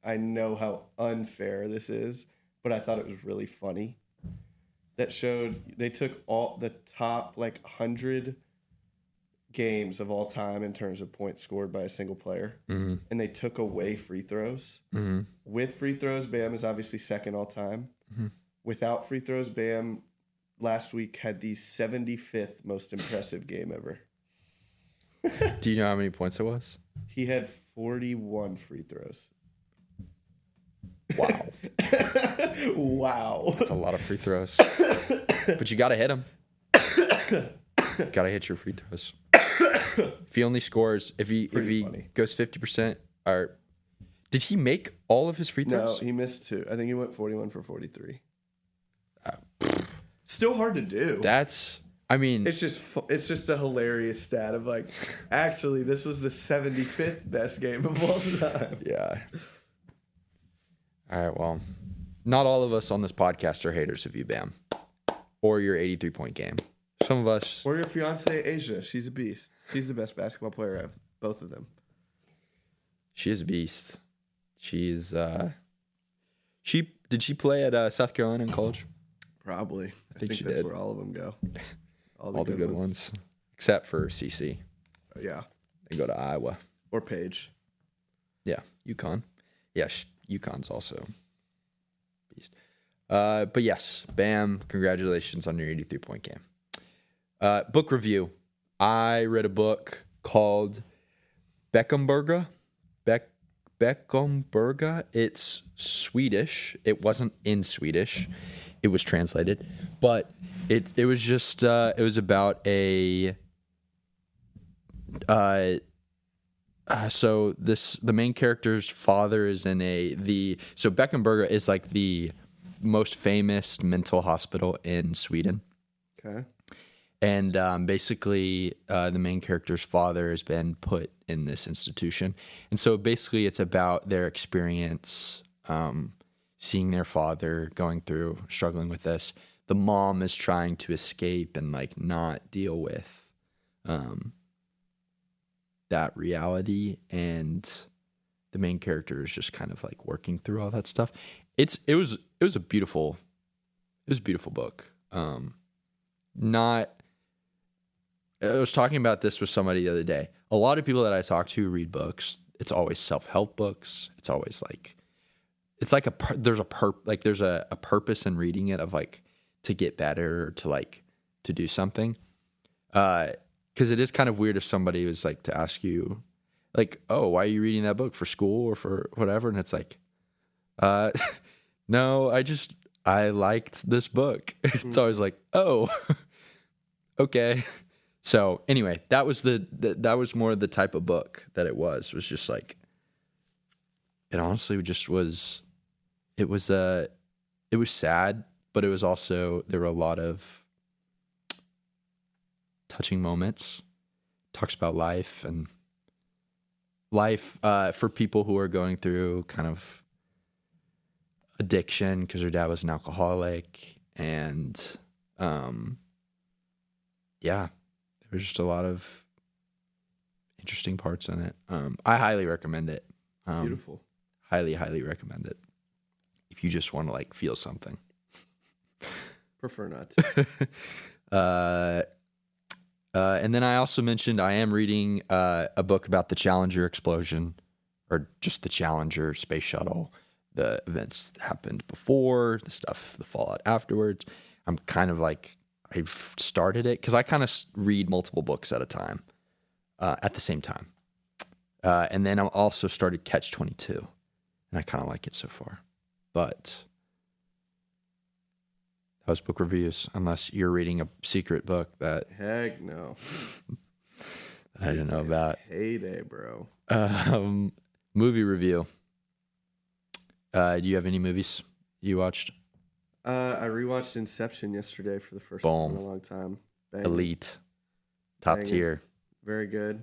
I know how unfair this is, but I thought it was really funny. That showed they took all the top 100 games of all time in terms of points scored by a single player, mm-hmm. and they took away free throws. Mm-hmm. With free throws, Bam is obviously second all time. Mm-hmm. Without free throws, Bam last week had the 75th most impressive game ever. Do you know how many points it was? He had 41 free throws. Wow. Wow. That's a lot of free throws. But you got to hit them. Got to hit your free throws. If he only scores, if he funny. Goes 50%, or did he make all of his free No, throws? he missed 2. I think he went 41 for 43. Still hard to do. It's just a hilarious stat of actually this was the 75th best game of all time. Yeah. All right, well, not all of us on this podcast are haters of you, Bam, or your 83-point game. Some of us... Or your fiance, Asia. She's a beast. She's the best basketball player of both of them. She is a beast. She's... Did she play at South Carolina in college? Probably. I think she that's did. where all of them go. All the good ones. Except for CC. Yeah. They go to Iowa. Or Page. Yeah, UConn. Yeah, UConn's also beast. But yes, Bam, congratulations on your 83-point game. Book review. I read a book called Beckenberga. Beckenberga. It's Swedish. It wasn't in Swedish. It was translated. But it was just, it was about a... so the main character's father is in so Beckenberga is like the most famous mental hospital in Sweden. Okay. And basically, the main character's father has been put in this institution. And so basically, it's about their experience seeing their father struggling with this. The mom is trying to escape and like not deal with that reality. And the main character is just kind of like working through all that stuff. It was a beautiful book. I was talking about this with somebody the other day. A lot of people that I talk to read books. It's always self-help books. It's always like, it's like there's a purpose in reading it of like to get better or to like to do something. Because it is kind of weird if somebody was like to ask you, like, oh, why are you reading that book, for school or for whatever? And it's like, no, I liked this book. It's always like, oh, okay. So anyway, that was that was more the type of book that it was just like, it honestly just was, it was sad, but it was also, there were a lot of touching moments. Talks about life for people who are going through kind of addiction, because her dad was an alcoholic, and yeah, there was just a lot of interesting parts in it. I highly recommend it. Beautiful. Highly recommend it if you just want to like feel something. Prefer not to. And then I also mentioned I am reading a book about the Challenger explosion, or just the Challenger space shuttle, the events that happened before, the fallout afterwards. I'm kind of like, I've started it because I kind of read multiple books at a time, at the same time. And then I also started Catch-22, and I kind of like it so far. But that was book reviews, unless you're reading a secret book that... Heck no. I didn't know about. Heyday, bro. Movie review. Do you have any movies you watched? I rewatched Inception yesterday for the first Boom. time in a long time. Bang. Elite. Top Bang. tier. Very good.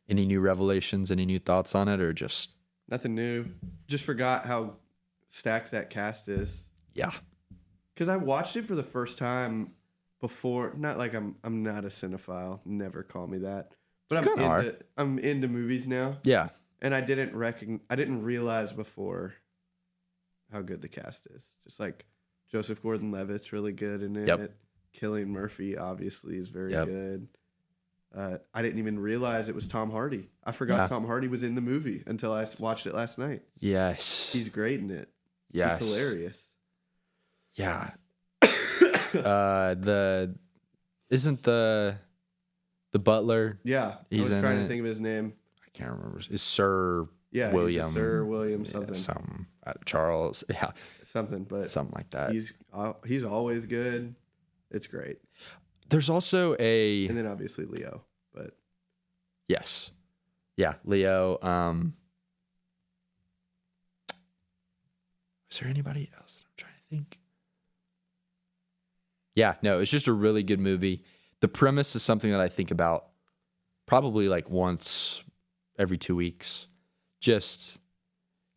Any new revelations, any new thoughts on it, or just... Nothing new. Just forgot how stacked that cast is. Yeah. Because I watched it for the first time before. Not like I'm not a cinephile. Never call me that. But I'm into movies now. Yeah. And I didn't realize before how good the cast is. Just like Joseph Gordon-Levitt's really good in it. Yep. Cillian Murphy obviously is very good. I didn't even realize it was Tom Hardy. I forgot Tom Hardy was in the movie until I watched it last night. Yes. He's great in it. Yes. He's hilarious. Yeah. Isn't the butler? Yeah. I was trying to think of his name. I can't remember. Is Sir William? Sir William something. Some Charles. Yeah. Something like that. He's always good. It's great. There's also and then obviously Leo, but yes, yeah, Leo. Is there anybody else? I'm trying to think. Yeah, no, it's just a really good movie. The premise is something that I think about probably like once every 2 weeks. Just,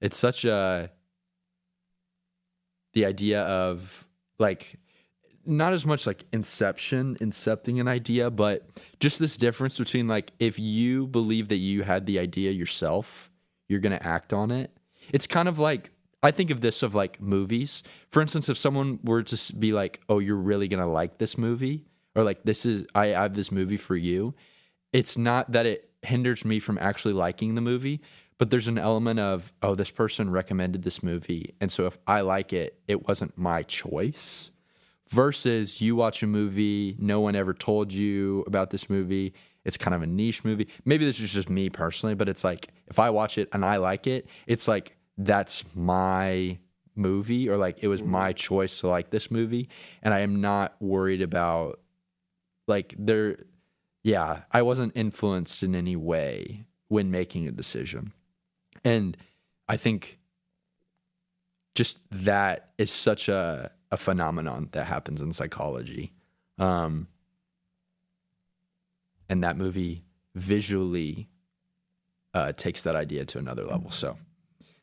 it's such the idea of like, not as much like incepting an idea, but just this difference between like, if you believe that you had the idea yourself, you're going to act on it. It's kind of like, I think of this of like movies. For instance, if someone were to be like, oh, you're really going to like this movie, or like, I have this movie for you. It's not that it hinders me from actually liking the movie, but there's an element of, oh, this person recommended this movie, and so if I like it, it wasn't my choice. Versus you watch a movie, no one ever told you about this movie. It's kind of a niche movie. Maybe this is just me personally, but it's like if I watch it and I like it, it's like that's my movie, or like it was my choice to like this movie, and I am not worried about like I wasn't influenced in any way when making a decision. And I think just that is such a phenomenon that happens in psychology. And that movie visually takes that idea to another level. So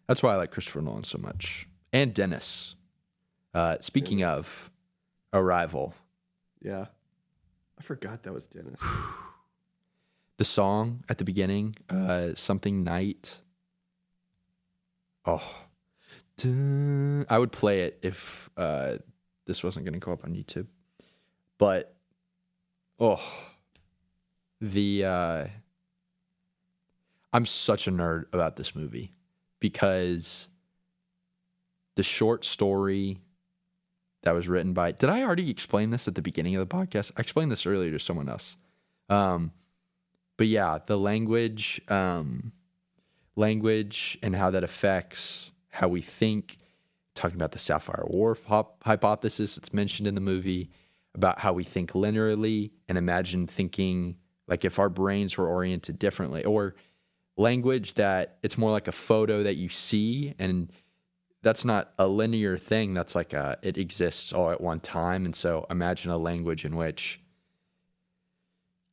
that's why I like Christopher Nolan so much. And Dennis. Speaking of Arrival. Yeah. I forgot that was Dennis. The song at the beginning, Something Night. Oh. I would play it if this wasn't going to go up on YouTube. But, I'm such a nerd about this movie because the short story that was written by... Did I already explain this at the beginning of the podcast? I explained this earlier to someone else. But yeah, the language and how that affects how we think, talking about the Sapphire Whorf hypothesis that's mentioned in the movie, about how we think linearly and imagine thinking like if our brains were oriented differently, or language that it's more like a photo that you see, and that's not a linear thing. That's like it exists all at one time. And so imagine a language in which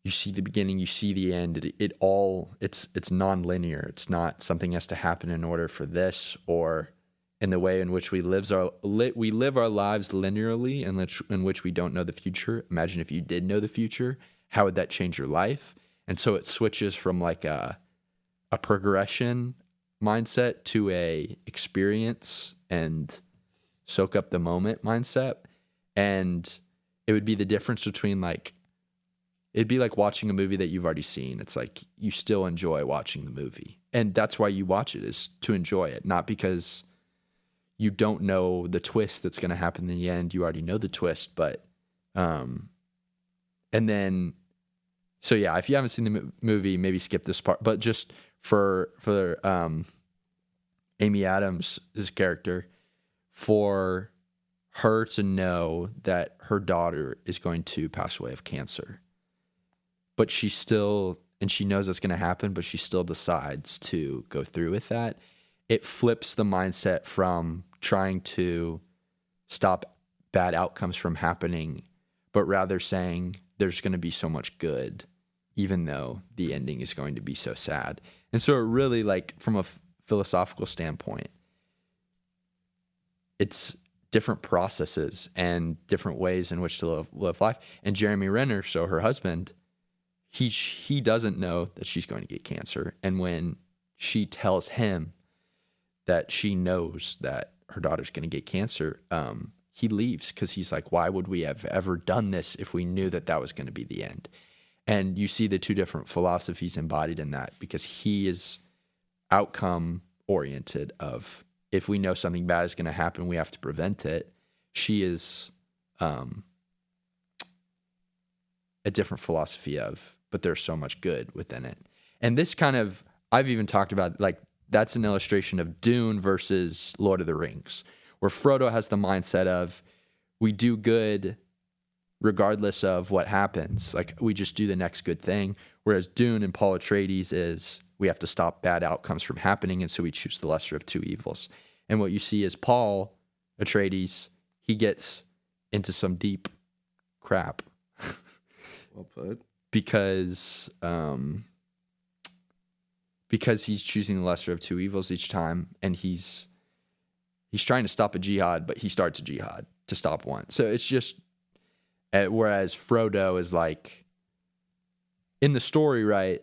you see the beginning, you see the end. It's non-linear. It's not something has to happen in order for this, or in the way in which we live our lives linearly, in which we don't know the future. Imagine if you did know the future, how would that change your life? And so it switches from like a progression mindset to a experience and soak up the moment mindset. And it would be the difference between like, it'd be like watching a movie that you've already seen. It's like you still enjoy watching the movie. And that's why you watch it, is to enjoy it, not because you don't know the twist that's going to happen in the end. You already know the twist, but and then so yeah, if you haven't seen the movie, maybe skip this part, but just for Amy Adams' character, for her to know that her daughter is going to pass away of cancer, but she knows that's going to happen, but she still decides to go through with that. It flips the mindset from trying to stop bad outcomes from happening, but rather saying there's going to be so much good, even though the ending is going to be so sad. And so it really, like, from a philosophical standpoint, it's different processes and different ways in which to live life. And Jeremy Renner, so her husband, he doesn't know that she's going to get cancer. And when she tells him that she knows that her daughter's going to get cancer, he leaves, because he's like, why would we have ever done this if we knew that that was going to be the end? And you see the two different philosophies embodied in that, because he is outcome oriented of, if we know something bad is going to happen, we have to prevent it. She is a different philosophy of, but there's so much good within it. And this kind of, I've even talked about, like, that's an illustration of Dune versus Lord of the Rings, where Frodo has the mindset of, we do good regardless of what happens. Like, we just do the next good thing. Whereas Dune and Paul Atreides is, we have to stop bad outcomes from happening, and so we choose the lesser of two evils. And what you see is Paul Atreides, he gets into some deep crap. Well put. Because he's choosing the lesser of two evils each time, and he's trying to stop a jihad, but he starts a jihad to stop one. So it's just, whereas Frodo is like, in the story, right,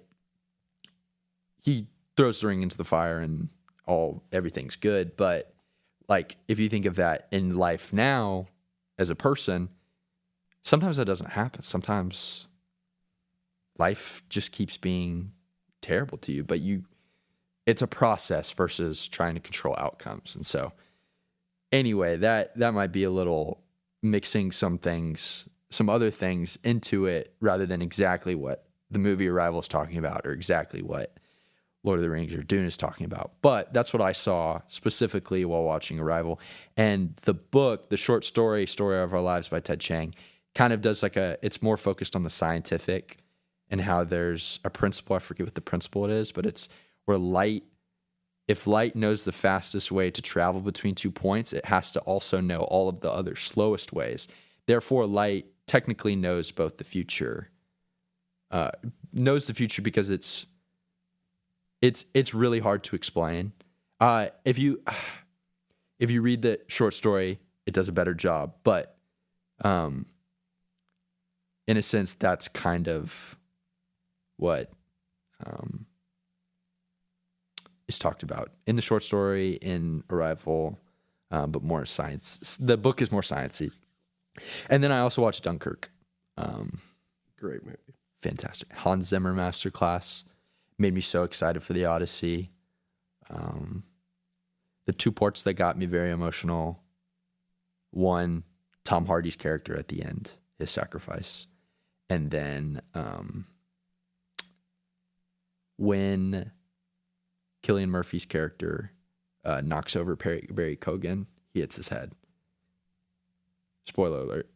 he throws the ring into the fire and everything's good. But like, if you think of that in life now as a person, sometimes that doesn't happen. Sometimes life just keeps being terrible to you, but it's a process versus trying to control outcomes. And so anyway, that might be a little mixing some other things into it rather than exactly what the movie Arrival is talking about or exactly what Lord of the Rings or Dune is talking about. But that's what I saw specifically while watching Arrival. And the book, the short story of Our Lives by Ted Chiang, kind of does it's more focused on the scientific and how there's a principle. I forget what the principle it is, but it's where if light knows the fastest way to travel between 2 points, it has to also know all of the other slowest ways. Therefore, light technically knows both the future, because it's really hard to explain. If you read the short story, it does a better job. But in a sense, that's kind of what is talked about in the short story, in Arrival, but more science. The book is more sciencey. And then I also watched Dunkirk. Great movie. Fantastic. Hans Zimmer masterclass. Made me so excited for the Odyssey. The two parts that got me very emotional. One, Tom Hardy's character at the end, his sacrifice. And then when Cillian Murphy's character knocks over Barry Keoghan, he hits his head. Spoiler alert.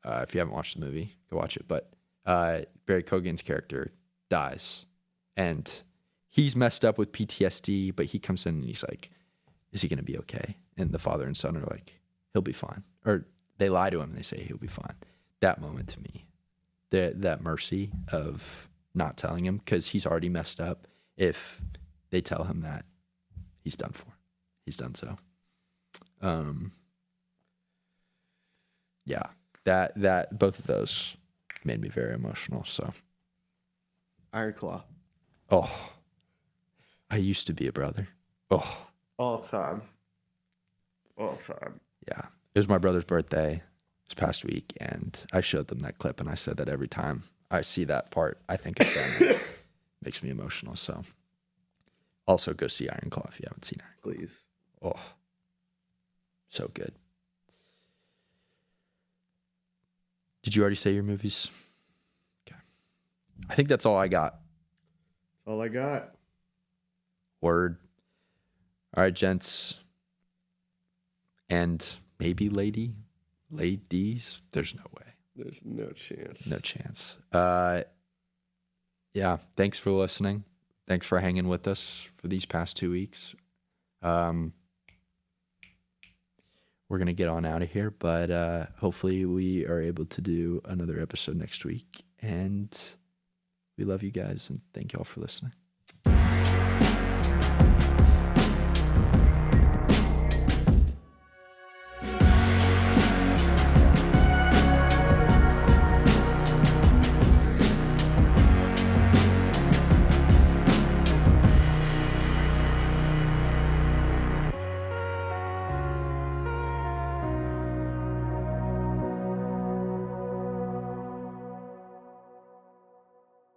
If you haven't watched the movie, go watch it. But Barry Keoghan's character dies. And he's messed up with PTSD, but he comes in and he's like, is he going to be okay? And the father and son are like, he'll be fine. Or they lie to him and they say he'll be fine. That moment to me, that mercy of not telling him, because he's already messed up. If they tell him that, he's done for. He's done so. Yeah, that both of those made me very emotional. So, Iron Claw. Oh, I used to be a brother. Oh, All time. Yeah, it was my brother's birthday this past week, and I showed them that clip, and I said that every time I see that part, I think of them. It makes me emotional. So, also go see Iron Claw if you haven't seen it. Please. Oh, so good. Did you already say your movies? Okay. I think that's all I got. That's all I got. Word. All right, gents. And maybe ladies. There's no way. There's no chance. No chance. Yeah, thanks for listening. Thanks for hanging with us for these past 2 weeks. We're going to get on out of here, but hopefully we are able to do another episode next week. And we love you guys, and thank you all for listening.